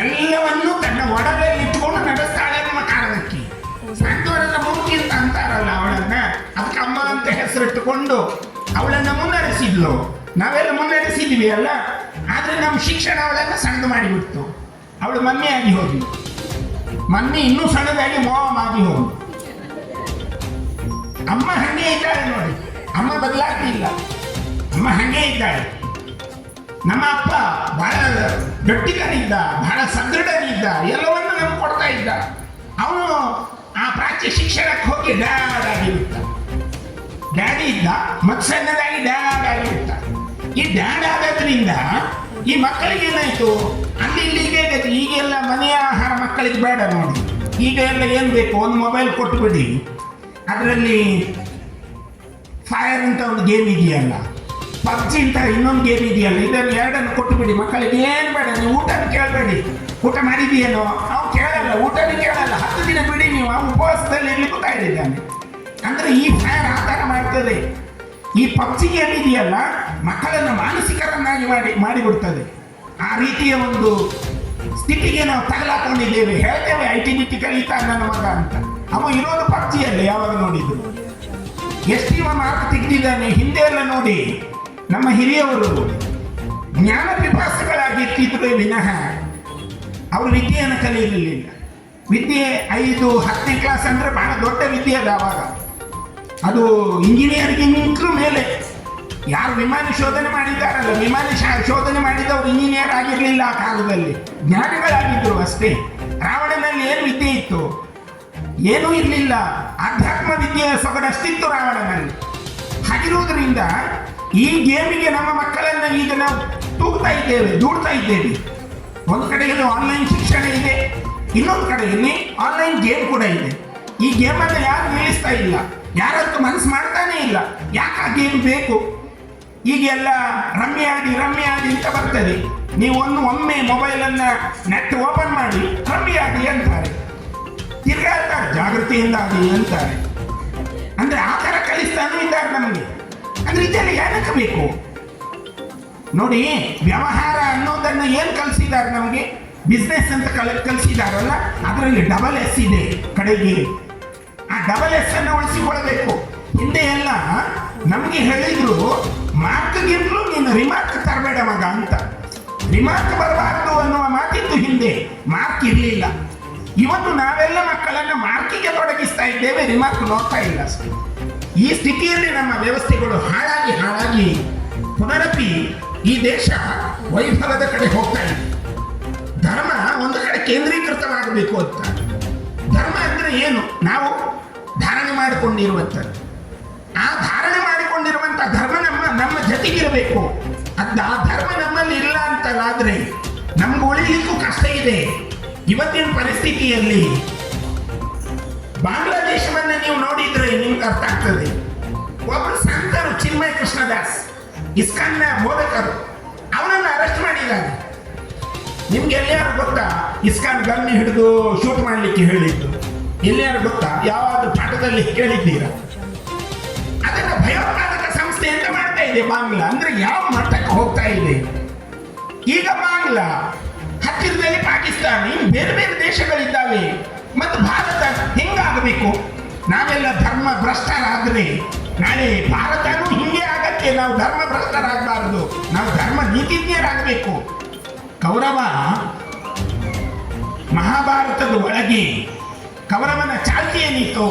ಎಲ್ಲವನ್ನೂ ತನ್ನ ಒಡವೆಯಲ್ಲಿ ಇಟ್ಕೊಂಡು ನಡೆಸ್ತಾಳೆ ಅನ್ನುವ ಕಾರಣಕ್ಕೆ. ಸಾಂತ್ವನದ ಮೂರ್ತಿ ಅಂತ ಅಂತಾರಲ್ಲ ಅವಳನ್ನ, ಅದಕ್ಕೆ ಅಮ್ಮ ಅಂತ ಹೆಸರಿಟ್ಟುಕೊಂಡು ಅವಳನ್ನ ಮುನ್ನಡೆಸಿದ್ಲು. ನಾವೆಲ್ಲ ಮುನ್ನಡೆಸಿದ್ವಿ ಅಲ್ಲ, ಆದ್ರೆ ನಮ್ಮ ಶಿಕ್ಷಣ ಅವಳನ್ನ ಸಣ್ಣದು ಮಾಡಿಬಿಡ್ತು. ಅವಳು ಮಮ್ಮಿ ಆಗಿ ಹೋದ್ಲು. ಮಮ್ಮಿ ಇನ್ನೂ ಸಣ್ಣದಾಗಿ ಮಾಮ್ ಆಗಿ ಹೋದ್ಲು. ಅಮ್ಮ ಹಂಗೆ ಇದ್ದಾಳೆ ನೋಡಿ, ಅಮ್ಮ ಬದಲಾಗ್ಲಿಲ್ಲ, ಅಮ್ಮ ಹಂಗೆ ಇದ್ದಾಳೆ. ನಮ್ಮ ಅಪ್ಪ ಬಹಳ ಗಟ್ಟಿಗನಿದ್ದ, ಬಹಳ ಸದೃಢನಿದ್ದ, ಎಲ್ಲವನ್ನು ನಮ್ಗೆ ಕೊಡ್ತಾ ಇದ್ದ. ಅವನು ಆ ಪ್ರಾಚ್ಯ ಶಿಕ್ಷಣಕ್ಕೆ ಹೋಗಿ ಡ್ಯಾಡ್ ಆಗಿಬಿಟ್ಟ. ಡ್ಯಾಡಿ ಇದ್ದ, ಮತ್ತೆ ಸಣ್ಣದಾಗಿ ಡ್ಯಾಡ್ ಆಗಿಬಿಟ್ಟ. ಈ ಡ್ಯಾಡ್ ಆಗೋದ್ರಿಂದ ಈ ಮಕ್ಕಳಿಗೆ ಏನಾಯ್ತು, ಅಲ್ಲಿ ಇಲ್ಲಿಗೆ ಆಗೈತೆ. ಈಗೆಲ್ಲ ಮನೆಯ ಆಹಾರ ಮಕ್ಕಳಿಗೆ ಬೇಡ ನೋಡಿ. ಈಗ ಎಲ್ಲ ಏನು ಬೇಕು, ಒಂದು ಮೊಬೈಲ್ ಕೊಟ್ಟುಬಿಡಿ, ಅದರಲ್ಲಿ ಫೈರ್ ಅಂತ ಒಂದು ಗೇಮ್ ಇದೆಯಲ್ಲ, ಪಬ್ಜಿ ಅಂತ ಇನ್ನೊಂದು ಗೇಮ್ ಇದೆಯಲ್ಲ, ಇದನ್ನು ಎರಡನ್ನು ಕೊಟ್ಟುಬಿಡಿ ಮಕ್ಕಳಿಗೆ. ಏನು ಬೇಡ, ನೀವು ಊಟನ ಕೇಳಬೇಡಿ, ಊಟ ಮಾಡಿದೆಯೇನೋ ಅವ್ನು ಕೇಳಲ್ಲ, ಊಟನೇ ಕೇಳಲ್ಲ. 10 ದಿನ ಬಿಡಿ ನೀವು, ಆ ಉಪವಾಸದಲ್ಲಿ ಇರ್ಲಿಕ್ಕೂ ತಯಾರಿದ್ದಾನೆ. ಅಂದರೆ ಈ ಫೈರ್ ಆ ಥರ ಮಾಡ್ತದೆ. ಈ ಪಬ್ಜಿ ಗೇಮ್ ಇದೆಯಲ್ಲ, ಮಕ್ಕಳನ್ನು ಮಾನಸಿಕರನ್ನಾಗಿ ಮಾಡಿಬಿಡ್ತದೆ. ಆ ರೀತಿಯ ಒಂದು ಸ್ಥಿತಿಗೆ ನಾವು ತಗಲಾಕೊಂಡಿದ್ದೇವೆ. ಹೇಳ್ತೇವೆ ಐಟಿ ಕಲಿತಾ ನನ್ನ ಮಗ ಅಂತ, ಅವ ಇರೋದು ಪಬ್ಜಿಯಲ್ಲಿ. ಯಾವಾಗ ನೋಡಿದ್ರು ಎಷ್ಟು ಇವ ಮಾರ್ಕ್ ತೆಗೆದಿದ್ದಾನೆ. ಹಿಂದೆ ಎಲ್ಲ ನೋಡಿ ನಮ್ಮ ಹಿರಿಯವರು ಜ್ಞಾನ ಪಿಪಾಸಗಳಾಗಿರ್ತಿದ್ರು ವಿನಃ ಅವರು ವಿದ್ಯೆಯನ್ನು ಕಲಿಯಲಿಲ್ಲ. ವಿದ್ಯೆ 5, 10ನೇ ಕ್ಲಾಸ್ ಅಂದರೆ ಬಹಳ ದೊಡ್ಡ ವಿದ್ಯೆ ಅಲ್ಲ ಅವಾಗ. ಅದು ಇಂಜಿನಿಯರ್ಗಿಂತಲೂ ಮೇಲೆ. ಯಾರು ವಿಮಾನ ಶೋಧನೆ ಮಾಡಿದ್ದಾರಲ್ಲ, ವಿಮಾನ ಶೋಧನೆ ಮಾಡಿದವರು ಇಂಜಿನಿಯರ್ ಆಗಿರಲಿಲ್ಲ ಆ ಕಾಲದಲ್ಲಿ, ಜ್ಞಾನಿಗಳಾಗಿದ್ದರು ಅಷ್ಟೇ. ರಾವಣನಲ್ಲಿ ಏನು ವಿದ್ಯೆ ಇತ್ತು? ಏನೂ ಇರಲಿಲ್ಲ. ಅಧ್ಯಾತ್ಮ ವಿದ್ಯೆಯ ಸೊಗಡಷ್ಟಿತ್ತು ರಾವಣನಲ್ಲಿ. ಹಾಗಿರುವುದರಿಂದ ಈ ಗೇಮಿಗೆ ನಮ್ಮ ಮಕ್ಕಳನ್ನು ಈಗ ನಾವು ತೂಗ್ತಾ ಇದ್ದೇವೆ, ದೂಡ್ತಾ ಇದ್ದೇವೆ. ಒಂದು ಕಡೆಯಲ್ಲಿ ಆನ್ಲೈನ್ ಶಿಕ್ಷಣ ಇದೆ, ಇನ್ನೊಂದು ಕಡೆಯಲ್ಲಿ ಆನ್ಲೈನ್ ಗೇಮ್ ಕೂಡ ಇದೆ. ಈ ಗೇಮನ್ನು ಯಾರು ನಿಲ್ಲಿಸ್ತಾ ಇಲ್ಲ, ಯಾರದ್ದು ಮನಸ್ಸು ಮಾಡ್ತಾನೇ ಇಲ್ಲ. ಯಾಕೆ ಆ ಗೇಮ್ ಬೇಕು? ಈಗೆಲ್ಲ ರಮ್ಮಿ ಆಡಿ ಅಂತ ಬರ್ತದೆ. ನೀವು ಒಮ್ಮೆ ಮೊಬೈಲನ್ನು ನೆಟ್ ಓಪನ್ ಮಾಡಿ ರಮ್ಮಿ ಆಡಿ ಅಂತಾರೆ, ತಿರ್ಗಾ ಹೇಳ್ತಾರೆ ಜಾಗೃತಿಯಿಂದ ಆಡಿ ಅಂತಾರೆ. ಅಂದರೆ ಆ ಥರ ಕಲಿಸ್ತಾನೂ ಇದ್ದಾರೆ ನಮಗೆ. ಅಂದರೆ ಇದೆಲ್ಲ ಏನಕ್ಕೆ ಬೇಕು ನೋಡಿ. ವ್ಯವಹಾರ ಅನ್ನೋದನ್ನು ಏನು ಕಲಿಸಿದ್ದಾರೆ ನಮಗೆ? ಬಿಸ್ನೆಸ್ ಅಂತ ಕಲಿಸಿದಾರಲ್ಲ, ಅದರಲ್ಲಿ $S ಇದೆ ಕಡೆಗೆ. ಆ $S ಅನ್ನು ಉಳಿಸಿಕೊಳ್ಬೇಕು. ಹಿಂದೆ ಎಲ್ಲ ನಮಗೆ ಹೇಳಿದ್ರು, ಮಾರ್ಕ್ಗಿಂತಲೂ ನೀನು ರಿಮಾರ್ಕ್ ತರಬೇಡ ಮಗ ಅಂತ. ರಿಮಾರ್ಕ್ ಬರಬಾರ್ದು ಅನ್ನುವ ಮಾತಿತ್ತು ಹಿಂದೆ, ಮಾರ್ಕ್ ಇರಲಿಲ್ಲ. ಇವತ್ತು ನಾವೆಲ್ಲ ಮಕ್ಕಳನ್ನು ಮಾರ್ಕಿಗೆ ತೊಡಗಿಸ್ತಾ ಇದ್ದೇವೆ, ರಿಮಾರ್ಕ್ ನೋಡ್ತಾ ಇಲ್ಲ ಅಷ್ಟೇ. ಈ ಸ್ಥಿತಿಯಲ್ಲಿ ನಮ್ಮ ವ್ಯವಸ್ಥೆಗಳು ಹಾಳಾಗಿ ಪುನರಪಿ ಈ ದೇಶ ವೈಭವದ ಕಡೆ ಹೋಗ್ತಾ ಇದೆ. ಧರ್ಮ ಒಂದು ಕಡೆ ಕೇಂದ್ರೀಕೃತವಾಗಬೇಕು ಅಂತ. ಧರ್ಮ ಅಂದರೆ ಏನು? ನಾವು ಧಾರಣೆ ಮಾಡಿಕೊಂಡಿರುವಂಥದ್ದು. ಆ ಧಾರಣೆ ಮಾಡಿಕೊಂಡಿರುವಂಥ ಧರ್ಮ ನಮ್ಮ ಜೊತೆಗಿರಬೇಕು. ಆ ಧರ್ಮ ನಮ್ಮಲ್ಲಿ ಇಲ್ಲ ಅಂತಲಾದರೆ ನಮ್ಗೆ ಉಳಿಲಿಕ್ಕೂ ಕಷ್ಟ ಇದೆ. ಇವತ್ತಿನ ಪರಿಸ್ಥಿತಿಯಲ್ಲಿ ಬಾಂಗ್ಲಾದೇಶವನ್ನು ನೀವು ನೋಡಿದ್ರೆ ನಿಮ್ಗೆ ಅರ್ಥ ಆಗ್ತದೆ. ಒಬ್ಬರು ಸಂತರು ಚಿನ್ಮಯ ಕೃಷ್ಣದಾಸ್, ಇಸ್ಕಾನ್ನ ಬೋಧಕರು, ಅವನನ್ನು ಅರೆಸ್ಟ್ ಮಾಡಿದ್ದಾರೆ. ನಿಮ್ಗೆ ಎಲ್ಲಿಯಾರು ಗೊತ್ತಾ ಇಸ್ಕಾನ್ ಗನ್ ಹಿಡಿದು ಶೂಟ್ ಮಾಡಲಿಕ್ಕೆ ಹೇಳಿದ್ದು? ಎಲ್ಲಿಯಾರು ಗೊತ್ತಾ? ಯಾವಾದ್ರೂ ಪಾಠದಲ್ಲಿ ಕೇಳಿದ್ದೀರಾ? ಅದನ್ನು ಭಯೋತ್ಪಾದಕ ಸಂಸ್ಥೆ ಅಂತ ಮಾಡ್ತಾ ಇದೆ ಬಾಂಗ್ಲಾ. ಅಂದ್ರೆ ಯಾವ ಮಟ್ಟಕ್ಕೆ ಹೋಗ್ತಾ ಇದೆ ಈಗ ಬಾಂಗ್ಲಾ? ಹತ್ತಿರದಲ್ಲಿ ಪಾಕಿಸ್ತಾನ, ಬೇರೆ ಬೇರೆ ದೇಶಗಳಿದ್ದಾವೆ. ಮತ್ತು ಭಾರತ ಹೆಂಗಾಗಬೇಕು? ನಾವೆಲ್ಲ ಧರ್ಮ ಭ್ರಷ್ಟರಾದ್ರೆ ನಾಳೆ ಭಾರತನೂ ಹಿಂಗೆ ಆಗತ್ತೆ. ನಾವು ಧರ್ಮ ಭ್ರಷ್ಟರಾಗಬಾರದು, ನಾವು ಧರ್ಮ ನೀತಿಜ್ಞರಾಗಬೇಕು. ಕೌರವ ಮಹಾಭಾರತದ ಒಳಗೆ ಕೌರವನ ಚಾಲ್ತಿ ಏನಿತ್ತು?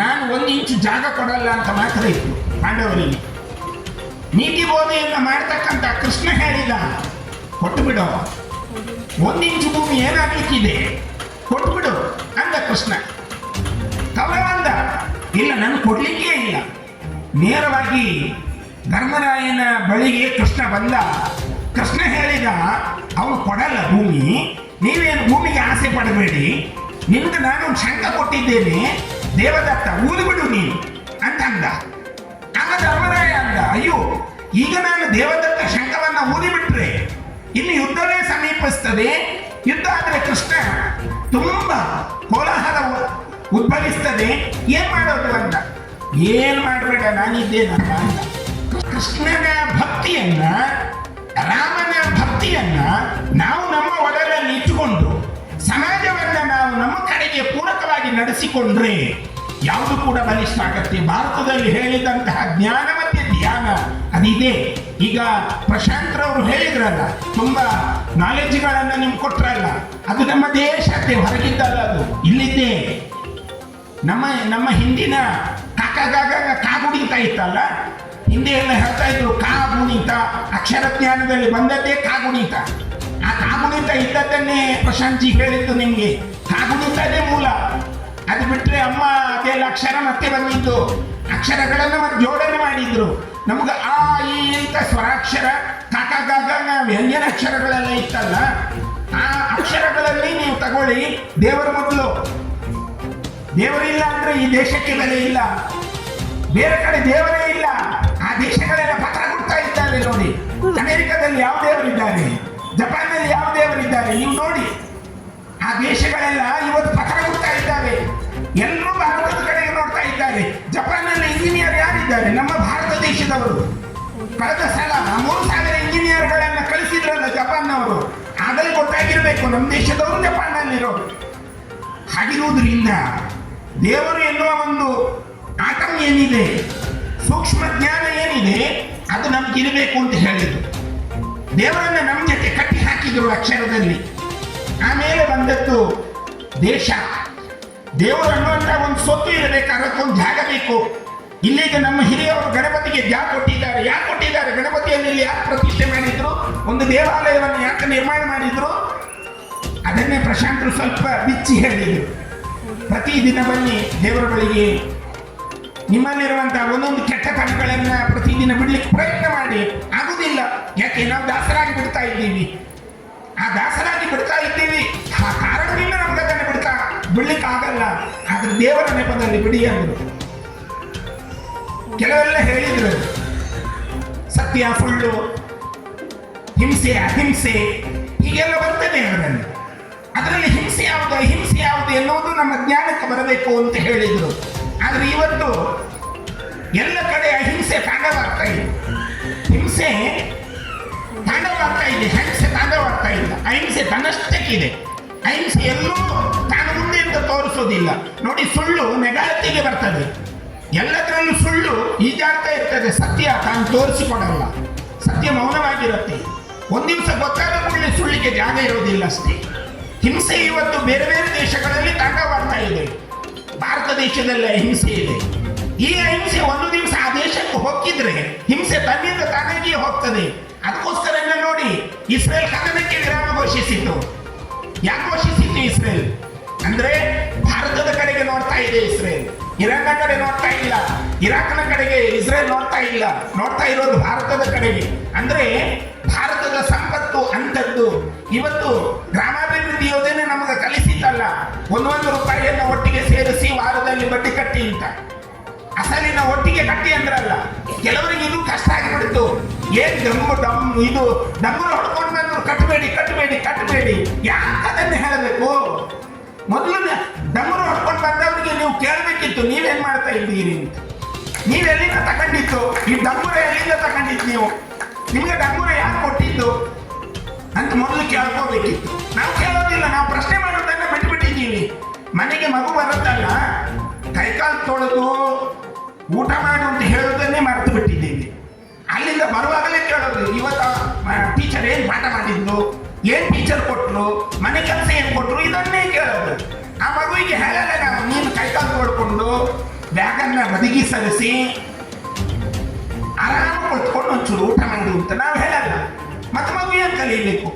ನಾನು 1 ಇಂಚು ಜಾಗ ಕೊಡಲ್ಲ ಅಂತ ಮಾತ್ರ ಇತ್ತು ಪಾಂಡವರಿಗೆ. ನೀತಿ ಬೋಧೆಯನ್ನು ಮಾಡ್ತಕ್ಕಂಥ ಕೃಷ್ಣ ಹೇಳಿದ, ಕೊಟ್ಟು ಬಿಡು, 1 ಇಂಚು ಭೂಮಿ ಏನಾಗ್ಲಿಕ್ಕಿದೆ, ಕೊಟ್ಟು ಬಿಡು ಅಂದ ಕೃಷ್ಣ. ಕೌರವ ಅಂದ, ಇಲ್ಲ ನಾನು ಕೊಡ್ಲಿಕ್ಕೇ ಇಲ್ಲ. ನೇರವಾಗಿ ಧರ್ಮರಾಯನ ಬಳಿಗೆ ಕೃಷ್ಣ ಬಂದ. ಕೃಷ್ಣ ಹೇಳಿದ, ಅವನು ಕೊಡಲ್ಲ ಭೂಮಿ, ನೀವೇನು ಭೂಮಿಗೆ ಆಸೆ ಪಡಬೇಡಿ, ನಿಮ್ಗೆ ನಾನು ಶಂಕ ಕೊಟ್ಟಿದ್ದೇನೆ, ದೇವದತ್ತ ಊದುಬಿಡು ನೀನು ಅಂತ ಅಂದ. ಆಗ ಧರ್ಮರಾಯ ಅಂದ, ಅಯ್ಯೋ ಈಗ ನಾನು ದೇವದತ್ತ ಶಂಕವನ್ನು ಊದಿಬಿಟ್ರೆ ಇಲ್ಲಿ ಯುದ್ಧವೇ ಸಮೀಪಿಸ್ತದೆ. ಯುದ್ಧ ಆದರೆ ಕೃಷ್ಣ ತುಂಬಾ ಕೋಲಾಹಲ ಉದ್ಭವಿಸ್ತದೆ, ಏನ್ ಮಾಡೋದು ಅಂದ. ಏನ್ ಮಾಡಬೇಡ, ನಾನಿದ್ದೇನಲ್ಲ ಅಂದ. ಕೃಷ್ಣನ ಭಕ್ತಿಯನ್ನ, ರಾಮನ ಭಕ್ತಿಯನ್ನ ನಾವು ನಮ್ಮ ಒಡಲಲ್ಲಿ ಇಟ್ಟುಕೊಂಡು ಸಮಾಜವನ್ನ ನಾವು ನಮ್ಮ ಕಡೆಗೆ ಪೂರಕವಾಗಿ ನಡೆಸಿಕೊಂಡ್ರೆ ಯಾವುದು ಕೂಡ ಬಲಿಷ್ಠ ಆಗತ್ತೆ. ಭಾರತದಲ್ಲಿ ಹೇಳಿದಂತಹ ಜ್ಞಾನ ಮತ್ತೆ ಧ್ಯಾನ ಅದಿದೆ. ಈಗ ಪ್ರಶಾಂತ್ರವರು ಹೇಳಿದ್ರಲ್ಲ, ತುಂಬಾ ನಾಲೆಡ್ಜ್ಗಳನ್ನು ನಿಮ್ಗೆ ಕೊಟ್ರಲ್ಲ, ಅದು ನಮ್ಮ ದೇಶಕ್ಕೆ ಹೊರಗಿದ್ದಲ್ಲ, ಅದು ಇಲ್ಲಿದ್ದೆ. ನಮ್ಮ ಹಿಂದಿನ ಕಾಗುಡಿತಾ ಇತ್ತಲ್ಲ, ಹಿಂದೆ ಎಲ್ಲ ಹೇಳ್ತಾ ಇದ್ರು ಕಾಗುಣಿತ, ಅಕ್ಷರ ಜ್ಞಾನದಲ್ಲಿ ಬಂದದ್ದೇ ಕಾಗುಣಿತ. ಆ ಕಾಗುಣಿತ ಇದ್ದದ್ದನ್ನೇ ಪ್ರಶಾಂತ್ ಜಿ ಹೇಳಿದ್ದು ನಿಮ್ಗೆ. ಕಾಗುಣಿತನೇ ಮೂಲ. ಅದು ಬಿಟ್ರೆ ಅಮ್ಮ ಅದೆಲ್ಲ ಅಕ್ಷರ ಮತ್ತೆ ಬಂದಿದ್ದು. ಅಕ್ಷರಗಳನ್ನು ಮತ್ತೆ ಜೋಡಣೆ ಮಾಡಿದ್ರು. ನಮ್ಗೆ ಆ ಈ ಅಂತ ಸ್ವರಾಕ್ಷರ, ಕಾಕ ಗಾಗ ವ್ಯಂಜನ ಅಕ್ಷರಗಳೆಲ್ಲ ಇತ್ತಲ್ಲ, ಆ ಅಕ್ಷರಗಳಲ್ಲಿ ನೀವು ತಗೊಳ್ಳಿ. ದೇವರ ಮೊದಲು, ದೇವರಿಲ್ಲ ಅಂದ್ರೆ ಈ ದೇಶಕ್ಕೆ ಬೆಲೆ ಇಲ್ಲ. ಬೇರೆ ಕಡೆ ದೇವರೇ ಇಲ್ಲ. ಆ ದೇಶಗಳೆಲ್ಲ ಪತ್ರ ಕೊಡ್ತಾ ಇದ್ದಾರೆ ನೋಡಿ. ಅಮೆರಿಕದಲ್ಲಿ ಯಾವ ದೇವರಿದ್ದಾರೆ, ಜಪಾನ್ನಲ್ಲಿ ಯಾವ ದೇವರಿದ್ದಾರೆ ನೀವು ನೋಡಿ. ಆ ದೇಶಗಳೆಲ್ಲ ಇವತ್ತು ಪತ್ರ ಕೊಡ್ತಾ ಇದ್ದಾವೆ. ಎಲ್ಲರೂ ಭಾರತದ ಕಡೆಗೆ ನೋಡ್ತಾ ಇದ್ದಾರೆ. ಜಪಾನ್ನಲ್ಲಿ ಇಂಜಿನಿಯರ್ ಯಾರಿದ್ದಾರೆ? ನಮ್ಮ ಭಾರತ ದೇಶದವರು. ಕಳೆದ ಸಲ 3,000 ಇಂಜಿನಿಯರ್ಗಳನ್ನ ಕಳಿಸಿದ್ರಲ್ಲ ಜಪಾನ್ನವರು. ಆಗಲೇ ಗೊತ್ತಾಗಿರ್ಬೇಕು ನಮ್ಮ ದೇಶದವರು ಜಪಾನ್ನಲ್ಲಿರೋರು. ಹಾಗಿರುವುದರಿಂದ ದೇವರು ಎನ್ನುವ ಒಂದು ಆಟಮ್ ಏನಿದೆ, ಸೂಕ್ಷ್ಮ ಜ್ಞಾನ ಏನಿದೆ, ಅದು ನಮ್ಗಿರಬೇಕು ಅಂತ ಹೇಳಿದ್ರು. ದೇವರನ್ನ ನಮ್ಮ ಜೊತೆ ಕಟ್ಟಿ ಹಾಕಿದ್ರು ಅಕ್ಷರದಲ್ಲಿ. ಆಮೇಲೆ ಬಂದದ್ದು ದೇಶ. ದೇವರು ಅನ್ನುವಂಥ ಒಂದು ಸೊತ್ತು ಇರಬೇಕಾದ್ರೆ ಅದಕ್ಕೊಂದು ಜಾಗ ಬೇಕು. ಇಲ್ಲಿಗ ನಮ್ಮ ಹಿರಿಯವರು ಗಣಪತಿಗೆ ಜಾಗ ಕೊಟ್ಟಿದ್ದಾರೆ. ಯಾಕೆ ಕೊಟ್ಟಿದ್ದಾರೆ? ಗಣಪತಿಯನ್ನು ಇಲ್ಲಿ ಯಾಕೆ ಪ್ರತಿಷ್ಠೆ ಮಾಡಿದ್ರು? ಒಂದು ದೇವಾಲಯವನ್ನು ಯಾಕೆ ನಿರ್ಮಾಣ ಮಾಡಿದ್ರು? ಅದನ್ನೇ ಪ್ರಶಾಂತರು ಸ್ವಲ್ಪ ಬಿಚ್ಚಿ ಹೇಳಿದರು. ಪ್ರತಿದಿನ ಬನ್ನಿ ದೇವರ ಬಳಿಗೆ. ನಿಮ್ಮಲ್ಲಿರುವಂತಹ ಒಂದೊಂದು ಕೆಟ್ಟತನಗಳನ್ನ ಪ್ರತಿದಿನ ಬಿಡ್ಲಿಕ್ಕೆ ಪ್ರಯತ್ನ ಮಾಡಿ. ಆಗುದಿಲ್ಲ. ಯಾಕೆ? ನಾವು ದಾಸರಾಗಿ ಬಿಡ್ತಾ ಇದ್ದೀವಿ. ಆ ದಾಸರಾಗಿ ಬಿಡ್ತಾ ಇದ್ದೀವಿ. ಆ ಕಾರಣದಿಂದ ನಮ್ಗೆ ಅದನ್ನು ಬಿಡ್ಲಿಕ್ಕೆ ಆಗಲ್ಲ. ಆದ್ರೆ ದೇವರ ನೆಪದಲ್ಲಿ ಬಿಡಿ ಅಂದರು. ಕೆಲವೆಲ್ಲ ಹೇಳಿದ್ರು, ಸತ್ಯ ಸುಳ್ಳು, ಹಿಂಸೆ ಅಹಿಂಸೆ, ಹೀಗೆಲ್ಲ ಬರ್ತದೆ ಅದರಲ್ಲಿ. ಅದರಲ್ಲಿ ಹಿಂಸೆ ಯಾವುದು ಅಹಿಂಸೆ ಯಾವುದು ಎನ್ನುವುದು ನಮ್ಮ ಜ್ಞಾನಕ್ಕೆ ಬರಬೇಕು ಅಂತ ಹೇಳಿದರು. ಆದ್ರೆ ಇವತ್ತು ಎಲ್ಲ ಕಡೆ ಅಹಿಂಸೆ ತಾಂಡವಾಗ್ತಾ ಇದೆ. ಹಿಂಸೆ ತಾಂಡವಾಗ್ತಾ ಇದೆ, ಹಿಂಸೆ ತಾಂಡವಾಗ್ತಾ ಇಲ್ಲ. ಅಹಿಂಸೆ ತನ್ನಷ್ಟಕ್ಕಿದೆ. ಅಹಿಂಸೆ ಎಲ್ಲೂ ತಾನು ಮುಂದೆ ಅಂತ ತೋರಿಸೋದಿಲ್ಲ ನೋಡಿ. ಸುಳ್ಳು ನೆಗಾಳತೆಗೆ ಬರ್ತದೆ. ಎಲ್ಲದರಲ್ಲೂ ಸುಳ್ಳು ಈಜಾಡ್ತಾ ಇರ್ತದೆ. ಸತ್ಯ ತಾನು ತೋರಿಸಿಕೊಡಲ್ಲ. ಸತ್ಯ ಮೌನವಾಗಿರುತ್ತೆ. ಒಂದ್ ದಿವಸ ಗೊತ್ತಾದ ಕೂಡಲೇ ಸುಳ್ಳಿಗೆ ಜಾಗ ಇರೋದಿಲ್ಲ ಅಷ್ಟೇ. ಹಿಂಸೆ ಇವತ್ತು ಬೇರೆ ಬೇರೆ ದೇಶಗಳಲ್ಲಿ ತಾಂಡವಾಡ್ತಾ ಇದೆ. ಭಾರತ ದೇಶದಲ್ಲಿ ಅಹಿಂಸೆ ಇದೆ. ಈ ಅಹಿಂಸೆ ಒಂದು ದಿವಸ ಆ ದೇಶಕ್ಕೆ ಹೋಗಿದ್ರೆ ಹಿಂಸೆ ತನ್ನಿಂದ ತಾನಾಗಿಯೇ ಹೋಗ್ತದೆ. ಅದಕ್ಕೋಸ್ಕರ ನೋಡಿ, ಇಸ್ರೇಲ್ ಕದನಕ್ಕೆ ವಿರಾಮ ಘೋಷಿಸಿತು. ಯಾಕೆ ಘೋಷಿಸಿತು ಇಸ್ರೇಲ್? ಅಂದ್ರೆ ಭಾರತದ ಕಡೆಗೆ ನೋಡ್ತಾ ಇದೆ ಇಸ್ರೇಲ್. ಇರಾನ್ನ ಕಡೆ ನೋಡ್ತಾ ಇಲ್ಲ. ಇರಾಕ್ನ ಕಡೆಗೆ ಇಸ್ರೇಲ್ ನೋಡ್ತಾ ಇಲ್ಲ. ನೋಡ್ತಾ ಇರೋದು ಭಾರತದ ಕಡೆಗೆ. ಅಂದ್ರೆ ಭಾರತದ ಸಂಪತ್ತು ಅಂತದ್ದು. ಇವತ್ತು ಗ್ರಾಮಾಭಿವೃದ್ಧಿ ಯೋಜನೆ ನಮಗೆ ಕಲಿಸಿತಲ್ಲ, 1 ರೂಪಾಯಿಯನ್ನು ಒಟ್ಟಿಗೆ ಸೇರಿಸಿ ವಾರದಲ್ಲಿ ಬಡ್ಡಿ ಕಟ್ಟಿ ಅಂತ. ಅಸಲಿನ ಒಟ್ಟಿಗೆ ಕಟ್ಟಿ ಅಂದ್ರಲ್ಲ. ಕೆಲವರಿಗೆ ಇದು ಕಷ್ಟ ಆಗಿಬಿಡ್ತು. ಏನ್ ಇದು ಡಂಗುರು ಹೊಡ್ಕೊಂಡು ಬಂದ್ರು, ಕಟ್ಟಬೇಡಿ ಕಟ್ಟಬೇಡಿ ಕಟ್ಟಬೇಡಿ. ಯಾಕೆ ಅದನ್ನು ಹೇಳಬೇಕು? ಮೊದಲು ಡಂಗುರು ಹೊಡ್ಕೊಂಡು ಬಂದವರಿಗೆ ನೀವು ಕೇಳಬೇಕಿತ್ತು, ನೀವೇನ್ ಮಾಡ್ತಾ ಇದ್ದೀರಿ ಅಂತ. ನೀವೆಲ್ಲಿಂದ ತಗೊಂಡಿತ್ತು ಈ ಡಂಗುರ? ಎಲ್ಲಿಂದ ತಗೊಂಡಿದ್ದು ನೀವು? ನಿಮಗೆ ಡಂಗುರ ಯಾಕೆ ಕೊಟ್ಟಿದ್ದು ಅಂತ ಮೊದಲು ಕೇಳ್ಕೋಬೇಕಿತ್ತು. ನಾವು ಕೇಳೋದಿಲ್ಲ. ನಾವು ಪ್ರಶ್ನೆ ಮಾಡೋದನ್ನ ಬಿಟ್ಟುಬಿಟ್ಟಿದ್ದೀವಿ. ಮನೆಗೆ ಮಗು ಬರುತ್ತಲ್ಲ, ಕೈಕಾಲು ತೊಳೆದು ಊಟ ಮಾಡು ಅಂತ ಹೇಳೋದನ್ನೇ ಮರೆತು ಬಿಟ್ಟಿದ್ದೀವಿ. ಅಲ್ಲಿಂದ ಬರುವಾಗಲೇ ಕೇಳೋದು, ಇವತ್ತ ಟೀಚರ್ ಏನ್ ಪಾಠ ಮಾಡಿದ್ದು, ಏನ್ ಟೀಚರ್ ಕೊಟ್ರು, ಮನೆ ಕೆಲಸ ಏನ್ ಕೊಟ್ರು, ಇದನ್ನೇ ಕೇಳೋದು. ಆ ಮಗುವಿಗೆ ಹೇಳಲ್ಲ ನಾವು, ನೀನು ಕೈಕಾಲು ತೊಳ್ಕೊಂಡು ಬ್ಯಾಗನ್ನ ಬದಿಗೆ ಸರಿಸಿ ಆರಾಮ ಕೊಟ್ಕೊಂಡು ಒಂಚೂರು ಊಟ ಮಾಡು ಅಂತ ನಾವು ಹೇಳಲ್ಲ. ಮತ್ತೆ ಮಗು ಏನ್ ಕಲಿಬೇಕು?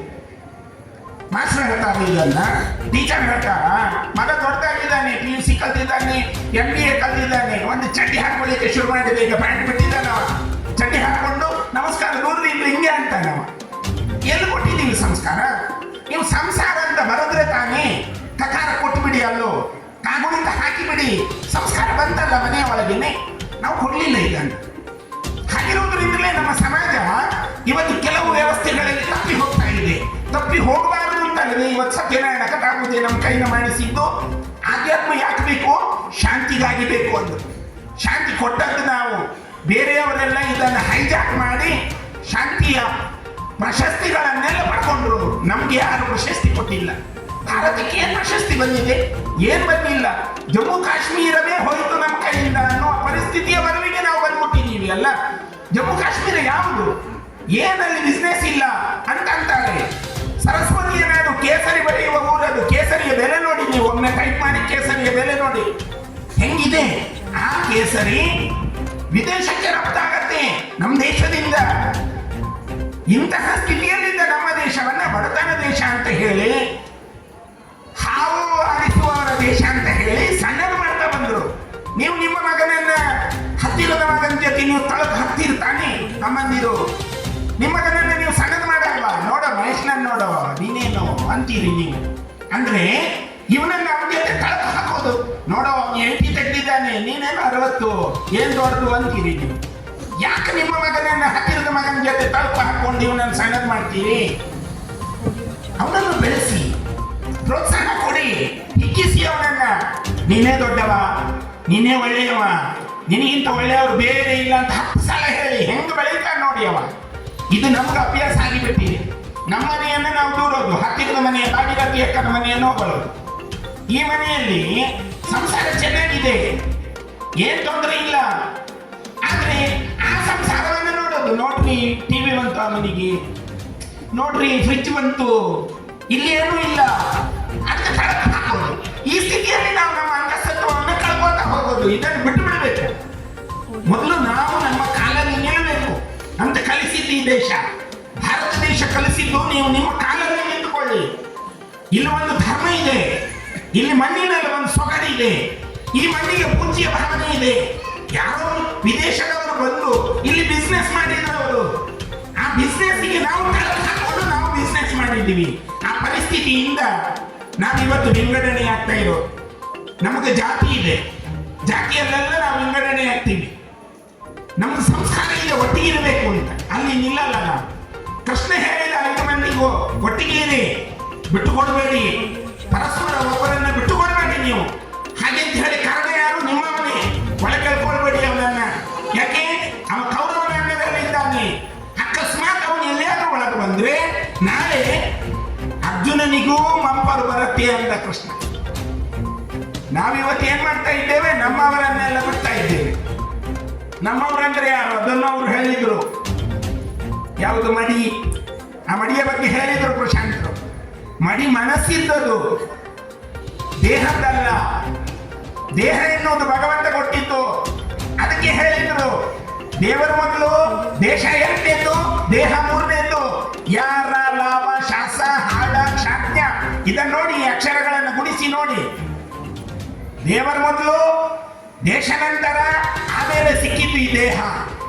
ಮಾಸ್ಟರ್ ಹೇಳ್ತಾರ ಇದನ್ನ, ಟೀಚರ್ ಹೇಳ್ತಾರ. ಮಗ ದೊಡ್ಡದಾಗಿದ್ದಾನೆ, PUC ಕಲ್ತಿದ್ದಾನೆ, MBA ಕಲ್ತಿದ್ದಾನೆ, ಒಂದು ಚಡ್ಡಿ ಹಾಕೊಳ್ಳಿಕ್ಕೆ ಶುರು ಮಾಡಿದೆ. ಈಗ ಪ್ಯಾಂಟ್ ಬಿಟ್ಟಿದ್ದಾನ, ಚಡ್ಡಿ ಹಾಕೊಂಡು ನಮಸ್ಕಾರ ದೂರದಿಂದ ಹಿಂಗೆ ಅಂತಾನವ. ಎಲ್ಲಿ ಕೊಟ್ಟಿದ್ದೀವಿ ಸಂಸ್ಕಾರ? ನೀವು ಸಂಸಾರ ಅಂತ ಬರೆದ್ರೆ ತಾನೇ ಕಕಾರ ಕೊಟ್ಟುಬಿಡಿ, ಅಲ್ಲೋ ಕಾಗುಣಿತ ಹಾಕಿಬಿಡಿ, ಸಂಸ್ಕಾರ ಬಂತಲ್ಲ ಮನೆಯ ಒಳಗೇನೆ. ನಾವು ಕೊಡ್ಲಿಲ್ಲ ಇದನ್ನು. ಹಾಗಿರುವುದರಿಂದಲೇ ನಮ್ಮ ಸಮಾಜ ಇವತ್ತು ಕೆಲವು ವ್ಯವಸ್ಥೆಗಳಲ್ಲಿ ತಪ್ಪಿ ಹೋಗ್ತಾ ಇದೆ. ತಪ್ಪಿ ಹೋಗಬಾರದು ಅಂತಂದ್ರೆ ಇವತ್ತು ಸತ್ಯನಾರಾಯಣ ಕಥಾಪೂಜೆ ನಮ್ಮ ಕೈನ ಮಾಡಿಸಿದ್ದು. ಆಧ್ಯಾತ್ಮ ಯಾಕೆ ಬೇಕು? ಶಾಂತಿಗಾಗಿ ಬೇಕು ಅಂದ್ರು. ಶಾಂತಿ ಕೊಟ್ಟದ್ದು ನಾವು. ಬೇರೆಯವರೆಲ್ಲ ಇದನ್ನು ಹೈಜಾಕ್ ಮಾಡಿ ಶಾಂತಿಯ ಪ್ರಶಸ್ತಿಗಳನ್ನೆಲ್ಲ ಪಡ್ಕೊಂಡ್ರು. ನಮ್ಗೆ ಯಾರು ಪ್ರಶಸ್ತಿ ಕೊಟ್ಟಿಲ್ಲ. ಭಾರತಕ್ಕೆ ಏನ್ ಪ್ರಶಸ್ತಿ ಬಂದಿದೆ? ಏನ್ ಬಂದಿಲ್ಲ. ಜಮ್ಮು ಕಾಶ್ಮೀರವೇ ಹೋಯಿತು ನಮ್ಮ ಕೈಯಿಂದ ಅನ್ನೋ ಪರಿಸ್ಥಿತಿಯವರೆಗೆ ನಾವು ಬಂದ್ಬಿಟ್ಟಿದ್ದೀವಿ ಅಲ್ಲ. ಜಮ್ಮು ಕಾಶ್ಮೀರ ಯಾವುದು? ಏನಲ್ಲಿ ಬಿಸ್ನೆಸ್ ಇಲ್ಲ ಅಂತ ಅಂತಾರೆ. ಸರಸ್ವತಿಯ ನಾಡು, ಕೇಸರಿ ಬೆಳೆಯುವ ಊರದು. ಕೇಸರಿಯ ಬೆಲೆ ನೋಡಿ ನೀವು, ಒಮ್ಮೆ ಟೈಪ್ ಮಾಡಿ ಕೇಸರಿಯ ಬೆಲೆ ನೋಡಿ ಹೆಂಗಿದೆ. ಆ ಕೇಸರಿ ವಿದೇಶಕ್ಕೆ ರಫ್ತಾಗತ್ತೆ ಬರದೆ ನಮ್ಮ ದೇಶದಿಂದ. ಇಂತಹ ಸ್ಥಿತಿಯಲ್ಲಿದ್ದ ನಮ್ಮ ದೇಶವನ್ನ ಬಡತನ ದೇಶ ಅಂತ ಹೇಳಿ, ಹಾವು ಆಡಿಸುವವರ ದೇಶ ಅಂತ ಹೇಳಿ ಸಣ್ಣದು ಮಾಡ್ತಾ ಬಂದ್ರು. ನೀವು ನಿಮ್ಮ ಮಗನನ್ನ ಹತ್ತಿರದ ಮಗನ ಜೊತೆ ನೀವು ತಳಕು ಹತ್ತಿರ್ತಾನೆ ಅಮ್ಮಂದಿರು. ನಿಮ್ಮ ಮಗನನ್ನ ನೀವು ಸಣ್ಣದು ಮಾಡಲ್ವಾ? ನೋಡೋ ಮಹೇಶ್ನನ್ನ ನೋಡೋ ನೀನೇನು ಅಂತೀರಿ ನೀವು. ಅಂದ್ರೆ ಇವನನ್ನ ಅವನ ಜೊತೆ ತಳಕು ಹಾಕೋದು. ನೋಡೋ 80 ತೆಗೆದಿದ್ದಾನೆ, ನೀನೇನು 60, ಏನ್ ದೊಡ್ಡದು ಅಂತೀರಿ ನೀವು. ಯಾಕೆ ನಿಮ್ಮ ಮಗನನ್ನ ಹತ್ತಿರದ ಮಗನ ಜೊತೆ ತಳಕು ಹಾಕೊಂಡು ಇವನನ್ನು ಸಣ್ಣದು ಮಾಡ್ತೀರಿ? ಅವನನ್ನು ಬೆಳೆಸಿ, ಪ್ರೋತ್ಸಾಹ ಕೊಡಿ, ಹಿಗ್ಗಿಸಿ ಅವನನ್ನ. ನೀನೇ ದೊಡ್ಡವ, ನೀನೇ ಒಳ್ಳೆಯವ, ನಿನಗಿಂತ ಒಳ್ಳೆಯವರು ಬೇರೆ ಇಲ್ಲ ಅಂತ 10 ಸಲ ಹೇಳಿ ಹೆಂಗ್ ಬೆಳೀತಾ ನೋಡಿ ಅವ. ಇದು ನಮ್ಗೆ ಅಭ್ಯಾಸ ಆಗಿಬಿಟ್ಟಿದೆ. ನಮ್ಮ ಮನೆಯನ್ನ ನಾವು ದೂರೋದು, ಹತ್ತಿರದ ಮನೆಯ ಭಾಗೀರಥಿ ಅಕ್ಕನ ಮನೆಯನ್ನು ಹೋಗೋದು. ಈ ಮನೆಯಲ್ಲಿ ಸಂಸಾರ ಚೆನ್ನಾಗಿದೆ, ಏನ್ ತೊಂದರೆ ಇಲ್ಲ. ಆದ್ರೆ ಆ ಸಂಸಾರವನ್ನು ನೋಡೋದು, ನೋಡ್ರಿ ಟಿವಿ ಬಂತು ಆ ಮನೆಗೆ, ನೋಡ್ರಿ ಫ್ರಿಡ್ಜ್ ಬಂತು, ಇಲ್ಲಿ ಏನೂ ಇಲ್ಲ ಅಂತ ಕಳಕ ಹಾಕೋದು. ಈ ಸ್ಥಿತಿಯಲ್ಲಿ ನಾವು ನಮ್ಮ ಅಂತಸ್ತತ್ವವನ್ನು ಕಳ್ಕೊತಾ ಹೋಗೋದು. ಇದನ್ನು ಬಿಟ್ಟು ಬಿಡಬೇಕು. ಮೊದಲು ನಾವು ನಮ್ಮ ಕಾಲಲ್ಲಿ ನಿಲ್ಲಬೇಕು ಅಂತ ಕಲಿಸಿದ್ದು ಈ ದೇಶ, ಭಾರತ ದೇಶ ಕಲಿಸಿದ್ದು. ನೀವು ನಿಮ್ಮ ಕಾಲಲ್ಲಿ ನಿಂತುಕೊಳ್ಳಿ. ಇಲ್ಲಿ ಒಂದು ಧರ್ಮ ಇದೆ, ಇಲ್ಲಿ ಮಣ್ಣಿನಲ್ಲಿ ಒಂದು ಸೊಗಡಿದೆ, ಈ ಮಣ್ಣಿಗೆ ಪೂಜ್ಯ ಭಾವನೆ ಇದೆ. ಯಾರೋ ವಿದೇಶದವರು ಬಂದು ಇಲ್ಲಿ ಬಿಸ್ನೆಸ್ ಮಾಡಿದವರು, ಆ ಬಿಸ್ನೆಸ್ಗೆ ನಾವು ಹಾಕೊಂಡು ನಾವು ಬಿಸ್ನೆಸ್ ಮಾಡಿದ್ದೀವಿ. ಆ ಪರಿಸ್ಥಿತಿಯಿಂದ ನಾವಿವತ್ತು ವಿಂಗಡಣೆ ಆಗ್ತಾ ಇರೋದು. ನಮಗೆ ಜಾತಿ ಇದೆ, ಜಾತಿಯಲ್ಲೆಲ್ಲ ನಾವು ವಿಂಗಡಣೆ ಆಗ್ತೀವಿ. ನಮ್ಗೆ ಸಂಸ್ಕಾರ ಇದೆ ಒಟ್ಟಿಗೆ ಇರಬೇಕು ಅಂತ, ಅಲ್ಲಿ ನಿಲ್ಲಲ್ಲ ನಾವು. ಕೃಷ್ಣ ಹೇಳಿದ 5 ಮಂದಿಗೂ ಒಟ್ಟಿಗೆ ಇರಿ, ಬಿಟ್ಟುಕೊಡ್ಬೇಡಿ, ಪರಸ್ಪರ ಒಬ್ಬರನ್ನ ಬಿಟ್ಟುಕೊಡ್ಬೇಡಿ ನೀವು. ಹಾಗೆಂತ ಹೇಳಿ ಕಾರಣ ಯಾರು? ನಿಮ್ಮವನೇ. ಒಳ ಕೇಳ್ಕೊಳ್ಬೇಡಿ ಅವನನ್ನ. ಯಾಕೆ? ಅವ ಕೌರವನ ಅನ್ನದಲ್ಲಿದ್ದಾನೆ. ಅಕಸ್ಮಾತ್ ಅವನು ಎಲ್ಲಿಯಾದ್ರೂ ಒಳಗೆ ಬಂದ್ರೆ ನಾಳೆ ಅರ್ಜುನನಿಗೂ ಮಂಪರು ಬರುತ್ತೆ ಅಂದ ಕೃಷ್ಣ. ನಾವಿವತ್ತು ಏನ್ ಮಾಡ್ತಾ ಇದ್ದೇವೆ? ನಮ್ಮವರನ್ನೆಲ್ಲ ಬಿಡ್ತಾ ಇದ್ದೇವೆ. ನಮ್ಮವರಂದ್ರೆ ಯಾರು? ಅದನ್ನು ಅವ್ರು ಹೇಳಿದ್ರು. ಯಾವುದು? ಮಡಿ. ಆ ಮಡಿಯ ಬಗ್ಗೆ ಹೇಳಿದ್ರು ಪ್ರಶಾಂತರು. ಮಡಿ ಮನಸ್ಸಿದ್ದದು, ದೇಹದಲ್ಲ. ದೇಹ ಎನ್ನುವುದು ಭಗವಂತ ಕೊಟ್ಟಿದ್ದು. ಅದಕ್ಕೆ ಹೇಳಿದ್ರು ದೇವರ ಮೊದಲು, ದೇಶ 2ನೇದು, ದೇಹ 3ನೇದು. ಯಾರ, ಲಾಭ, ಶಾಸ, ಹಾಡ, ಶಾಜ್ಞ. ಇದನ್ನು ನೋಡಿ, ಅಕ್ಷರಗಳನ್ನು ಗುಣಿಸಿ ನೋಡಿ. ದೇವರ ಮೊದಲು, ದೇಶ ನಂತರ, ಆಮೇಲೆ ಸಿಕ್ಕಿದ್ದು ಈ ದೇಹ.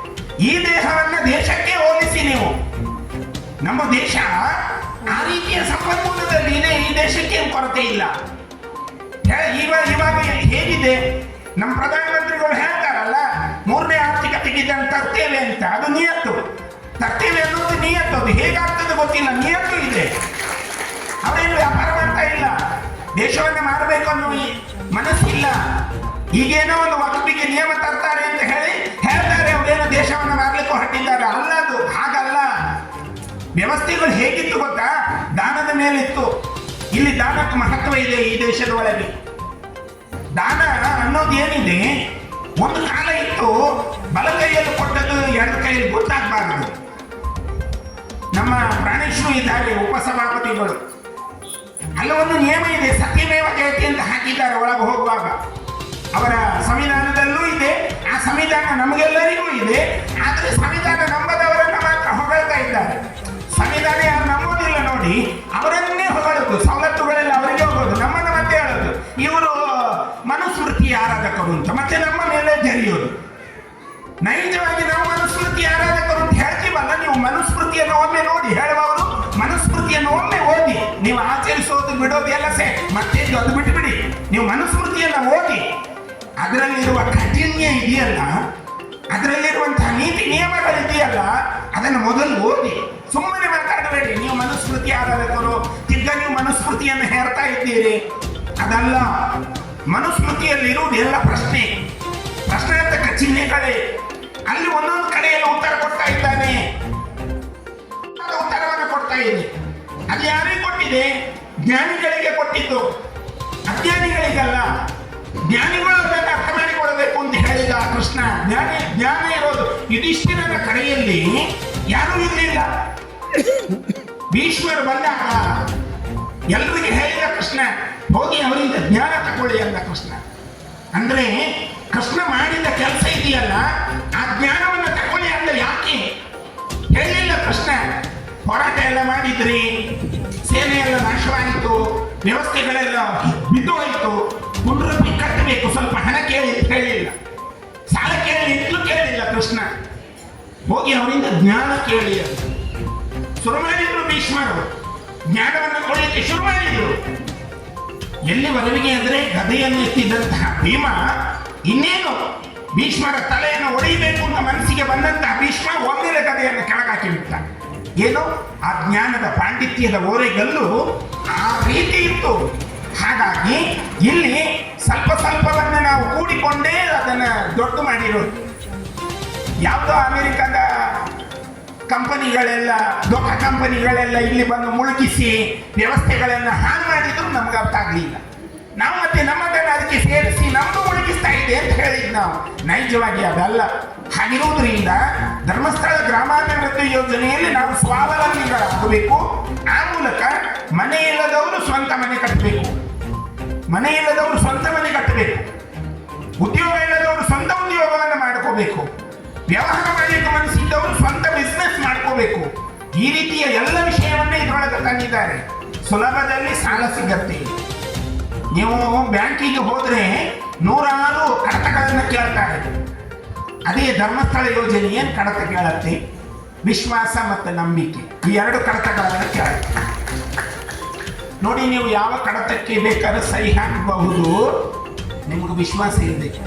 ಈ ದೇಹವನ್ನು ದೇಶಕ್ಕೆ ಹೋಲಿಸಿ ನೀವು. ನಮ್ಮ ದೇಶ ಆ ರೀತಿಯ ಸಂಪನ್ಮೂಲದಲ್ಲಿ ಇದೆ. ಈ ದೇಶಕ್ಕೆ ಕೊರತೆ ಇಲ್ಲ. ಇವಾಗ ಹೇಗಿದೆ? ನಮ್ಮ ಪ್ರಧಾನಮಂತ್ರಿಗಳು ಹೇಳ್ತಾರಲ್ಲ, 3ನೇ ಆರ್ಥಿಕತೆಗೆ ಇದನ್ನು ತರ್ತೇವೆ ಅಂತ. ಅದು ನಿಯತ್ತು. ತರ್ತೇವೆ ಅನ್ನೋದು ನಿಯತ್ತು. ಅದು ಹೇಗಾಗ್ತದೆ ಗೊತ್ತಿಲ್ಲ, ನಿಯತ್ತು ಇದೆ. ಅವರೇನು ವ್ಯಾಪಾರ ಮಾಡ್ತಾ ಇಲ್ಲ. ದೇಶವನ್ನು ಮಾಡಬೇಕು ಅನ್ನೋ ಮನಸ್ಸಿಲ್ಲ. ಈಗೇನೋ ಒಂದು ವಕಫಿಗೆ ನಿಯಮ ತರ್ತಾರೆ ಅಂತ ಹೇಳಿ ಹೇಳ್ತಾರೆ. ಅವರೇನೋ ದೇಶವನ್ನು ಮಾಡಲಿಕ್ಕೆ ಹೊರಟಿದ್ದಾರೆ. ಅಲ್ಲ, ಅದು ಹಾಗಲ್ಲ. ವ್ಯವಸ್ಥೆಗಳು ಹೇಗಿತ್ತು ಗೊತ್ತಾ? ದಾನದ ಮೇಲಿತ್ತು. ಇಲ್ಲಿ ದಾನಕ್ಕೆ ಮಹತ್ವ ಇದೆ ಈ ದೇಶದ ಒಳಗೆ. ದಾನ ಅನ್ನೋದು ಏನಿದೆ, ಒಂದು ಕಾಲ ಇತ್ತು, ಬಲ ಕೈಯಲ್ಲಿ ಕೊಟ್ಟದ್ದು ಎರಡು ಕೈಯಲ್ಲಿ ಗೊತ್ತಾಗಬಾರದು. ನಮ್ಮ ಪ್ರಾಣೇಶ್ವರು ಇದ್ದಾರೆ, ಉಪಸಭಾಪತಿಗಳು. ಅಲ್ಲ ಒಂದು ನಿಯಮ ಇದೆ, ಸತ್ಯಮೇವ ಜಯತೆ ಅಂತ ಹಾಕಿದ್ದಾರೆ ಒಳಗೆ ಹೋಗುವಾಗ. ಅವರ ಸಂವಿಧಾನದಲ್ಲೂ ಇದೆ. ಆ ಸಂವಿಧಾನ ನಮಗೆಲ್ಲರಿಗೂ ಇದೆ. ಆದರೆ ಸಂವಿಧಾನ ನಂಬದವರನ್ನ ಮಾತ್ರ ಹೊಗಳ್ತಾ ಇದ್ದಾರೆ. ಸಂವಿಧಾನ ಯಾರು ನಂಬೋದಿಲ್ಲ ನೋಡಿ, ಅವರನ್ನೇ ಹೊಗಳೋದು. ಸವಲತ್ತುಗಳೆಲ್ಲ ಅವರಿಗೆ ಹೋಗೋದು, ನಮ್ಮನ್ನು ಮತ್ತೆ ಹೇಳೋದು ಇವರು ಮನುಸ್ಮೃತಿ ಆರಾಧಕರು ಅಂತ, ಮತ್ತೆ ನಮ್ಮ ಮೇಲೆ ಜರಿಯೋದು. ನೈಜವಾಗಿ ನಾವು ಮನುಸ್ಮೃತಿ ಆರಾಧಕರು ಅಂತ ಹೇಳ್ತೀವಲ್ಲ, ನೀವು ಮನುಸ್ಮೃತಿಯನ್ನು ಒಮ್ಮೆ ನೋಡಿ. ಹೇಳುವವರು ಮನುಸ್ಮೃತಿಯನ್ನು ಒಮ್ಮೆ ಓದಿ. ನೀವು ಆಚರಿಸೋದು ಬಿಡೋದು ಎಲ್ಲ ಮತ್ತೆ ಅದು ಬಿಟ್ಟುಬಿಡಿ. ನೀವು ಮನುಸ್ಮೃತಿಯನ್ನು ಓದಿ. ಅದರಲ್ಲಿರುವ ಕಠಿಣ್ಯ ಇದೆಯಲ್ಲ, ಅದರಲ್ಲಿರುವಂತಹ ನೀತಿ ನಿಯಮಗಳಿದೆಯಲ್ಲ, ಅದನ್ನು ಮೊದಲು ಓದಿ. ಸುಮ್ಮನೆ ಮಾತಾಡಬೇಡಿ. ನೀವು ಮನುಸ್ಮೃತಿ ಆರಾಧಕರು, ತಿರ್ಗ ನೀವು ಮನುಸ್ಮೃತಿಯನ್ನು ಹೇರ್ತಾ ಇದ್ದೀರಿ. ಅದಲ್ಲ. ಮನುಸ್ಮೃತಿಯಲ್ಲಿರುವುದು ಎಲ್ಲ ಪ್ರಶ್ನಾರ್ಥಕ ಚಿಹ್ನೆಗಳೇ. ಅಲ್ಲಿ ಒಂದೊಂದು ಕಡೆಯಲ್ಲಿ ಉತ್ತರ ಕೊಡ್ತಾ ಇದ್ದಾನೆ, ಉತ್ತರವನ್ನು ಕೊಡ್ತಾ ಇದೆ. ಅದು ಯಾರಿಗೆ ಕೊಟ್ಟಿದೆ? ಜ್ಞಾನಿಗಳಿಗೆ ಕೊಟ್ಟಿದ್ದು, ಅಜ್ಞಾನಿಗಳಿಗಲ್ಲ. ಜ್ಞಾನಿಗಳು ಅದನ್ನು ಅರ್ಥ ಮಾಡಿಕೊಳ್ಳಬೇಕು ಅಂತ ಹೇಳಿದ ಕೃಷ್ಣ. ಜ್ಞಾನ ಇರೋದು ಯುಧಿಷ್ಠಿರನ ಕಡೆಯಲ್ಲಿ ಯಾರೂ ಇರಲಿಲ್ಲ. ಭೀಷ್ಮರು ಬಂದಾಗ ಎಲ್ಲರಿಗೆ ಹೇಳಿದ ಕೃಷ್ಣ, ಹೋಗಿ ಅವರಿಂದ ಜ್ಞಾನ ತಗೊಳ್ಳಿ ಅಂದ ಕೃಷ್ಣ. ಅಂದ್ರೆ ಕೃಷ್ಣ ಮಾಡಿದ ಕೆಲಸ ಇದೆಯಲ್ಲ, ಆ ಜ್ಞಾನವನ್ನು ತಗೊಳ್ಳಿ ಅಂತ ಯಾಕೆ ಹೇಳಿಲ್ಲ ಕೃಷ್ಣ? ಹೋರಾಟ ಎಲ್ಲ ಮಾಡಿದ್ರಿ, ಸೇನೆ ಎಲ್ಲ ನಾಶವಾಯಿತು, ವ್ಯವಸ್ಥೆಗಳೆಲ್ಲ ಬಿದ್ದು ಹೋಯಿತು, ಪುನರುತ್ತಿ ಕಟ್ಟಬೇಕು, ಸ್ವಲ್ಪ ಹಣ ಕೇಳಿ ಅಂತ ಹೇಳಿಲ್ಲ, ಸಾಲ ಕೇಳಿ ಇತ್ತು ಕೇಳಿಲ್ಲ ಕೃಷ್ಣ. ಹೋಗಿ ಅವರಿಂದ ಜ್ಞಾನ ಕೇಳಿ ಅಂತ ಶುರು ಮಾಡಿದ್ರು ಭೀಷ್ಮರು. ಜ್ಞಾನವನ್ನು ಕೊಡಲಿಕ್ಕೆ ಶುರು ಮಾಡಿದ್ರು. ಎಲ್ಲಿವರೆಗೆ ಅಂದ್ರೆ ಗದೆಯನ್ನು ಎತ್ತಿದಂತಹ ಭೀಮ ಇನ್ನೇನು ಭೀಷ್ಮರ ತಲೆಯನ್ನು ಒಡೆಯಬೇಕು ಅಂತ ಮನಸ್ಸಿಗೆ ಬಂದಂತಹ ಭೀಷ್ಮ ಒಂದೇ ಗದೆಯನ್ನು ಕೆಳಗಾಕಿ ಬಿಟ್ಟ. ಏನು ಆ ಜ್ಞಾನದ ಪಾಂಡಿತ್ಯದ ಓರೆಗಲ್ಲು ಆ ರೀತಿ ಇತ್ತು. ಹಾಗಾಗಿ ಇಲ್ಲಿ ಸ್ವಲ್ಪ ಸ್ವಲ್ಪವನ್ನು ನಾವು ಕೂಡಿಕೊಂಡೇ ಅದನ್ನು ದೊಡ್ಡ ಮಾಡಿರೋದು. ಯಾವುದೋ ಅಮೆರಿಕದ ಕಂಪನಿಗಳೆಲ್ಲ, ದೊಡ್ಡ ಕಂಪನಿಗಳೆಲ್ಲ ಇಲ್ಲಿ ಬಂದು ಮುಳುಗಿಸಿ ವ್ಯವಸ್ಥೆಗಳನ್ನು ಹಾಳು ಮಾಡಿದ್ರು ನಮ್ಗೆ ಅರ್ಥ ಆಗಲಿಲ್ಲ. ನಾವು ಮತ್ತೆ ನಮ್ಮದನ್ನು ಅದಕ್ಕೆ ಸೇರಿಸಿ ನಮ್ದು ಮುಳುಗಿಸ್ತಾ ಇದೆ ಅಂತ ಹೇಳಿದ್ ನಾವು. ನೈಜವಾಗಿ ಅದಲ್ಲ. ಹಾಗಿರುವುದರಿಂದ ಧರ್ಮಸ್ಥಳ ಗ್ರಾಮಾಭಿವೃದ್ಧಿ ಯೋಜನೆಯಲ್ಲಿ ನಾವು ಸ್ವಾವಲಂಬಿಗಳಾಗಬೇಕು. ಆ ಮೂಲಕ ಮನೆ ಇಲ್ಲದವರು ಸ್ವಂತ ಮನೆ ಕಟ್ಟಬೇಕು, ಮನೆ ಇಲ್ಲದವರು ಸ್ವಂತ ಮನೆ ಕಟ್ಟಬೇಕು, ಉದ್ಯೋಗ ಇಲ್ಲದವರು ಸ್ವಂತ ಉದ್ಯೋಗವನ್ನು ಮಾಡ್ಕೋಬೇಕು, ವ್ಯವಹಾರ ಮಾಡಲಿಕ್ಕೆ ಮನಸ್ಸಿದ್ದವರು ಸ್ವಂತ ಬಿಸ್ನೆಸ್ ಮಾಡ್ಕೋಬೇಕು. ಈ ರೀತಿಯ ಎಲ್ಲ ವಿಷಯವನ್ನೇ ಇದರೊಳಗೆ ತಂದಿದ್ದಾರೆ. ಸುಲಭದಲ್ಲಿ ಸಾಲ ಸಿಗತ್ತೆ. ನೀವು ಬ್ಯಾಂಕಿಗೆ ಹೋದ್ರೆ 100 ಕಡತಗಳನ್ನು ಕೇಳ್ತಾರೆ. ಅದೇ ಧರ್ಮಸ್ಥಳ ಯೋಜನೆ ಏನು ಕಡತ ಕೇಳತ್ತೆ? ವಿಶ್ವಾಸ ಮತ್ತು ನಂಬಿಕೆ, ಈ 2 ಕಡತಗಳನ್ನು ಕೇಳುತ್ತೆ. ನೋಡಿ, ನೀವು ಯಾವ ಕಡತಕ್ಕೆ ಬೇಕಾದ್ರೆ ಸಹಿ ಹಾಕಬಹುದು, ನಿಮಗೆ ವಿಶ್ವಾಸ ಇರಬೇಕು.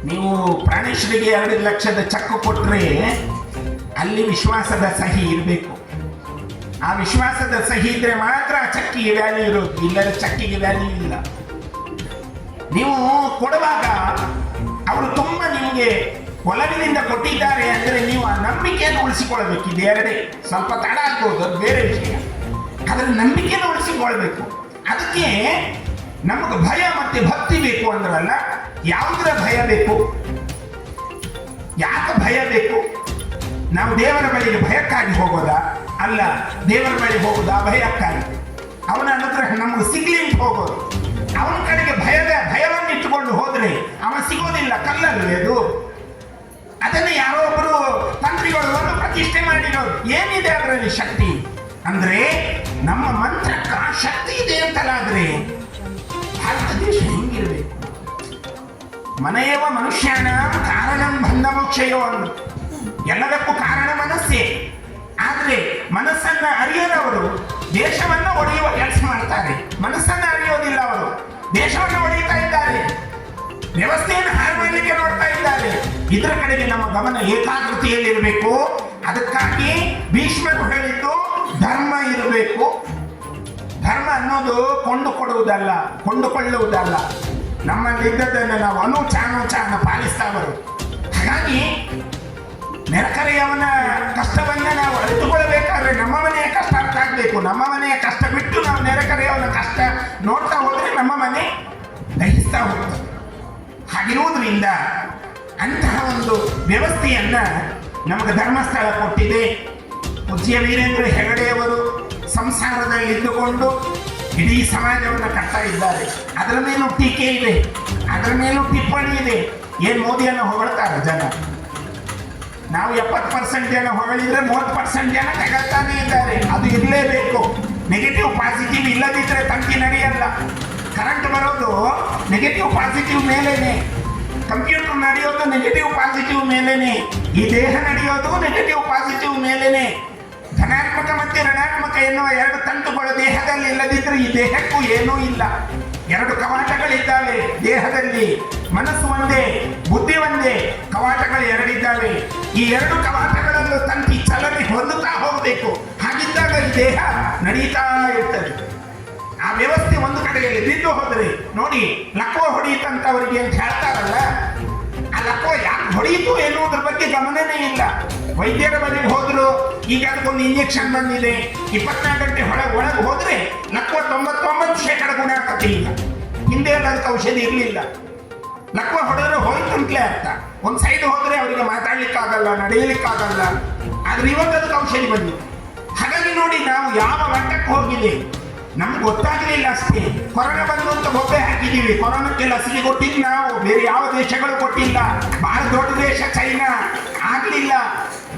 ನೀವು ಪ್ರಾಣೇಶ್ವರಿಗೆ 2 ಲಕ್ಷದ ಚೆಕ್ ಕೊಟ್ಟರೆ ಅಲ್ಲಿ ವಿಶ್ವಾಸದ ಸಹಿ ಇರಬೇಕು. ಆ ವಿಶ್ವಾಸದ ಸಹಿ ಇದ್ರೆ ಮಾತ್ರ ಆ ಚೆಕ್ಕಿಗೆ ವ್ಯಾಲ್ಯೂ ಇರೋದು, ಇಲ್ಲದ ಚೆಕ್ಕಿಗೆ ವ್ಯಾಲ್ಯೂ ಇಲ್ಲ. ನೀವು ಕೊಡುವಾಗ ಅವರು ತುಂಬ ನಿಮಗೆ ಒಲವಿನಿಂದ ಕೊಟ್ಟಿದ್ದಾರೆ ಅಂದರೆ ನೀವು ಆ ನಂಬಿಕೆಯನ್ನು ಉಳಿಸಿಕೊಳ್ಬೇಕು. ಇದು 2 ಸ್ವಲ್ಪ ತಡ ಆಗ್ಬೋದು, ಅದು ಬೇರೆ ವಿಷಯ. ಅದರ ನಂಬಿಕೆಯನ್ನು ಉಳಿಸಿಕೊಳ್ಬೇಕು. ಅದಕ್ಕೆ ನಮಗೆ ಭಯ ಮತ್ತೆ ಭಕ್ತಿ ಬೇಕು ಅಂದ್ರಲ್ಲ. ಯಾವುದರ ಭಯ ಬೇಕು? ಯಾಕೆ ಭಯ ಬೇಕು? ನಾವು ದೇವರ ಬಳಿಗೆ ಭಯಕ್ಕಾಗಿ ಹೋಗೋದಾ? ಅಲ್ಲ, ದೇವರ ಬಳಿ ಹೋಗೋದಾ ಭಯಕ್ಕಾಗಿ. ಅವನ ಅನುಗ್ರಹ ನಮಗೆ ಸಿಗ್ಲಿ ಅಂತ ಹೋಗೋದು. ಅವನ ಕಡೆಗೆ ಭಯವನ್ನು ಇಟ್ಟುಕೊಂಡು ಹೋದ್ರೆ ಅವ ಸಿಗೋದಿಲ್ಲ. ಕಲ್ಲಲ್ವೇ ಅದು? ಅದನ್ನು ಯಾರೋ ಒಬ್ಬರು ತಂತ್ರಿಗಳು ಒಂದು ಪ್ರತಿಷ್ಠೆ ಮಾಡಿರೋದು. ಏನಿದೆ ಅದರಲ್ಲಿ ಶಕ್ತಿ ಅಂದ್ರೆ ನಮ್ಮ ಮಂತ್ರಕ್ಕೆ ಆ ಶಕ್ತಿ ಇದೆ ಅಂತಲಾದ್ರೆ ಭಾರತ ದೇಶ ಹೆಂಗಿರ್ಬೇಕು? ಮನೆಯವ ಮನುಷ್ಯನ ಕಾರಣಂ ಬಂಧ ಮೋಕ್ಷಯೋ ಅಂದ್ರು. ಎಲ್ಲದಕ್ಕೂ ಕಾರಣ ಮನಸ್ಸೇ. ಆದ್ರೆ ಮನಸ್ಸನ್ನ ಅರಿಯದವರು ದೇಶವನ್ನ ಒಡೆಯುವ ಕೆಲಸ ಮಾಡ್ತಾರೆ. ಮನಸ್ಸನ್ನ ಅರಿಯೋದಿಲ್ಲ ಅವರು, ದೇಶವನ್ನು ಒಡೆಯುತ್ತಾ ಇದ್ದಾರೆ, ವ್ಯವಸ್ಥೆಯನ್ನು ಹಾಳು ಮಾಡಲಿಕ್ಕೆ ನೋಡ್ತಾ ಇದ್ದಾರೆ. ಇದರ ಕಡೆಗೆ ನಮ್ಮ ಗಮನ ಏಕಾಗ್ರತೆಯಲ್ಲಿರಬೇಕು. ಅದಕ್ಕಾಗಿ ಭೀಷ್ಮರು ಹೇಳಿದ್ದು ಧರ್ಮ ಇರಬೇಕು. ಧರ್ಮ ಅನ್ನೋದು ಕೊಂಡುಕೊಳ್ಳುವುದಲ್ಲ. ನಮ್ಮಲ್ಲಿದ್ದದನ್ನು ನಾವು ಅನುಚಾನ ಪಾಲಿಸ್ತಾ ಬರೋದು. ಹಾಗಾಗಿ ನೆರೆಕರೆಯವನ ಕಷ್ಟವನ್ನ ನಾವು ಅರಿತುಕೊಳ್ಳಬೇಕಾದ್ರೆ ನಮ್ಮ ಮನೆಯ ಕಷ್ಟ ಅರ್ಥ ಆಗಬೇಕು. ನಮ್ಮ ಮನೆಯ ಕಷ್ಟ ಬಿಟ್ಟು ನಾವು ನೆರೆಕರೆಯವನ ಕಷ್ಟ ನೋಡ್ತಾ ಹೋದ್ರೆ ನಮ್ಮ ಮನೆ ದಹಿಸ್ತಾ ಹೋಗ್ತದೆ. ಹಾಗಿರುವುದರಿಂದ ಅಂತಹ ಒಂದು ವ್ಯವಸ್ಥೆಯನ್ನ ನಮಗೆ ಧರ್ಮಸ್ಥಳ ಕೊಟ್ಟಿದೆ. ಪೂಜ್ಯ ವೀರೇಂದ್ರ ಹೆಗಡೆಯವರು ಸಂಸಾರದಲ್ಲಿ ಇದ್ದುಕೊಂಡು ಇಡೀ ಸಮಾಜವನ್ನು ಕಟ್ತಾ ಇದ್ದಾರೆ. ಅದರ ಮೇಲೂ ಟೀಕೆ ಇದೆ, ಅದರ ಮೇಲೂ ಟಿಪ್ಪಣಿ ಇದೆ. ಏನ್ ಮೋದಿಯನ್ನು ಹೊಗಳ್ತಾರೆ ಜನ. ನಾವು 70% ಜನ ಹೊಗಳಿದ್ರೆ 30% ಜನ ತಗೊಳ್ತಾನೆ ಇದ್ದಾರೆ. ಅದು ಇರಲೇಬೇಕು. ನೆಗೆಟಿವ್ ಪಾಸಿಟಿವ್ ಇಲ್ಲದಿದ್ರೆ ತಂತಿ ನಡೆಯಲ್ಲ. ಕರೆಂಟ್ ಬರೋದು ನೆಗೆಟಿವ್ ಪಾಸಿಟಿವ್ ಮೇಲೇನೆ, ಕಂಪ್ಯೂಟರ್ ನಡೆಯೋದು ನೆಗೆಟಿವ್ ಪಾಸಿಟಿವ್ ಮೇಲೇನೆ, ಈ ದೇಹ ನಡೆಯೋದು ನೆಗೆಟಿವ್ ಪಾಸಿಟಿವ್ ಮೇಲೇನೆ. ಧನಾತ್ಮಕ ಮತ್ತು ಋಣಾತ್ಮಕ ಎನ್ನುವ 2 ತಂತುಗಳು ದೇಹದಲ್ಲಿ ಇಲ್ಲದಿದ್ದರೆ ಈ ದೇಹಕ್ಕೂ ಏನೂ ಇಲ್ಲ. 2 ಕವಾಟಗಳಿದ್ದಾವೆ ದೇಹದಲ್ಲಿ. ಮನಸ್ಸು ಒಂದೇ, ಬುದ್ಧಿ ಒಂದೇ, ಕವಾಟಗಳು 2 ಇದ್ದಾವೆ. ಈ 2 ಕವಾಟಗಳಲ್ಲೂ ತಂತಿ ಚಲನೆ ಹೊಂದುತ್ತಾ ಹೋಗಬೇಕು. ಹಾಗಿದ್ದಾಗ ಈ ದೇಹ ನಡೀತಾ ಇರ್ತದೆ. ಆ ವ್ಯವಸ್ಥೆ ಒಂದು ಕಡೆಯಲ್ಲಿ ಬಿದ್ದು ಹೋದರೆ ನೋಡಿ, ಲಕ್ವ ಹೊಡೆಯುತ್ತಂತವರಿಗೆ ಅಂತ ಹೇಳ್ತಾರಲ್ಲ, ಆ ಲಕ್ವ ಯಾಕೆ ಹೊಡೆಯಿತು ಎನ್ನುವುದ್ರ ಬಗ್ಗೆ ಗಮನನೇ ಇಲ್ಲ. ವೈದ್ಯರ ಬಳಿಗೆ ಹೋದ್ರು, ಈಗ ಅದಕ್ಕೊಂದು ಇಂಜೆಕ್ಷನ್ ಬಂದಿದೆ, 24 ಗಂಟೆ ಒಳಗೆ ಹೋದ್ರೆ ಲಕ್ವ 99% ಗುಣ ಆಗ್ತದೆ. ಈಗ ಹಿಂದೆ ಎಲ್ಲ ಅದಕ್ಕೆ ಔಷಧಿ ಇರಲಿಲ್ಲ. ಲಕ್ವ ಹೊಡೆದ್ರೆ ಹೋಯ್ತು ಅಂತಲೇ ಅರ್ಥ. ಒಂದು ಸೈಡ್ ಹೋದ್ರೆ ಅವರಿಗೆ ಮಾತಾಡ್ಲಿಕ್ಕಾಗಲ್ಲ, ನಡೆಯಲಿಕ್ಕಾಗಲ್ಲ. ಆದ್ರೆ ಇವತ್ತು ಅದಕ್ಕೆ ಔಷಧಿ ಬಂದಿದೆ. ಹಾಗಾಗಿ ನೋಡಿ, ನಾವು ಯಾವ ಮಟ್ಟಕ್ಕೆ ಹೋಗಿದೆ. ನಮ್ಗೆ ಗೊತ್ತಾಗ್ಲಿಲ್ಲ ಅಷ್ಟೇ. ಕೊರೋನಾ ಬಂದು ಅಂತ ಬೊಬ್ಬೆ ಹಾಕಿದೀವಿ. ಕೊರೋನಾಕ್ಕೆ ಲಸಿಕೆ ಕೊಟ್ಟಿದ್ದು ನಾವು, ಬೇರೆ ಯಾವ ದೇಶಗಳು ಕೊಟ್ಟಿಲ್ಲ. ಬಹಳ ದೊಡ್ಡ ದೇಶ ಚೈನಾ, ಆಗ್ಲಿಲ್ಲ.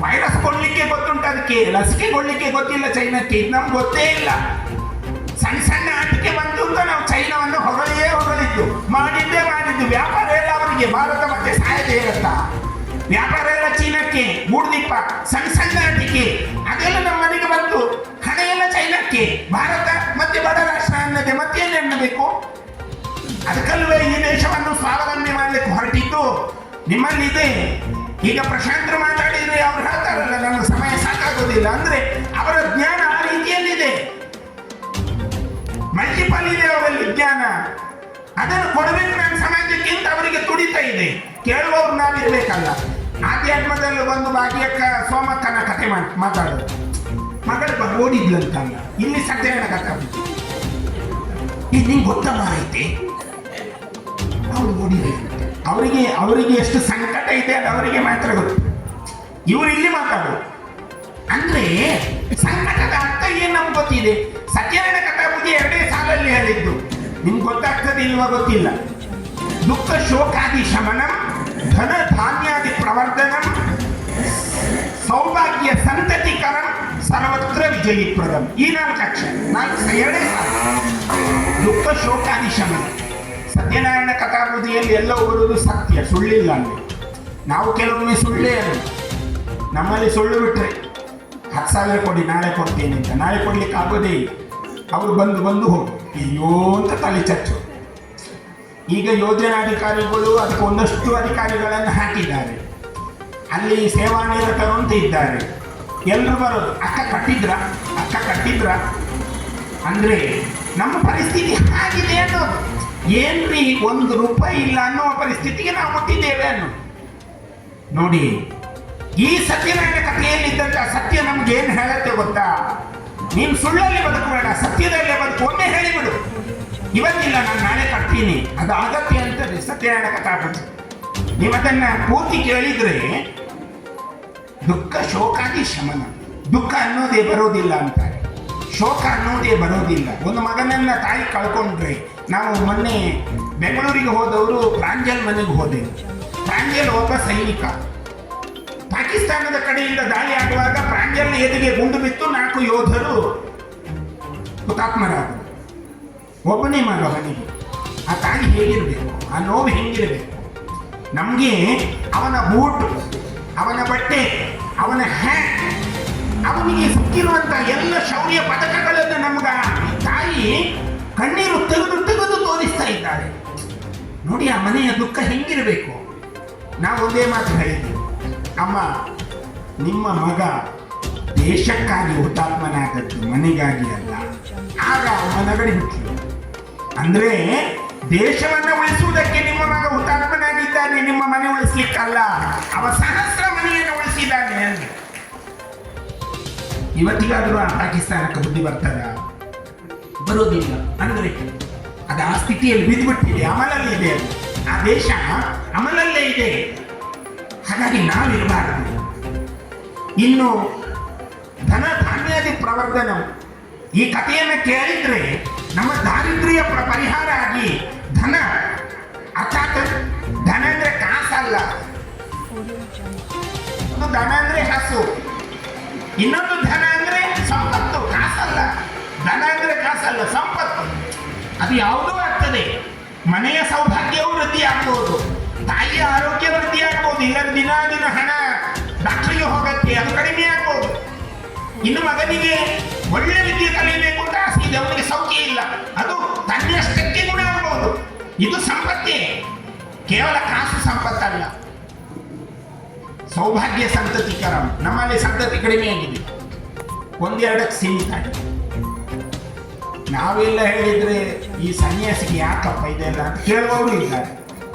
ವೈರಸ್ ಕೊಡ್ಲಿಕ್ಕೆ ಗೊತ್ತುಂಟು, ಅದಕ್ಕೆ ಲಸಿಕೆ ಕೊಡ್ಲಿಕ್ಕೆ ಗೊತ್ತಿಲ್ಲ ಚೈನಾಕ್ಕೆ. ಇದು ನಮ್ಗೆ ಗೊತ್ತೇ ಇಲ್ಲ. ಸಣ್ಣ ಸಣ್ಣ ಆಟಿಕೆ ಬಂತು ಅಂತ ನಾವು ಚೈನಾವನ್ನು ಹೊಗಳಿದ್ದು, ಮಾಡಿದ್ದು. ವ್ಯಾಪಾರ ಎಲ್ಲ ಅವರಿಗೆ, ಭಾರತ ಮತ್ತೆ ಸಾಯದೇ ಇರುತ್ತಾ? ವ್ಯಾಪಾರ ಎಲ್ಲ ಚೀನಾಕ್ಕೆ, ಬೂಡ್ದಿಪ್ಪ. ಸಣ್ಣ ಸಣ್ಣ ಆಟಿಕೆ ಅದೆಲ್ಲ ನಮ್ಮ ಮನೆಗೆ ಬಂತು. ಹಣ ಎಲ್ಲ ಚೈನಾಕ್ಕೆ, ಭಾರತ ಮತ್ತೆ ಬಡ ರಾಷ್ಟ್ರ ಅನ್ನದೆ ಮತ್ತೇನು ಎನ್ನಬೇಕು? ಅದಕ್ಕಲ್ವೇ ಈ ದೇಶವನ್ನು ಸ್ವಾವಲಂಬಿ ಮಾಡಲಿಕ್ಕೆ ಹೊರಟಿದ್ದು. ನಿಮ್ಮಲ್ಲಿದೆ. ಈಗ ಪ್ರಶಾಂತರು ಮಾತಾಡಿದ್ರೆ ಅವ್ರು ಹೇಳ್ತಾರಲ್ಲ, ನನ್ನ ಸಮಯ ಸಾಕಾಗೋದಿಲ್ಲ ಅಂದ್ರೆ ಅವರ ಜ್ಞಾನ ಆ ರೀತಿಯಲ್ಲಿದೆ. ಮಲ್ಟಿಪಲ್ ಇದೆ ಅವರಲ್ಲಿ ಜ್ಞಾನ. ಅದನ್ನು ಕೊಡಬೇಕು ನನ್ನ ಸಮಾಜಕ್ಕೆ ಅಂತ ಅವರಿಗೆ ತುಡಿತಾ ಇದೆ. ಕೇಳುವವ್ರು ನಾವಿರ್ಬೇಕಲ್ಲ. ಆಧ್ಯಾತ್ಮದಲ್ಲಿ ಒಂದು ಭಾಗ್ಯಕ್ಕ ಸೋಮಕ್ಕನ ಕಥೆ ಮಾತಾಡೋದು. ಮಗಳ ಓಡಿದ್ಲಂತಲ್ಲ, ಇಲ್ಲಿ ಸತ್ಯನಾರಾಯಣ ಕಥೆ. ಇದು ನಿಂಗೆ ಗೊತ್ತ ಮಾರೈತೆ, ಅವಳು ಓಡಿದ್ಲಂತೆ. ಅವರಿಗೆ ಎಷ್ಟು ಸಂಕಟ ಇದೆ ಅದು ಅವರಿಗೆ ಮಾತ್ರ ಗೊತ್ತು. ಇವರು ಇಲ್ಲಿ ಮಾತಾಡೋದು ಅಂದ್ರೆ ಸಂಕಟದ ಅರ್ಥ ಏನು ನಮ್ಗೆ ಗೊತ್ತಿದೆ. ಸತ್ಯನಾರಾಯಣ ಕಥಾ ಬುದ್ಧಿ 2 ಸಾಲಲ್ಲಿ ಹೇಳಿದ್ದು. ನಿಮ್ಗೆ ಗೊತ್ತಾಗ್ತದೆ ಇಲ್ವಾ ಗೊತ್ತಿಲ್ಲ. ದುಃಖ ಶೋಕಾದಿ ಶಮನಂ, ಧನ ಧಾನ್ಯಾದಿ ಪ್ರವರ್ಧನಂ, ಸೌಭಾಗ್ಯ ಸಂತತಿಕರಂ, ಸರ್ವತ್ರ ವಿಜಯಿಪ್ರದಂ. ಈ 4 ಅಕ್ಷರ, 2 ಸಾಲ. ದುಃಖ ಶೋಕಾದಿ ಶಮನ. ಸತ್ಯನಾರಾಯಣ ಕಥಾಬುದ್ಧಿಯಲ್ಲಿ ಎಲ್ಲವೂ ಬರುವುದು ಸತ್ಯ, ಸುಳ್ಳಿಲ್ಲ ಅಲ್ಲಿ. ನಾವು ಕೆಲವೊಮ್ಮೆ ಸುಳ್ಳೇ ಅದು. ನಮ್ಮಲ್ಲಿ ಸುಳ್ಳು ಬಿಟ್ರೆ 10,000 ಕೊಡಿ ನಾಳೆ ಕೊಡ್ತೇನೆ ಅಂತ, ನಾಳೆ ಕೊಡ್ಲಿಕ್ಕೆ ಆಗೋದೇ ಇಲ್ಲ. ಅವರು ಬಂದು ಹೋಗು ಅಯ್ಯೋ ಅಂತ ತಲೆ ಚಚ್ಚು. ಈಗ ಯೋಜನಾಧಿಕಾರಿಗಳು ಅದಕ್ಕೆ ಒಂದಷ್ಟು ಅಧಿಕಾರಿಗಳನ್ನು ಹಾಕಿದ್ದಾರೆ. ಅಲ್ಲಿ ಸೇವಾನಿರತರು ಅಂತ ಇದ್ದಾರೆ. ಎಲ್ಲರೂ ಬರೋದು, ಅಕ್ಕ ಕಟ್ಟಿದ್ರ ಅಂದ್ರೆ ನಮ್ಮ ಪರಿಸ್ಥಿತಿ ಆಗಿದೆ ಅನ್ನೋದು. ಏನ್ರಿ, 1 ರೂಪಾಯಿ ಇಲ್ಲ ಅನ್ನೋ ಪರಿಸ್ಥಿತಿಗೆ ನಾವು ಮುಟ್ಟಿದ್ದೇವೆ ಅನ್ನೋ. ನೋಡಿ, ಈ ಸತ್ಯನಾರಾಯಣ ಕಥೆಯಲ್ಲಿದ್ದಂತ ಸತ್ಯ ನಮ್ಗೆ ಏನು ಹೇಳತ್ತೆ ಗೊತ್ತಾ? ನೀನು ಸುಳ್ಳಲ್ಲಿ ಬದುಕಬೇಡ, ಸತ್ಯದಲ್ಲೇ ಬದುಕು. ಒಮ್ಮೆ ಹೇಳಿಬಿಡು, ಇವತ್ತಿಲ್ಲ ನಾನು ನಾಳೆ ಕಟ್ತೀನಿ, ಅದು ಅಗತ್ಯ ಅಂತದೆ ಸತ್ಯನಾರಾಯಣ ಕಥಾಪುಂಜ. ನೀವು ಅದನ್ನ ಪೂರ್ತಿ ಕೇಳಿದ್ರೆ ದುಃಖ ಶೋಕಾದಿ ಶಮನ. ದುಃಖ ಅನ್ನೋದೇ ಬರೋದಿಲ್ಲ ಅಂತಾರೆ, ಶೋಕ ಅನ್ನೋದೇ ಬರೋದಿಲ್ಲ. ಒಂದು ಮಗನನ್ನ ತಾಯಿ ಕಳ್ಕೊಂಡ್ರೆ, ನಾವು ಮೊನ್ನೆ ಬೆಂಗಳೂರಿಗೆ ಹೋದವರು ಪ್ರಾಂಜಲ್ ಮನೆಗೆ ಹೋದೆವು. ಪ್ರಾಂಜಲ್ ಒಬ್ಬ ಸೈನಿಕ. ಪಾಕಿಸ್ತಾನದ ಕಡೆಯಿಂದ ದಾಳಿ ಆಗುವಾಗ ಪ್ರಾಂಜಲ್ನ ಎದುರಿಗೆ ಗುಂಡು ಬಿತ್ತು, 4 ಯೋಧರು ಹುತಾತ್ಮರಾದರು. ಒಬ್ಬನೇ ಮಗ ಅವನಿಗೆ. ಆ ತಾಯಿ ಹೇಗಿರಬೇಕು, ಆ ನೋವು ಹೆಂಗಿರಬೇಕು? ನಮಗೆ ಅವನ ಬೂಟು, ಅವನ ಬಟ್ಟೆ, ಅವನ ಹ್ಯಾಟ್, ಅವನಿಗೆ ಸಿಕ್ಕಿರುವಂತ ಎಲ್ಲ ಶೌರ್ಯ ಪದಕಗಳನ್ನು ನಮ್ಗ ತಾಯಿ ಕಣ್ಣೀರು ತೆಗೆದು ತೋರಿಸ್ತಾ ಇದ್ದಾರೆ. ನೋಡಿ ಆ ಮನೆಯ ದುಃಖ ಹೆಂಗಿರಬೇಕು. ನಾವು ಒಂದೇ ಮಾತು ಹೇಳಿದ್ವಿ, ಅಮ್ಮ ನಿಮ್ಮ ಮಗ ದೇಶಕ್ಕಾಗಿ ಹುತಾತ್ಮನಾದದ್ದು, ಮನೆಗಾಗಿ ಅಲ್ಲ. ಆಗ ಅವನ ನಗಡಿ ಬಿಟ್ಲು. ಅಂದ್ರೆ ದೇಶವನ್ನ ಉಳಿಸುವುದಕ್ಕೆ ನಿಮ್ಮ ಮಗ ಹುತಾತ್ಮನಾಗಿದ್ದಾನೆ, ನಿಮ್ಮ ಮನೆ ಉಳಿಸ್ಲಿಕ್ಕಲ್ಲ. ಅವ ಸಹಸ್ರ ಮನೆಯನ್ನು ಉಳಿಸಿದ್ದಾನೆ ಅಂದ್ರೆ. ಇವತ್ತಿಗಾದ್ರೂ ಆ ಪಾಕಿಸ್ತಾನಕ್ಕೆ ಬುದ್ಧಿ ಬರ್ತದ? ಬರೋದಿಲ್ಲ. ಅಂದ್ರೆ ಅದು ಆ ಸ್ಥಿತಿಯಲ್ಲಿ ಬಿದ್ದುಬಿಟ್ಟಿದೆ, ಅಮಲಲ್ಲಿ ಇದೆ. ಆ ದೇಶ ಅಮಲಲ್ಲೇ ಇದೆ. ಹಾಗಾಗಿ ನಾವಿರಬಾರದು. ಇನ್ನು ಧನ ಧಾನ್ಯಾದಿ ಪ್ರವರ್ಧನ, ಈ ಕಥೆಯನ್ನು ಕೇಳಿದ್ರೆ ನಮ್ಮ ದಾರಿದ್ರ್ಯ ಪರಿಹಾರ ಆಗಿ ಧನ, ಅರ್ಥಾತ್ ಧನ ಅಂದ್ರೆ ಕಾಸಲ್ಲ, ಒಂದು ಧನ ಅಂದ್ರೆ ಹಸು, ಇನ್ನೊಂದು ಧನ ಅಂದ್ರೆ ಸಂಪತ್ತು. ಕಾಸಲ್ಲ, ಧನ ಅಂದ್ರೆ ಕಾಸಲ್ಲ, ಸಂಪತ್ತು. ಅದು ಯಾವುದೂ ಆಗ್ತದೆ. ಮನೆಯ ಸೌಭಾಗ್ಯವೂ ವೃದ್ಧಿ ಆಗ್ಬೋದು, ತಾಯಿಯ ಆರೋಗ್ಯ ವೃದ್ಧಿ ಆಗ್ಬೋದು. ಇಲ್ಲದ ದಿನ ಹಣ ಡಾಕ್ಟರ್ಗೆ ಹೋಗಕ್ಕೆ ಅದು ಕಡಿಮೆ ಆಗ್ಬೋದು. ಇನ್ನು ಮಗನಿಗೆ ಒಳ್ಳೆ ವಿದ್ಯೆ ಕಲಿಯಬೇಕು ಅಂತ ಆಸೆ ಇದೆ, ಅವನಿಗೆ ಸೌಖ್ಯ ಇಲ್ಲ, ಅದು ತನ್ನಷ್ಟಕ್ಕೆ ಗುಣ ಆಗ್ಬೋದು. ಇದು ಸಂಪತ್ತೇ, ಕೇವಲ ಕಾಸು ಸಂಪತ್ತಲ್ಲ. ಸೌಭಾಗ್ಯ ಸಂತತಿಕರ. ನಮ್ಮಲ್ಲಿ ಸಂತತಿ ಕಡಿಮೆ ಆಗಿದೆ, 1-2ಕ್ಕೆ ಸೀಮಿತ ಆಗಿದೆ. ನಾವೆಲ್ಲ ಹೇಳಿದ್ರೆ ಈ ಸನ್ಯಾಸಿಗೆ ಯಾಕಪ್ಪ ಇದೆಲ್ಲ ಅಂತ ಕೇಳುವವರು ಇದ್ದಾರೆ.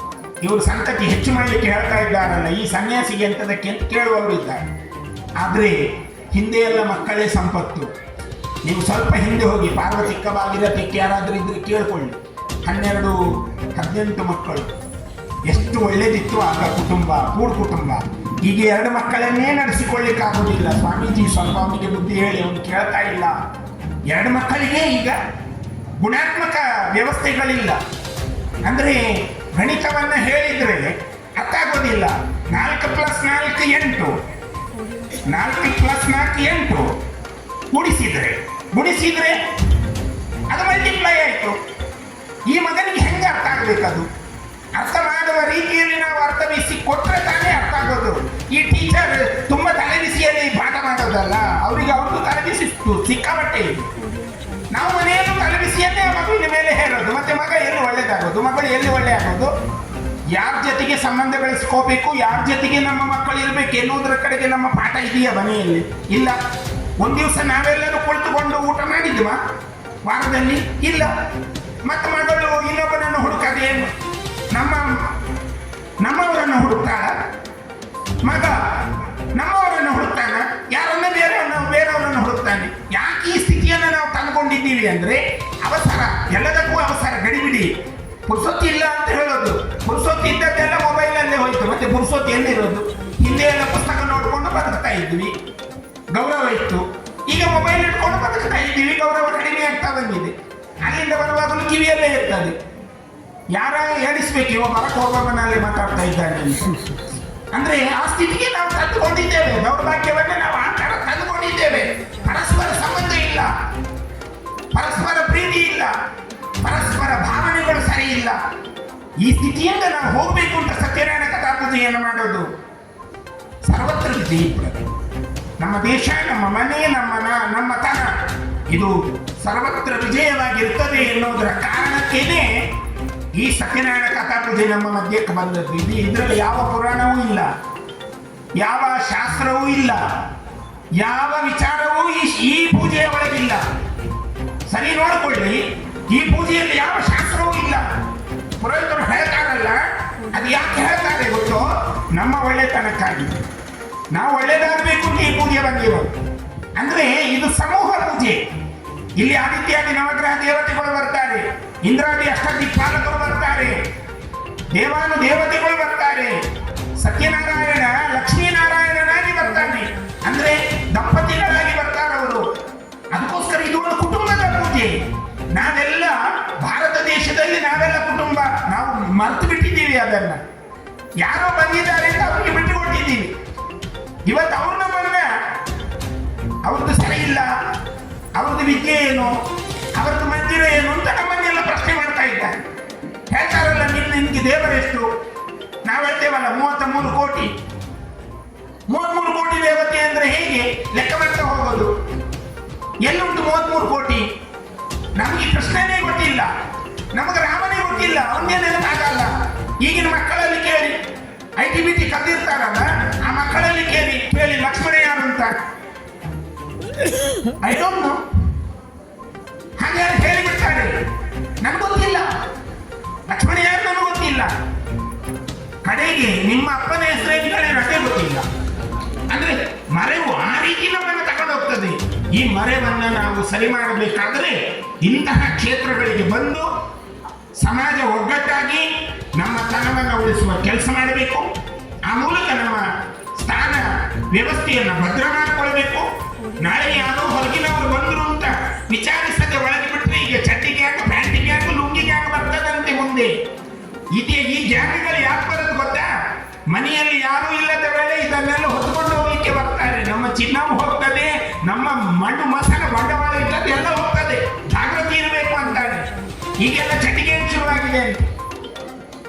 ಇವರು ಸಂತತಿ ಹೆಚ್ಚು ಮಾಡಲಿಕ್ಕೆ ಹೇಳ್ತಾ ಇದ್ದಾರಲ್ಲ, ಈ ಸನ್ಯಾಸಿಗೆ ಎಂತದಕ್ಕೆ ಅಂತ ಕೇಳುವವರು ಇದ್ದಾರೆ. ಆದರೆ ಹಿಂದೆ ಎಲ್ಲ ಮಕ್ಕಳೇ ಸಂಪತ್ತು. ನೀವು ಸ್ವಲ್ಪ ಹಿಂದೆ ಹೋಗಿ, ಪಾರ್ವತಿಕ್ಕ ಭಾಗೀರಥಿಕ್ಕೆ ಯಾರಾದರೂ ಇದ್ರೆ ಕೇಳ್ಕೊಳ್ಳಿ, 12-18 ಮಕ್ಕಳು. ಎಷ್ಟು ಒಳ್ಳೇದಿತ್ತು ಆಗ ಕುಟುಂಬ, ಕೂಡು ಕುಟುಂಬ. ಈಗ 2 ಮಕ್ಕಳನ್ನೇ ನಡೆಸಿಕೊಳ್ಳಿಕ್ಕಾಗೋದಿಲ್ಲ. ಸ್ವಾಮೀಜಿ ಸ್ವಲ್ಪ ಅವನಿಗೆ ಬುದ್ಧಿ ಹೇಳಿ, ಅವನು ಕೇಳ್ತಾ ಇಲ್ಲ. 2 ಮಕ್ಕಳಿಗೆ ಈಗ ಗುಣಾತ್ಮಕ ವ್ಯವಸ್ಥೆಗಳಿಲ್ಲ. ಅಂದರೆ ಗಣಿತವನ್ನು ಹೇಳಿದರೆ ಅರ್ಥ ಆಗೋದಿಲ್ಲ. 4 + 4 8, 4 + 4 8, ಗುಣಿಸಿದ್ರೆ ಅದು ಮಲ್ಟಿಪ್ಲೈ ಆಯಿತು. ಈ ಮಗನಿಗೆ ಹೆಂಗೆ ಅರ್ಥ ಆಗಬೇಕದು? ಅರ್ಥ ಮಾಡುವ ರೀತಿಯಲ್ಲಿ ನಾವು ಅರ್ಥವಿಸಿ ಕೊಟ್ಟರೆ ತಾನೇ ಅರ್ಥ ಆಗೋದು. ಈ ಟೀಚರ್ ತುಂಬ ತಲೆಬಿಸಿಯಲ್ಲಿ ಪಾಠ ಮಾಡೋದಲ್ಲ, ಅವ್ರದ್ದು ತಲೆಬಿಸಿ ಸಿಕ್ಕಾಪಟ್ಟೆ ಇದೆ. ನಾವು ಮನೆಯಲ್ಲೂ ತಲೆಬಿಸಿಯನ್ನೇ ಮಗುವಿನ ಮೇಲೆ ಹೇಳೋದು. ಮತ್ತೆ ಮಗ ಎಲ್ಲಿ ಒಳ್ಳೇದಾಗೋದು, ಮಗಳು ಎಲ್ಲಿ ಒಳ್ಳೆ ಆಗೋದು, ಯಾರ ಜೊತೆಗೆ ಸಂಬಂಧ ಬೆಳೆಸ್ಕೋಬೇಕು, ಯಾರ ಜೊತೆಗೆ ನಮ್ಮ ಮಕ್ಕಳು ಇರಬೇಕು ಎನ್ನುವುದರ ಕಡೆಗೆ ನಮ್ಮ ಪಾಠ ಇದೆಯಾ ಮನೆಯಲ್ಲಿ? ಇಲ್ಲ. ಒಂದು ದಿವಸ ನಾವೆಲ್ಲರೂ ಕುಳಿತುಕೊಂಡು ಊಟ ಮಾಡಿದ್ವಾ ವಾರದಲ್ಲಿ? ಇಲ್ಲ. ಮತ್ತೆ ಮಗಳು ಇನ್ನೊಬ್ಬನನ್ನು ಹುಡುಕದೇನು? ನಮ್ಮವರನ್ನು ಹುಡುಕ್ತಾಳ, ಮಗ ನಮ್ಮವರನ್ನು ಹುಡುಕ್ತಾನ, ಯಾರನ್ನ ಬೇರೆಯವರನ್ನು ಹುಡುಕ್ತಾನೆ. ಯಾಕೆ ಈ ಸ್ಥಿತಿಯನ್ನು ನಾವು ತಂದುಕೊಂಡಿದ್ದೀವಿ ಅಂದರೆ ಅವಸರ, ಎಲ್ಲದಕ್ಕೂ ಅವಸರ, ಗಡಿಬಿಡಿ. ಪುರ್ಸೊತ್ತು ಇಲ್ಲ ಅಂತ ಹೇಳೋದು, ಪುರ್ಸೊತ್ತು ಇದ್ದದ್ದೆಲ್ಲ ಮೊಬೈಲಲ್ಲೇ ಹೋಯ್ತು. ಮತ್ತೆ ಪುರ್ಸೊತ್ತು ಎಲ್ಲಿರೋದು? ಹಿಂದೆ ಎಲ್ಲ ಪುಸ್ತಕ ನೋಡಿಕೊಂಡು ಬದುಕ್ತಾ ಇದ್ವಿ, ಗೌರವ ಇತ್ತು. ಈಗ ಮೊಬೈಲ್ ಇಟ್ಕೊಂಡು ಬದುಕ್ತಾ ಇದ್ದೀವಿ, ಗೌರವ ಕಡಿಮೆ ಆಗ್ತಾ ಬಂದಿದೆ. ಅಲ್ಲಿಂದ ಬರುವಾಗಲೂ ಕಿವಿಯಲ್ಲೇ ಇರ್ತದೆ. ಯಾರ ಹೇಳಿಸ್ಬೇಕು ಇವ ಬರಕ್ ಹೋಗೋವನಲ್ಲಿ ಮಾತಾಡ್ತಾ ಇದ್ದಾನೆ ಅಂದ್ರೆ ಆ ಸ್ಥಿತಿಗೆ ನಾವು ತಂದುಕೊಂಡಿದ್ದೇವೆ. ದೌರ್ಭಾಗ್ಯವನ್ನೇ ನಾವು ಆ ಥರ ತಂದುಕೊಂಡಿದ್ದೇವೆ. ಪರಸ್ಪರ ಸಂಬಂಧ ಇಲ್ಲ, ಪರಸ್ಪರ ಪ್ರೀತಿ ಇಲ್ಲ, ಪರಸ್ಪರ ಭಾವನೆಗಳು ಸರಿ ಇಲ್ಲ. ಈ ಸ್ಥಿತಿಯಿಂದ ನಾವು ಹೋಗ್ಬೇಕು ಅಂತ ಸತ್ಯನಾರಾಯಣ ಕಥಾಪೂಜೆಯನ್ನು ಮಾಡೋದು. ಸರ್ವತ್ರ ವಿಜಯ. ನಮ್ಮ ದೇಶ, ನಮ್ಮ ಮನೆ, ನಮ್ಮ ತನ ಇದು ಸರ್ವತ್ರ ವಿಜಯವಾಗಿರ್ತದೆ ಎನ್ನುವುದರ ಕಾರಣಕ್ಕೇನೆ ಈ ಸತ್ಯನಾರಾಯಣ ಕಥಾಪೂಜೆ ನಮ್ಮ ಮಧ್ಯಕ್ಕೆ ಬಂದದ್ದು. ಇದರಲ್ಲಿ ಯಾವ ಪುರಾಣವೂ ಇಲ್ಲ, ಯಾವ ಶಾಸ್ತ್ರವೂ ಇಲ್ಲ, ಯಾವ ವಿಚಾರವೂ ಈ ಪೂಜೆಯ ಒಳಗಿಲ್ಲ. ಸರಿ ನೋಡಿಕೊಳ್ಳಿ, ಈ ಪೂಜೆಯಲ್ಲಿ ಯಾವ ಶಾಸ್ತ್ರವೂ ಇಲ್ಲ. ಪುರೋಹಿತರು ಹೇಳ್ತಾರಲ್ಲ, ಅದು ಯಾಕೆ ಹೇಳ್ತಾರೆ ಗೊತ್ತೋ? ನಮ್ಮ ಒಳ್ಳೆತನಕ್ಕಾಗಿ, ನಾವು ಒಳ್ಳೇದಾಗಬೇಕು ಅಂತ ಈ ಪೂಜೆ ಬಂದಿರೋದು. ಅಂದ್ರೆ ಇದು ಸಮೂಹ ಪೂಜೆ. ಇಲ್ಲಿ ಆದಿತ್ಯಾದಿ ನವಗ್ರಹ ದೇವತೆಗಳು ಬರ್ತಾರೆ, ಇಂದ್ರಾದಿ ಅಷ್ಟದಿಕ್ಪಾಲಕರು ಬರ್ತಾರೆ, ದೇವಾನು ದೇವತೆಗಳು ಬರ್ತಾರೆ, ಸತ್ಯನಾರಾಯಣ ಲಕ್ಷ್ಮೀನಾರಾಯಣನಾಗಿ ಬರ್ತಾನೆ. ಅಂದ್ರೆ ದಂಪತಿಗಳಾಗಿ ಬರ್ತಾರೆ ಅವರು. ಅದಕ್ಕೋಸ್ಕರ ಇದು ಒಂದು ಕುಟುಂಬದ ಪೂಜೆ. ನಾವೆಲ್ಲ ಭಾರತ ದೇಶದಲ್ಲಿ ನಾವೆಲ್ಲ ಕುಟುಂಬ, ನಾವು ಮರ್ತು ಬಿಟ್ಟಿದ್ದೀವಿ ಅದನ್ನ. ಯಾರೋ ಬಂದಿದ್ದಾರೆ ಅಂತ ಅವ್ರಿಗೆ ಬಿಟ್ಟುಕೊಟ್ಟಿದ್ದೀವಿ. ಇವತ್ತು ಅವ್ರನ್ನ ಬಂದ ಅವ್ರದ್ದು ಸರಿ ಇಲ್ಲ, ಅವ್ರದ್ದು ವಿದ್ಯೆ ಏನು, ಅವ್ರದ್ದು ಮಂದಿರ ಏನು ಅಂತ ನಮ್ಮನ್ನೆಲ್ಲ ಪ್ರಶ್ನೆ ಮಾಡ್ತಾ ಇದ್ದಾರೆ. ಹೇಳ್ತಾರಲ್ಲ, ನಿನ್ಗೆ ದೇವರೆಷ್ಟು? ನಾವು ಹೇಳ್ತೇವಲ್ಲ 33 ಕೋಟಿ. 33 ಕೋಟಿ ದೇವತೆ ಅಂದ್ರೆ ಹೇಗೆ ಲೆಕ್ಕ ಮಾಡ್ತಾ ಹೋಗೋದು? ಎಲ್ಲುಂಟು 33 ಕೋಟಿ? ನಮಗೆ ಕೃಷ್ಣನೇ ಗೊತ್ತಿಲ್ಲ, ನಮಗೆ ರಾಮನೇ ಗೊತ್ತಿಲ್ಲ, ಅವನೇ ನೆನಪಾಗಲ್ಲ. ಈಗಿನ ಮಕ್ಕಳಲ್ಲಿ ಕೇಳಿ, ITBT ಕಲ್ತಿರ್ತಾರಲ್ಲ, ಆ ಮಕ್ಕಳಲ್ಲಿ ಕೇಳಿ ಲಕ್ಷ್ಮಣ ಯಾರು ಅಂತ. I don't know. ಹಾಗೆ ಹೇಳಿಬಿಡ್ತಾರೆ, ನನಗೆ ಗೊತ್ತಿಲ್ಲ ಲಕ್ಷ್ಮಣ ಯಾರು, ನನಗೆ ಗೊತ್ತಿಲ್ಲ. ಕಡೆಗೆ ನಿಮ್ಮ ಅಪ್ಪನ ಹೆಸರೇನು ಅದೇ ಗೊತ್ತಿಲ್ಲ. ಅಂದ್ರೆ ಮರೆವು ಆ ರೀತಿ ನಮ್ಮನ್ನು ತಗೊಂಡು ಹೋಗ್ತದೆ. ಈ ಮರೆವನ್ನು ನಾವು ಸರಿ ಮಾಡಬೇಕಾದ್ರೆ ಇಂತಹ ಕ್ಷೇತ್ರಗಳಿಗೆ ಬಂದು ಸಮಾಜ ಒಗ್ಗಟ್ಟಾಗಿ ನಮ್ಮ ತನವನ್ನು ಉಳಿಸುವ ಕೆಲಸ ಮಾಡಬೇಕು. ಆ ಮೂಲಕ ನಮ್ಮ ಸ್ಥಾನ ವ್ಯವಸ್ಥೆಯನ್ನು ಭದ್ರ ಮಾಡಿಕೊಳ್ಬೇಕು. ನಾಳೆ ಯಾರೋ ಹೊರಗಿನವರು ಬಂದರು ಅಂತ ವಿಚಾರಿಸದೆ ಒಳಗೆ ಬಿಟ್ಟರೆ ಈಗ ಚಡ್ಡಿಗೆ ಯಾಕೆ, ಪ್ಯಾಂಟಿಗೆ ಯಾಕೆ, ಲುಂಗಿಗೆ ಯಾಕೆ ಬರ್ತದಂತೆ ಮುಂದೆ. ಈ ಗ್ಯಾಂಗ್ಗಳು ಯಾಕೆ ಬರೋದು ಗೊತ್ತಾ? ಮನೆಯಲ್ಲಿ ಯಾರೂ ಇಲ್ಲದ ವೇಳೆ ಇದನ್ನೆಲ್ಲ ಹೊತ್ಕೊಂಡು ಹೋಗಲಿಕ್ಕೆ ಬರ್ತಾರೆ. ನಮ್ಮ ಚಿನ್ನವೂ ಹೋಗ್ತದೆ, ನಮ್ಮ ಮಣ್ಣು ಮಸಾಲ ಬಂಡವಾಳ ಇದ್ದದ್ದು ಎಲ್ಲ ಹೋಗ್ತದೆ. ಜಾಗೃತಿ ಇರಬೇಕು ಅಂತಾರೆ. ಈಗೆಲ್ಲ ಚಟಿಗೆ ಶುರುವಾಗಿದೆ.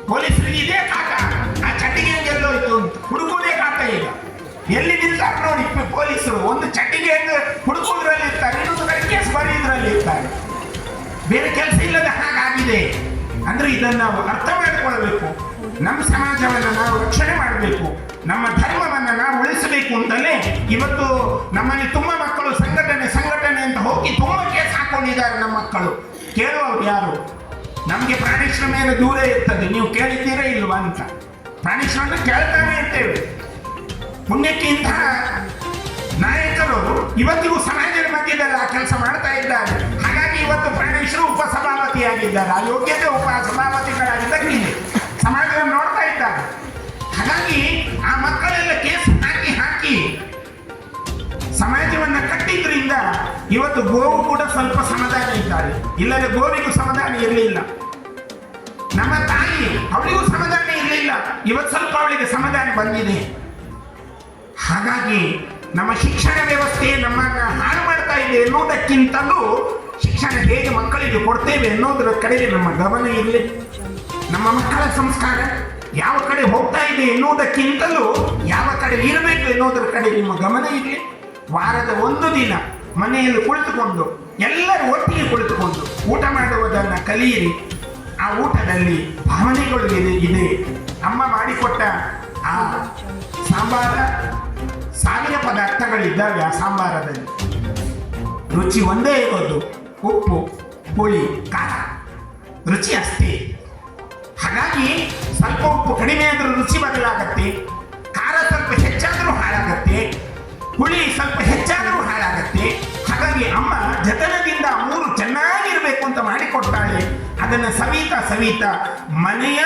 ಪೊಲೀಸರಿಗೆ ಇದೇ ಕಾಟ, ಆ ಚಟಿಗೆ ಎಲ್ಲೋಯ್ತು ಅಂತ ಹುಡುಕೋದೇ ಕಾಟ. ಈಗ ಎಲ್ಲಿ ನಿಲ್ತಾರೆ ನೋಡಿ ಪೊಲೀಸರು, ಒಂದು ಚಟಿಗೆ ಹುಡುಕೋದ್ರಲ್ಲಿ ಇರ್ತಾರೆ, ಇನ್ನೊಂದು ಕಡೆ ಕೇಸ್ ಬರೆಯೋದ್ರಲ್ಲಿ ಇರ್ತಾರೆ. ಬೇರೆ ಕೆಲಸ ಇಲ್ಲದ ಹಾಗಾಗಿದೆ. ಅಂದ್ರೆ ಇದನ್ನು ನಾವು ಅರ್ಥ ಮಾಡಿಕೊಳ್ಬೇಕು. ನಮ್ಮ ಸಮಾಜವನ್ನು ನಾವು ರಕ್ಷಣೆ ಮಾಡಬೇಕು, ನಮ್ಮ ಧರ್ಮವನ್ನು ನಾವು ಉಳಿಸಬೇಕು ಅಂತಲೇ ಇವತ್ತು ನಮ್ಮಲ್ಲಿ ತುಂಬ ಮಕ್ಕಳು ಸಂಘಟನೆ ಅಂತ ಹೋಗಿ ತುಂಬ ಕೇಸ್ ಹಾಕೊಂಡಿದ್ದಾರೆ. ನಮ್ಮ ಮಕ್ಕಳು ಕೇಳುವವರು ಯಾರು? ನಮಗೆ ಪ್ರಾಣಿಶ್ರಮ ಏನು ದೂರ ಇರ್ತದೆ, ನೀವು ಕೇಳಿದ್ದೀರಾ ಇಲ್ವಾ ಅಂತ. ಪ್ರಾಣಿಶ್ರಮ ಕೇಳ್ತಾನೆ ಇರ್ತೇವೆ. ಪುಣ್ಯಕ್ಕೆ ಇಂತಹ ನಾಯಕರು ಇವತ್ತಿಗೂ ಸಮಾಜದ ಮಧ್ಯದಲ್ಲಿ ಆ ಕೆಲಸ ಮಾಡ್ತಾ ಇದ್ದಾರೆ. ಹಾಗಾಗಿ ಇವತ್ತು ಪ್ರಾಣೇಶರು ಉಪಸಭಾಪತಿಯಾಗಿದ್ದಾರೆ. ಆ ಯೋಗ್ಯತೆ ಉಪಸಭಾಪತಿಗಳಾಗಿದ್ದಾಗ ಸಮಾಜವನ್ನು ನೋಡ್ತಾ ಇದ್ದಾರೆ. ಹಾಗಾಗಿ ಆ ಮಕ್ಕಳೆಲ್ಲ ಕೇಸ್ ಹಾಕಿ ಸಮಾಜವನ್ನು ಕಟ್ಟಿದ್ರಿಂದ ಇವತ್ತು ಗೋವು ಕೂಡ ಸ್ವಲ್ಪ ಸಮಾಧಾನ ಇದ್ದಾರೆ, ಇಲ್ಲದೆ ಗೋವಿಗೂ ಸಮಾಧಾನ ಇರಲಿಲ್ಲ. ನಮ್ಮ ತಾಯಿ ಅವಳಿಗೂ ಸಮಾಧಾನ ಇರಲಿಲ್ಲ, ಇವತ್ತು ಸ್ವಲ್ಪ ಅವಳಿಗೆ ಸಮಾಧಾನ ಬಂದಿದೆ. ಹಾಗಾಗಿ ನಮ್ಮ ಶಿಕ್ಷಣ ವ್ಯವಸ್ಥೆ ನಮ್ಮನ್ನ ಹಾಳು ಮಾಡ್ತಾ ಇದೆ ಎನ್ನುವುದಕ್ಕಿಂತಲೂ ಶಿಕ್ಷಣ ಹೇಗೆ ಮಕ್ಕಳಿಗೆ ಕೊಡ್ತೇವೆ ಎನ್ನುವುದರ ಕಡೆಗೆ ನಮ್ಮ ಗಮನ ಇರಲಿ. ನಮ್ಮ ಮಕ್ಕಳ ಸಂಸ್ಕಾರ ಯಾವ ಕಡೆ ಹೋಗ್ತಾ ಇದೆ ಎನ್ನುವುದಕ್ಕಿಂತಲೂ ಯಾವ ಕಡೆ ಇರಬೇಕು ಎನ್ನುವುದರ ಕಡೆ ನಿಮ್ಮ ಗಮನ ಇರಲಿ. ವಾರದ ಒಂದು ದಿನ ಮನೆಯಲ್ಲಿ ಕುಳಿತುಕೊಂಡು ಎಲ್ಲರೂ ಒಟ್ಟಿಗೆ ಕುಳಿತುಕೊಂಡು ಊಟ ಮಾಡುವುದನ್ನು ಕಲಿಯಿರಿ. ಆ ಊಟದಲ್ಲಿ ಭಾವನೆಗಳು ಇದೆ. ಅಮ್ಮ ಮಾಡಿಕೊಟ್ಟ ಆ ಸಾಂಬಾರ ಸಾವಿರ ಪದಾರ್ಥಗಳಿದ್ದಾವೆ. ಆ ಸಾಂಬಾರದಲ್ಲಿ ರುಚಿ ಒಂದೇ ಇರೋದು, ಉಪ್ಪು, ಹುಳಿ, ಖಾರ, ರುಚಿ ಅಷ್ಟೇ. ಹಾಗಾಗಿ ಸ್ವಲ್ಪ ಉಪ್ಪು ಕಡಿಮೆ ಆದರೂ ರುಚಿ ಬದಲಾಗತ್ತೆ, ಖಾರ ಸ್ವಲ್ಪ ಹೆಚ್ಚಾದರೂ ಹಾಳಾಗತ್ತೆ, ಹುಳಿ ಸ್ವಲ್ಪ ಹೆಚ್ಚಾದರೂ ಹಾಳಾಗತ್ತೆ. ಹಾಗಾಗಿ ಅಮ್ಮ ಜತನದಿಂದ ಮೂರು ಚೆನ್ನಾಗಿರ್ಬೇಕು ಅಂತ ಮಾಡಿಕೊಡ್ತಾಳೆ. ಅದನ್ನು ಸವಿತಾ ಮನೆಯ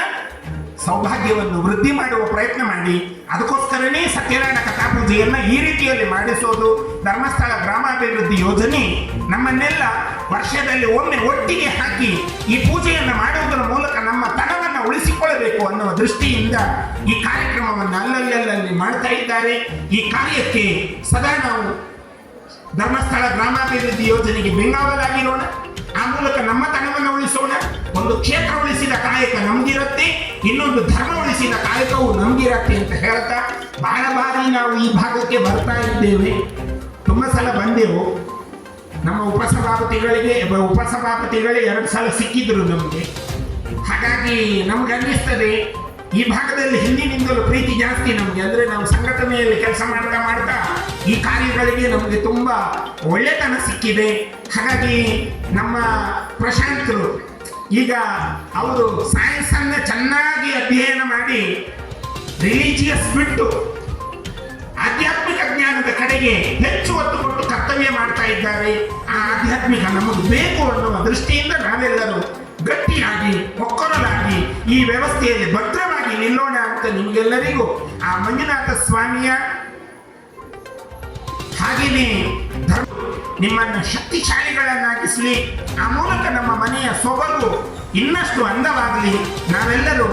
ಸೌಭಾಗ್ಯವನ್ನು ವೃದ್ಧಿ ಮಾಡುವ ಪ್ರಯತ್ನ ಮಾಡಿ. ಅದಕ್ಕೋಸ್ಕರನೇ ಸತ್ಯನಾರಾಯಣ ಕಥಾಪೂಜೆಯನ್ನು ಈ ರೀತಿಯಲ್ಲಿ ಮಾಡಿಸೋದು. ಧರ್ಮಸ್ಥಳ ಗ್ರಾಮಾಭಿವೃದ್ಧಿ ಯೋಜನೆ ನಮ್ಮನ್ನೆಲ್ಲ ವರ್ಷದಲ್ಲಿ ಒಮ್ಮೆ ಒಟ್ಟಿಗೆ ಹಾಕಿ ಈ ಪೂಜೆಯನ್ನು ಮಾಡುವುದರ ಮೂಲಕ ನಮ್ಮ ತನವನ್ನು ಉಳಿಸಿಕೊಳ್ಳಬೇಕು ಅನ್ನುವ ದೃಷ್ಟಿಯಿಂದ ಈ ಕಾರ್ಯಕ್ರಮವನ್ನು ಅಲ್ಲಲ್ಲಿ ಮಾಡ್ತಾ ಇದ್ದಾರೆ. ಈ ಕಾರ್ಯಕ್ಕೆ ಸದಾ ನಾವು ಧರ್ಮಸ್ಥಳ ಗ್ರಾಮಾಭಿವೃದ್ಧಿ ಯೋಜನೆಗೆ ಬೆಂಗಾವಲಾಗಿರೋಣ. ಆ ಮೂಲಕ ನಮ್ಮ ತನವನ್ನು ಉಳಿಸೋಣ. ಒಂದು ಕ್ಷೇತ್ರ ಉಳಿಸಿದ ಕಾಯಕ ನಮ್ಗಿರುತ್ತೆ, ಇನ್ನೊಂದು ಧರ್ಮ ಉಳಿಸಿದ ಕಾಯಕವು ನಮ್ಗಿರತ್ತೆ ಅಂತ ಹೇಳ್ತಾ ಬಹಳ ಬಾರಿ ನಾವು ಈ ಭಾಗಕ್ಕೆ ಬರ್ತಾ ಇದ್ದೇವೆ. ತುಂಬ ಸಲ ಬಂದೆವು. ನಮ್ಮ ಉಪಸಭಾಪತಿಗಳೇ 2 ಸಲ ಸಿಕ್ಕಿದ್ರು ನಮಗೆ. ಹಾಗಾಗಿ ನಮ್ಗೆ ಅನ್ನಿಸ್ತದೆ ಈ ಭಾಗದಲ್ಲಿ ಹಿಂದಿನಿಂದಲೂ ಪ್ರೀತಿ ಜಾಸ್ತಿ ನಮಗೆ. ಅಂದರೆ ನಾವು ಸಂಘಟನೆಯಲ್ಲಿ ಕೆಲಸ ಮಾಡ್ತಾ ಈ ಕಾರ್ಯಗಳಿಗೆ ನಮಗೆ ತುಂಬ ಒಳ್ಳೆತನ ಸಿಕ್ಕಿದೆ. ಹಾಗಾಗಿ ನಮ್ಮ ಪ್ರಶಾಂತರು ಈಗ ಅವರು ಸೈನ್ಸನ್ನು ಚೆನ್ನಾಗಿ ಅಧ್ಯಯನ ಮಾಡಿ ರಿಲಿಜಿಯಸ್ ಬಿಟ್ಟು ಆಧ್ಯಾತ್ಮಿಕ ಜ್ಞಾನದ ಕಡೆಗೆ ಹೆಚ್ಚು ಒತ್ತು ಕೊಟ್ಟು ಕರ್ತವ್ಯ ಮಾಡ್ತಾ ಇದ್ದಾರೆ. ಆ ಆಧ್ಯಾತ್ಮಿಕ ನಮಗೆ ಬೇಕು ಅನ್ನುವ ದೃಷ್ಟಿಯಿಂದ ನಾವೆಲ್ಲರೂ ಗಟ್ಟಿಯಾಗಿ ಒಕ್ಕೊರಲಾಗಿ ಈ ವ್ಯವಸ್ಥೆಯಲ್ಲಿ ಭದ್ರವಾಗಿ ನಿಲ್ಲೋಣ ಅಂತ ನಿಮಗೆಲ್ಲರಿಗೂ ಆ ಮಂಜುನಾಥ ಸ್ವಾಮಿಯ ಹಾಗೆಯೇ ಧರ್ಮ ನಿಮ್ಮನ್ನು ಶಕ್ತಿಶಾಲಿಗಳನ್ನಾಗಿಸಲಿ. ಆ ಮೂಲಕ ನಮ್ಮ ಮನೆಯ ಸೊಬಗು ಇನ್ನಷ್ಟು ಅಂದವಾಗಲಿ. ನಾವೆಲ್ಲರೂ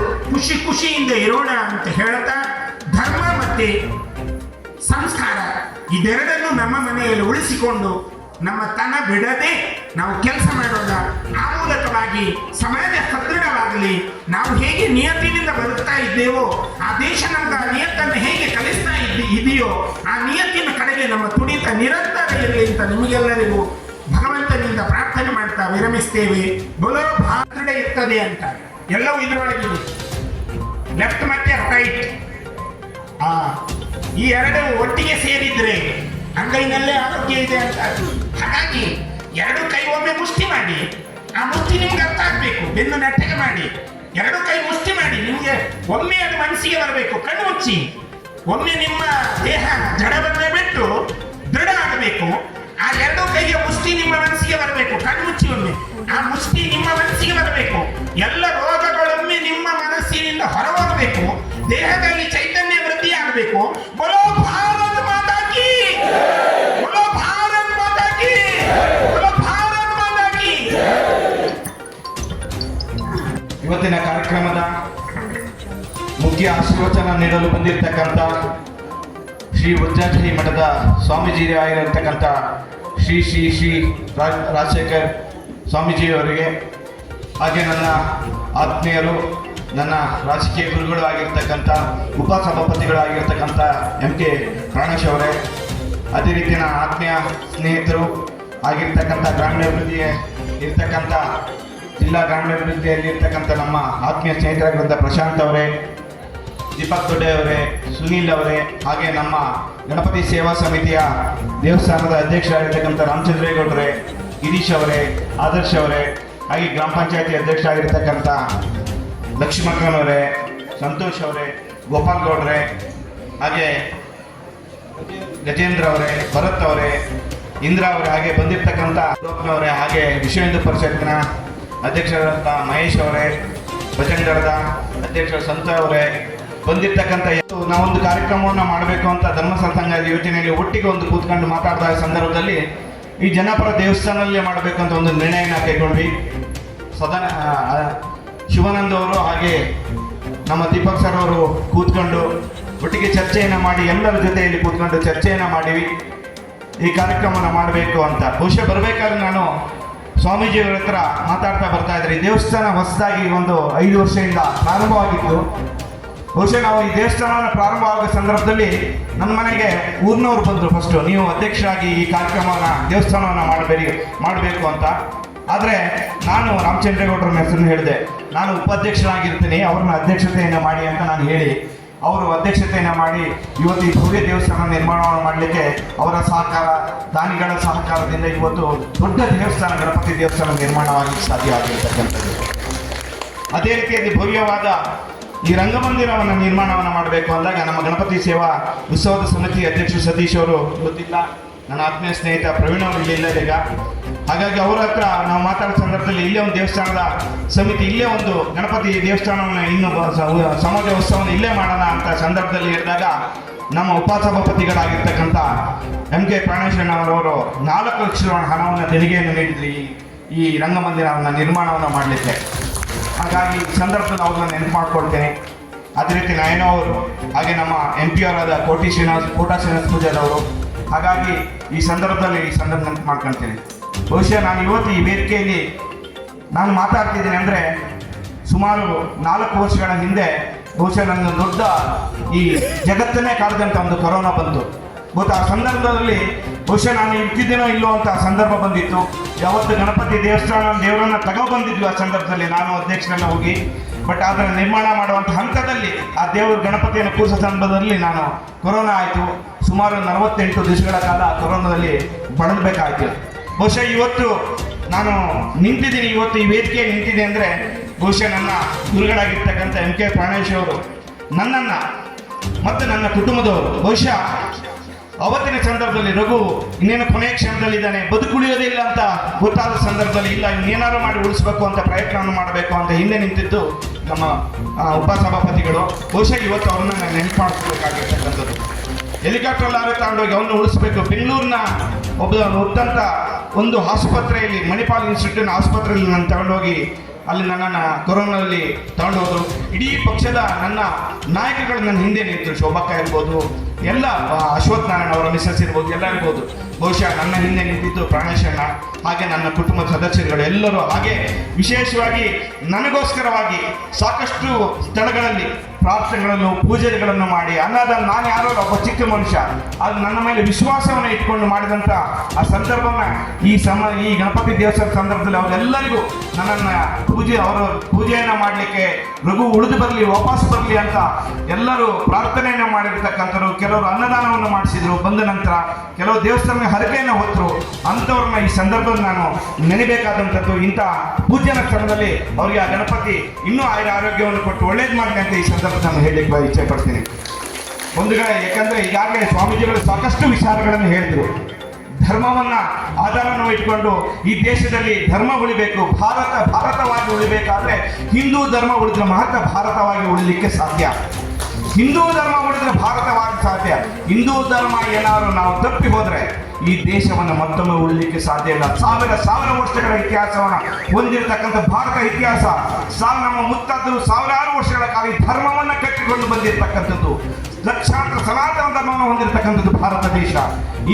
ಖುಷಿಯಿಂದ ಇರೋಣ ಅಂತ ಹೇಳ್ತಾ ಧರ್ಮ ಮತ್ತೆ ಸಂಸ್ಕಾರ ಇದೆರಡನ್ನು ನಮ್ಮ ಮನೆಯಲ್ಲಿ ಉಳಿಸಿಕೊಂಡು ನಮ್ಮ ತನ ಬಿಡದೆ ನಾವು ಕೆಲಸ ಮಾಡೋಣ. ಆ ಮೂಲಕವಾಗಿ ಸಮಾಜ ಸದೃಢವಾಗಲಿ. ನಾವು ಹೇಗೆ ನಿಯತ್ತಿನಿಂದ ಬದುಕ್ತಾ ಇದ್ದೇವೋ ಆ ದೇಶ ನಮ್ಗೆ ಆ ನಿಯತ್ತನ್ನು ಹೇಗೆ ಕಲಿಸ್ತಾ ಇದೆಯೋ ಆ ನಿಯತ್ತಿನ ಕಡೆಗೆ ನಮ್ಮ ತುಡಿತ ನಿರಂತರ ಇರಲಿ ಅಂತ ನಿಮಗೆಲ್ಲರಿಗೂ ಭಗವಂತನಿಂದ ಪ್ರಾರ್ಥನೆ ಮಾಡ್ತಾ ವಿರಮಿಸ್ತೇವೆ. ಬಲೋ ಭಾರತ ಇರ್ತದೆ ಅಂತ ಎಲ್ಲವೂ ಇದರೊಳಗಿದೆ. ಲೆಫ್ಟ್ ಮತ್ತೆ ರೈಟ್ ಈ ಎರಡು ಒಟ್ಟಿಗೆ ಸೇರಿದ್ರೆ ಅಂಗೈನಲ್ಲೇ ಆರೋಗ್ಯ ಇದೆ ಅಂತ. ಹಾಗಾಗಿ 2 ಕೈ ಒಮ್ಮೆ ಮುಷ್ಟಿ ಮಾಡಿ. ಆ ಮುಷ್ಟಿ ನಿಮ್ಗೆ ಅರ್ಥ ಆಗ್ಬೇಕು. ಬೆನ್ನು ನೆಟ್ಟಗೆ ಮಾಡಿ 2 ಕೈ ಮುಷ್ಟಿ ಮಾಡಿ. ನಿಮ್ಗೆ ಒಮ್ಮೆ ಅದು ಮನಸ್ಸಿಗೆ ಬರಬೇಕು. ಕಣ್ಣು ಮುಚ್ಚಿ ಒಮ್ಮೆ ನಿಮ್ಮ ದೇಹ ಜಡವನ್ನೇ ಬಿಟ್ಟು ದೃಢ ಆಗಬೇಕು. ಆ 2 ಕೈಯ ಮುಷ್ಟಿ ನಿಮ್ಮ ಮನಸ್ಸಿಗೆ ಬರಬೇಕು. ಕಣ್ಣು ಮುಚ್ಚಿ ಒಮ್ಮೆ ಆ ಮುಷ್ಟಿ ನಿಮ್ಮ ಮನಸ್ಸಿಗೆ ಬರಬೇಕು. ಎಲ್ಲ ರೋಗಗಳೊಮ್ಮೆ ನಿಮ್ಮ ಮನಸ್ಸಿನಿಂದ ಹೊರಬರಬೇಕು. ದೇಹದಲ್ಲಿ ಚೈತನ್ಯ ವೃದ್ಧಿ ಆಗಬೇಕು. ಬಲೋ ಭಾರತ ಮಾತಾ ಕಿ, ಬಲೋ ಭಾರತ ಮಾತಾ ಕಿ, ಬಲೋ ಭಾರತ ಮಾತಾ ಕಿ. ಇವತ್ತಿನ ಕಾರ್ಯಕ್ರಮದ ಮುಖ್ಯ ಆಶೀರ್ವಚನ ನೀಡಲು ಬಂದಿರತಕ್ಕಂಥ ಶ್ರೀ ವಜ್ರಾಜಿ ಮಠದ ಸ್ವಾಮೀಜಿ ಆಗಿರತಕ್ಕಂಥ ಶ್ರೀ ರಾಜಶೇಖರ್ ಸ್ವಾಮೀಜಿಯವರಿಗೆ, ಹಾಗೆ ನನ್ನ ಆತ್ಮೀಯರು, ನನ್ನ ರಾಜಕೀಯ ಗುರುಗಳು ಆಗಿರ್ತಕ್ಕಂಥ ಉಪಸಭಾಪತಿಗಳಾಗಿರ್ತಕ್ಕಂಥ MK ಪ್ರಾಣೇಶ್ ಅವರೇ, ಅದೇ ರೀತಿ ನನ್ನ ಆತ್ಮೀಯ ಸ್ನೇಹಿತರು ಆಗಿರ್ತಕ್ಕಂಥ ಗ್ರಾಮೀಣಾಭಿವೃದ್ಧಿ ಇರ್ತಕ್ಕಂಥ ಜಿಲ್ಲಾ ಗ್ರಾಮೀಣಾಭಿವೃದ್ಧಿಯಲ್ಲಿ ಇರ್ತಕ್ಕಂಥ ನಮ್ಮ ಆತ್ಮೀಯ ಸ್ನೇಹಿತರಾಗಿರುವಂಥ ಪ್ರಶಾಂತ್ ಅವರೇ, ದೀಪಕ್ ದೊಡ್ಡೆ ಅವರೇ, ಸುನೀಲ್ ಅವರೇ, ಹಾಗೆ ನಮ್ಮ ಗಣಪತಿ ಸೇವಾ ಸಮಿತಿಯ ದೇವಸ್ಥಾನದ ಅಧ್ಯಕ್ಷರಾಗಿರ್ತಕ್ಕಂಥ ರಾಮಚಂದ್ರೇಗೌಡರೇ, ಗಿರೀಶ್ ಅವರೇ, ಆದರ್ಶ್ ಅವರೇ, ಹಾಗೆ ಗ್ರಾಮ ಪಂಚಾಯತಿ ಅಧ್ಯಕ್ಷರಾಗಿರ್ತಕ್ಕಂಥ ಲಕ್ಷ್ಮಣರವರೇ, ಸಂತೋಷ್ ಅವರೇ, ಗೋಪಾಲ್ ಗೌಡ್ರೆ, ಹಾಗೆ ಗಜೇಂದ್ರ ಅವರೇ, ಭರತ್ ಅವರೇ, ಇಂದ್ರ ಅವರೇ, ಹಾಗೆ ಬಂದಿರತಕ್ಕಂಥ ಅವರೇ, ಹಾಗೆ ವಿಶ್ವ ಹಿಂದೂ ಪರಿಷತ್ನ ಅಧ್ಯಕ್ಷರಾದಂಥ ಮಹೇಶ್ ಅವರೇ, ಭಜಂಗಡದ ಅಧ್ಯಕ್ಷ ಸಂತ ಅವರೇ, ಬಂದಿರತಕ್ಕಂಥ ನಾವೊಂದು ಕಾರ್ಯಕ್ರಮವನ್ನು ಮಾಡಬೇಕು ಅಂತ ಧರ್ಮಸ್ಥಳ ಸಂಘ ಯೋಜನೆಯಲ್ಲಿ ಒಟ್ಟಿಗೆ ಒಂದು ಕೂತ್ಕೊಂಡು ಮಾತಾಡಿದ ಸಂದರ್ಭದಲ್ಲಿ ಈ ಜನಪರ ದೇವಸ್ಥಾನದಲ್ಲೇ ಮಾಡಬೇಕಂತ ಒಂದು ನಿರ್ಣಯನ ಕೈಗೊಂಡ್ವಿ. ಸದನ ಶಿವಾನಂದ್ ಅವರು ಹಾಗೆ ನಮ್ಮ ದೀಪಕ್ ಸರ್ ಅವರು ಕೂತ್ಕೊಂಡು ಒಟ್ಟಿಗೆ ಚರ್ಚೆಯನ್ನು ಮಾಡಿ ಎಲ್ಲರ ಜೊತೆಯಲ್ಲಿ ಕೂತ್ಕೊಂಡು ಚರ್ಚೆಯನ್ನು ಮಾಡಿವಿ ಈ ಕಾರ್ಯಕ್ರಮನ ಮಾಡಬೇಕು ಅಂತ. ಬಹುಶಃ ಬರಬೇಕಾದ್ರೆ ನಾನು ಸ್ವಾಮೀಜಿಯವರ ಹತ್ರ ಮಾತಾಡ್ತಾ ಬರ್ತಾ ಇದ್ರಿ. ದೇವಸ್ಥಾನ ಹೊಸದಾಗಿ ಒಂದು 5 ವರ್ಷದಿಂದ ಪ್ರಾರಂಭವಾಗಿತ್ತು. ಬಹುಶಃ ನಾವು ಈ ದೇವಸ್ಥಾನ ಪ್ರಾರಂಭ ಆಗೋ ಸಂದರ್ಭದಲ್ಲಿ ನನ್ನ ಮನೆಗೆ ಊರಿನವ್ರು ಬಂದರು. ಫಸ್ಟು ನೀವು ಅಧ್ಯಕ್ಷರಾಗಿ ಈ ಕಾರ್ಯಕ್ರಮವನ್ನು ದೇವಸ್ಥಾನವನ್ನು ಮಾಡಬೇಕು ಅಂತ. ಆದರೆ ನಾನು ರಾಮಚಂದ್ರೇಗೌಡರ ಹೆಸರನ್ನು ಹೇಳಿದೆ, ನಾನು ಉಪಾಧ್ಯಕ್ಷರಾಗಿರ್ತೀನಿ, ಅವ್ರನ್ನ ಅಧ್ಯಕ್ಷತೆಯನ್ನು ಮಾಡಿ ಅಂತ ನಾನು ಹೇಳಿ ಅವರು ಅಧ್ಯಕ್ಷತೆಯನ್ನು ಮಾಡಿ ಇವತ್ತು ಈ ಭವ್ಯ ದೇವಸ್ಥಾನ ನಿರ್ಮಾಣವನ್ನು ಮಾಡಲಿಕ್ಕೆ ಅವರ ಸಹಕಾರ, ದಾನಿಗಳ ಸಹಕಾರದಿಂದ ಇವತ್ತು ದೊಡ್ಡ ದೇವಸ್ಥಾನ, ಗಣಪತಿ ದೇವಸ್ಥಾನ ನಿರ್ಮಾಣವಾಗಿ ಸಾಧ್ಯ ಆಗಿರ್ತಕ್ಕಂಥದ್ದು. ಅದೇ ರೀತಿಯಲ್ಲಿ ಭವ್ಯವಾದ ಈ ರಂಗಮಂದಿರವನ್ನು ನಿರ್ಮಾಣವನ್ನು ಮಾಡಬೇಕು ಅಂದಾಗ ನಮ್ಮ ಗಣಪತಿ ಸೇವಾ ಉತ್ಸವದ ಸಮಿತಿ ಅಧ್ಯಕ್ಷ ಸತೀಶ್ ಅವರು ಗೊತ್ತಿಲ್ಲ, ನನ್ನ ಆತ್ಮೀಯ ಸ್ನೇಹಿತ ಪ್ರವೀಣ್ ಅವರು ಇಲ್ಲಿಲ್ಲ ಈಗ. ಹಾಗಾಗಿ ಅವರ ಹತ್ರ ನಾವು ಮಾತಾಡೋ ಸಂದರ್ಭದಲ್ಲಿ ಇಲ್ಲೇ ಒಂದು ದೇವಸ್ಥಾನದ ಸಮಿತಿ, ಇಲ್ಲೇ ಒಂದು ಗಣಪತಿ ದೇವಸ್ಥಾನವನ್ನು ಇನ್ನು ಸಮಾಜ ಉತ್ಸವವನ್ನು ಇಲ್ಲೇ ಮಾಡೋಣ ಅಂತ ಸಂದರ್ಭದಲ್ಲಿ ಹೇಳಿದಾಗ ನಮ್ಮ ಉಪಸಭಾಪತಿಗಳಾಗಿರ್ತಕ್ಕಂಥ ಎಂ ಕೆ ಪ್ರಾಣೇಶ್ವರನವರವರು 4 ಲಕ್ಷ ಹಣವನ್ನು ದೇಣಿಗೆಯನ್ನು ನೀಡಿದ್ರಿ ಈ ರಂಗಮಂದಿರವನ್ನು ನಿರ್ಮಾಣವನ್ನು ಮಾಡಲಿಕ್ಕೆ. ಹಾಗಾಗಿ ಈ ಸಂದರ್ಭದಲ್ಲಿ ಅವ್ರನ್ನ ನೆನಪು ಮಾಡ್ಕೊಳ್ತೇನೆ. ಅದೇ ರೀತಿ ನಯನ ಅವರು, ಹಾಗೆ ನಮ್ಮ MP ಅವರಾದ ಕೋಟಾ ಶ್ರೀನಿವಾಸ ಪೂಜಾರಿ ಅವರು. ಹಾಗಾಗಿ ಈ ಸಂದರ್ಭ ನೆನಪು ಮಾಡ್ಕೊಳ್ತೇನೆ. ಬಹುಶಃ ನಾನು ಇವತ್ತು ಈ ವೇದಿಕೆಯಲ್ಲಿ ನಾನು ಮಾತಾಡ್ತಿದ್ದೀನಿ ಅಂದರೆ ಸುಮಾರು 4 ವರ್ಷಗಳ ಹಿಂದೆ ಬಹುಶಃ ನನ್ನ ದೊಡ್ಡ ಈ ಜಗತ್ತನ್ನೇ ಕಾಡ್ದಂಥ ಒಂದು ಕೊರೋನಾ ಬಂತು. ಗೊತ್ತಾ, ಆ ಸಂದರ್ಭದಲ್ಲಿ ಬಹುಶಃ ನಾನು ಇರ್ತಿದ್ದೇನೋ ಇಲ್ಲೋ ಅಂತ ಸಂದರ್ಭ ಬಂದಿತ್ತು. ಯಾವತ್ತು ಗಣಪತಿ ದೇವರನ್ನು ತಗೊಬಂದಿದ್ವಿ ಆ ಸಂದರ್ಭದಲ್ಲಿ ನಾನು ಅಧ್ಯಕ್ಷರೆಲ್ಲ ಹೋಗಿ. ಬಟ್ ಅದರ ನಿರ್ಮಾಣ ಮಾಡುವಂಥ ಹಂತದಲ್ಲಿ ಆ ದೇವರು ಗಣಪತಿಯನ್ನು ಕೂರಿಸೋ ಸಂದರ್ಭದಲ್ಲಿ ನಾನು ಕೊರೋನಾ ಆಯಿತು. ಸುಮಾರು 48 ದಿವಸಗಳ ಕಾಲ ಕೊರೋನಾದಲ್ಲಿ ಬಳಲಬೇಕಾಯಿತು. ಬಹುಶಃ ಇವತ್ತು ನಾನು ನಿಂತಿದ್ದೀನಿ, ಇವತ್ತು ಈ ವೇದಿಕೆ ನಿಂತಿದೆ ಅಂದರೆ ಬಹುಶಃ ನನ್ನ ಗುರುಗಳಾಗಿರ್ತಕ್ಕಂಥ ಎಂ ಕೆ ಪ್ರಾಣೇಶ್ ಅವರು ನನ್ನನ್ನು ಮತ್ತು ನನ್ನ ಕುಟುಂಬದವರು ಬಹುಶಃ ಅವತ್ತಿನ ಸಂದರ್ಭದಲ್ಲಿ ರಘು ಇನ್ನೇನು ಕೊನೆಯ ಕ್ಷಣದಲ್ಲಿದ್ದಾನೆ, ಬದುಕುಳಿಯೋದೇ ಇಲ್ಲ ಅಂತ ಗೊತ್ತಾದ ಸಂದರ್ಭದಲ್ಲಿ ಇಲ್ಲ ಇನ್ನೇನಾರು ಮಾಡಿ ಉಳಿಸ್ಬೇಕು ಅಂತ ಪ್ರಯತ್ನವನ್ನು ಮಾಡಬೇಕು ಅಂತ ಹಿಂದೆ ನಿಂತಿದ್ದು ನಮ್ಮ ಉಪಸಭಾಪತಿಗಳು. ಬಹುಶಃ ಇವತ್ತು ಅವ್ರನ್ನ ನಾನು ನೆನಪು ಮಾಡಿಸ್ಬೇಕಾಗಿರ್ತಕ್ಕಂಥದ್ದು. ಹೆಲಿಕಾಪ್ಟರ್ ಲಾರಿ ತಗೊಂಡೋಗಿ ಅವನ್ನ ಉಳಿಸ್ಬೇಕು. ಬೆಂಗಳೂರಿನ ಒತ್ತಂತ ಒಂದು ಆಸ್ಪತ್ರೆಯಲ್ಲಿ, ಮಣಿಪಾಲ್ ಇನ್ಸ್ಟಿಟ್ಯೂಟ್ನ ಆಸ್ಪತ್ರೆಯಲ್ಲಿ ನಾನು ತಗೊಂಡೋಗಿ ಅಲ್ಲಿ ನನ್ನನ್ನು ಕೊರೋನಾದಲ್ಲಿ ತಗೊಂಡೋದ್ರು. ಇಡೀ ಪಕ್ಷದ ನನ್ನ ನಾಯಕಗಳು ನನ್ನ ಹಿಂದೆ ನಿಂತರು. ಶೋಭಕ್ಕ ಇರ್ಬೋದು, ಎಲ್ಲ ಅಶ್ವಥ್ ನಾರಾಯಣ ಅವರ ಮಿಸಸ್ ಇರ್ಬೋದು, ಎಲ್ಲ ಇರ್ಬೋದು. ಬಹುಶಃ ನನ್ನ ಹಿಂದೆ ನಿಂತಿದ್ದು ಪ್ರಾಣೇಶಣ್ಣ, ಹಾಗೆ ನನ್ನ ಕುಟುಂಬದ ಸದಸ್ಯರುಗಳು ಎಲ್ಲರೂ. ಹಾಗೆ ವಿಶೇಷವಾಗಿ ನನಗೋಸ್ಕರವಾಗಿ ಸಾಕಷ್ಟು ಸ್ಥಳಗಳಲ್ಲಿ ಪ್ರಾರ್ಥನೆಗಳನ್ನು, ಪೂಜೆಗಳನ್ನು ಮಾಡಿ ಅನ್ನೋದನ್ನು ನಾನು ಯಾರೋ ಒಬ್ಬ ಚಿಕ್ಕ ಮನುಷ್ಯ ಅದು ನನ್ನ ಮೇಲೆ ವಿಶ್ವಾಸವನ್ನು ಇಟ್ಕೊಂಡು ಮಾಡಿದಂಥ ಆ ಸಂದರ್ಭನ ಈ ಗಣಪತಿ ದೇವಸ್ಥಾನ ಸಂದರ್ಭದಲ್ಲಿ ಅವರೆಲ್ಲರಿಗೂ ನನ್ನನ್ನು ಅವರ ಪೂಜೆಯನ್ನು ಮಾಡಲಿಕ್ಕೆ ರಘು ಉಳಿದು ಬರಲಿ, ವಾಪಸ್ ಬರಲಿ ಅಂತ ಎಲ್ಲರೂ ಪ್ರಾರ್ಥನೆಯನ್ನು ಮಾಡಿರ್ತಕ್ಕಂಥವ್ರು. ಕೆಲವರು ಅನ್ನದಾನವನ್ನು ಮಾಡಿಸಿದ್ರು, ಬಂದ ನಂತರ ಕೆಲವು ದೇವಸ್ಥಾನ ಹರಕೆಯನ್ನು ಹೊತ್ತರು. ಅಂಥವ್ರನ್ನ ಈ ಸಂದರ್ಭದಲ್ಲಿ ನಾನು ನೆನೆಬೇಕಾದಂಥದ್ದು. ಇಂಥ ಪೂಜೆನ ಸ್ಥಳದಲ್ಲಿ ಅವರಿಗೆ ಆ ಗಣಪತಿ ಇನ್ನೂ ಆರೋಗ್ಯವನ್ನು ಕೊಟ್ಟು ಒಳ್ಳೇದು ಮಾಡಲಿ ಅಂತ ಈ ಸಂದರ್ಭ ನಾನು ಹೇಳಲಿಕ್ಕೆ ಇಚ್ಛೆ ಪಡ್ತೀನಿ. ಬಂಧುಗಳೇ, ಯಾಕಂದರೆ ಈಗಾಗಲೇ ಸ್ವಾಮೀಜಿಗಳು ಸಾಕಷ್ಟು ವಿಚಾರಗಳನ್ನು ಹೇಳಿದರು. ಧರ್ಮವನ್ನು ಆಧಾರವನ್ನು ಇಟ್ಕೊಂಡು ಈ ದೇಶದಲ್ಲಿ ಧರ್ಮ ಉಳಿಬೇಕು, ಭಾರತವಾಗಿ ಉಳಿಬೇಕಾದ್ರೆ ಹಿಂದೂ ಧರ್ಮ ಉಳಿದ್ರೆ ಮಾತ್ರ ಭಾರತವಾಗಿ ಉಳಿಲಿಕ್ಕೆ ಸಾಧ್ಯ. ಹಿಂದೂ ಧರ್ಮ ಉಳಿದ್ರೆ ಭಾರತವಾಗಿ ಸಾಧ್ಯ. ಹಿಂದೂ ಧರ್ಮ ಏನಾದರೂ ನಾವು ತಪ್ಪಿ ಹೋದರೆ ಈ ದೇಶವನ್ನು ಮತ್ತೊಮ್ಮೆ ಉಳಿಲಿಕ್ಕೆ ಸಾಧ್ಯ ಇಲ್ಲ. ಸಾವಿರ ವರ್ಷಗಳ ಇತಿಹಾಸವನ್ನು ಹೊಂದಿರತಕ್ಕಂಥ ಭಾರತ ಇತಿಹಾಸ, ನಮ್ಮ ಮುತ್ತಾದರು ಸಾವಿರಾರು ವರ್ಷಗಳ ಕಾಲ ಈ ಧರ್ಮವನ್ನು ಕಟ್ಟಿಕೊಂಡು ಬಂದಿರತಕ್ಕಂಥದ್ದು, ಲಕ್ಷಾಂತರ ಸನಾತನ ಧರ್ಮವನ್ನು ಹೊಂದಿರತಕ್ಕಂಥದ್ದು ಭಾರತ ದೇಶ.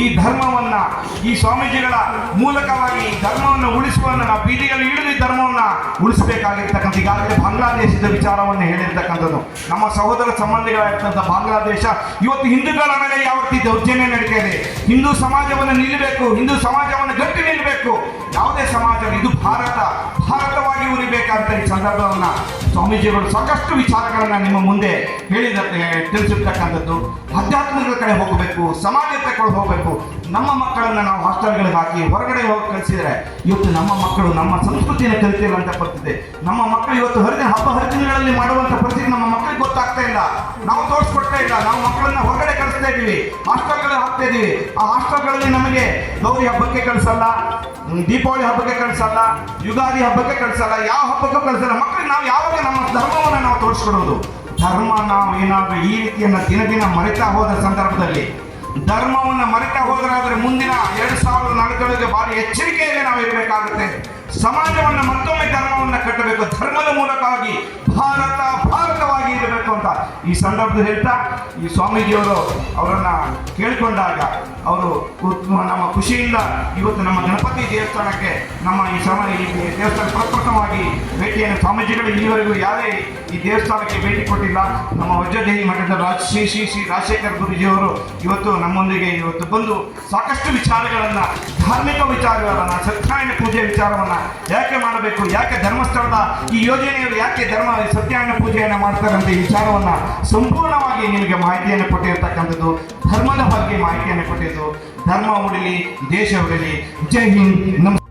ಈ ಧರ್ಮವನ್ನು ಈ ಸ್ವಾಮೀಜಿಗಳ ಮೂಲಕವಾಗಿ ಧರ್ಮವನ್ನು ಉಳಿಸುವನ್ನು ನಾವು ಬೀದಿಯಲ್ಲಿ ಇಳಿದು ಈ ಧರ್ಮವನ್ನು ಉಳಿಸಬೇಕಾಗಿರ್ತಕ್ಕಂಥ ಈಗಾಗಲೇ ಬಾಂಗ್ಲಾದೇಶದ ವಿಚಾರವನ್ನು ಹೇಳಿರ್ತಕ್ಕಂಥದ್ದು. ನಮ್ಮ ಸಹೋದರ ಸಂಬಂಧಿಗಳಾಗಿರ್ತಕ್ಕಂಥ ಬಾಂಗ್ಲಾದೇಶ ಇವತ್ತು ಹಿಂದೂಗಳ ಮೇಲೆ ಯಾವ ರೀತಿ ದೌರ್ಜನ್ಯ ನಡೀತಾ ಇದೆ. ಹಿಂದೂ ಸಮಾಜವನ್ನು ನಿಲ್ಲಬೇಕು, ಹಿಂದೂ ಸಮಾಜವನ್ನು ಗಟ್ಟಿ ನಿಲ್ಲಬೇಕು. ಯಾವುದೇ ಸಮಾಜ ಇದು ಭಾರತವಾಗಿ ಉಳಿಬೇಕಂತ ಈ ಸಂದರ್ಭವನ್ನು ಸ್ವಾಮೀಜಿಗಳು ಸಾಕಷ್ಟು ವಿಚಾರಗಳನ್ನು ನಿಮ್ಮ ಮುಂದೆ ತಿಳಿಸಿರ್ತಕ್ಕಂಥದ್ದು. ಆಧ್ಯಾತ್ಮಿಕ ಕಡೆ ಹೋಗಬೇಕು, ಸಮಾಜದ ಕಡೆ ಹೋಗಬೇಕು. ನಮ್ಮ ಮಕ್ಕಳನ್ನು ನಾವು ಹಾಸ್ಟೆಲ್ಗಳಿಗೆ ಹಾಕಿ ಹೊರಗಡೆ ಹೋಗಿ ಕಳಿಸಿದರೆ ಇವತ್ತು ನಮ್ಮ ಮಕ್ಕಳು ನಮ್ಮ ಸಂಸ್ಕೃತಿಯನ್ನು ಕಲಿತಿಲ್ಲ ಅಂತ ಬರ್ತಿದೆ. ನಮ್ಮ ಮಕ್ಕಳು ಇವತ್ತು ಹಬ್ಬ ಹರಿದಿನಗಳಲ್ಲಿ ಮಾಡುವಂಥ ಪರಿಸ್ಥಿತಿ ನಮ್ಮ ಮಕ್ಕಳಿಗೆ ಗೊತ್ತಾಗ್ತಾ ಇಲ್ಲ, ನಾವು ತೋರಿಸ್ಕೊಡ್ತಾ ಇಲ್ಲ. ನಾವು ಮಕ್ಕಳನ್ನ ಹೊರಗಡೆ ಕಳಿಸ್ತಾ ಇದ್ದೀವಿ, ಹಾಸ್ಟೆಲ್ಗಳಿಗೆ ಹಾಕ್ತಾ ಇದ್ದೀವಿ. ಆ ಹಾಸ್ಟೆಲ್ಗಳಲ್ಲಿ ನಮಗೆ ಗೌರಿ ಹಬ್ಬಕ್ಕೆ ಕಳಿಸಲ್ಲ, ದೀಪಾವಳಿ ಹಬ್ಬಕ್ಕೆ ಕಳಿಸಲ್ಲ, ಯುಗಾದಿ ಹಬ್ಬಕ್ಕೆ ಕಳಿಸಲ್ಲ, ಯಾವ ಹಬ್ಬಕ್ಕೂ ಕಳಿಸಲ್ಲ. ಮಕ್ಕಳಿಗೆ ನಾವು ಯಾವಾಗ ನಮ್ಮ ಧರ್ಮವನ್ನು ನಾವು ತೋರಿಸ್ಕೊಡೋದು? ಧರ್ಮ ನಾವು ಏನಾದರೂ ಈ ರೀತಿಯನ್ನು ದಿನ ಮರೆತಾ ಹೋದ ಸಂದರ್ಭದಲ್ಲಿ ಧರ್ಮವನ್ನು ಮರೆತ ಹೋದರಾದ್ರೆ ಮುಂದಿನ 2040 ಭಾರಿ ಎಚ್ಚರಿಕೆಯಲ್ಲಿ ನಾವು ಇರಬೇಕಾಗುತ್ತೆ. ಸಮಾಜವನ್ನು ಮತ್ತೊಮ್ಮೆ ಧರ್ಮವನ್ನು ಕಟ್ಟಬೇಕು. ಧರ್ಮದ ಮೂಲಕವಾಗಿ ಭಾರತವಾಗಿ ಇರಬೇಕು ಅಂತ ಈ ಸಂದರ್ಭದಲ್ಲಿ ಹೇಳ್ತಾ, ಈ ಸ್ವಾಮೀಜಿಯವರು ಅವರನ್ನ ಕೇಳಿಕೊಂಡಾಗ ಅವರು ನಮ್ಮ ಖುಷಿಯಿಂದ ಇವತ್ತು ನಮ್ಮ ಗಣಪತಿ ದೇವಸ್ಥಾನಕ್ಕೆ ನಮ್ಮ ಈ ದೇವಸ್ಥಾನ ಪ್ರಪ್ರಥಮವಾಗಿ ಭೇಟಿಯನ್ನು ಸ್ವಾಮೀಜಿಗಳು ಇಲ್ಲಿವರೆಗೂ ಯಾರೇ ಈ ದೇವಸ್ಥಾನಕ್ಕೆ ಭೇಟಿ ಕೊಟ್ಟಿಲ್ಲ. ನಮ್ಮ ವಜ್ರದೇಹಿ ಮಠದ ಶ್ರೀ ಶ್ರೀ ಶ್ರೀ ರಾಜಶೇಖರ್ ಗುರೂಜಿಯವರು ಇವತ್ತು ನಮ್ಮೊಂದಿಗೆ ಇವತ್ತು ಬಂದು ಸಾಕಷ್ಟು ವಿಚಾರಗಳನ್ನು, ಧಾರ್ಮಿಕ ವಿಚಾರಗಳನ್ನು, ಸತ್ಯನಾರಾಯಣ ಪೂಜೆ ವಿಚಾರವನ್ನು ಯಾಕೆ ಮಾಡಬೇಕು, ಯಾಕೆ ಧರ್ಮಸ್ಥಳದ ಈ ಯೋಜನೆಯವರು ಯಾಕೆ ಸತ್ಯನಾರಾಯಣ ಪೂಜೆಯನ್ನು ಮಾಡ್ತಾರೆ ಅಂತ ಈ ವಿಚಾರವನ್ನು ಸಂಪೂರ್ಣವಾಗಿ ನಿಮಗೆ ಮಾಹಿತಿಯನ್ನು ಕೊಟ್ಟಿರ್ತಕ್ಕಂಥದ್ದು, ಧರ್ಮದ ಬಗ್ಗೆ ಮಾಹಿತಿಯನ್ನು ಕೊಟ್ಟಿದ್ದು. ಧರ್ಮ ಉಳಿಲಿ, ದೇಶ ಉಳಿಲಿ. ಜೈ ಹಿಂದ್. ನಮಸ್ಕಾರ.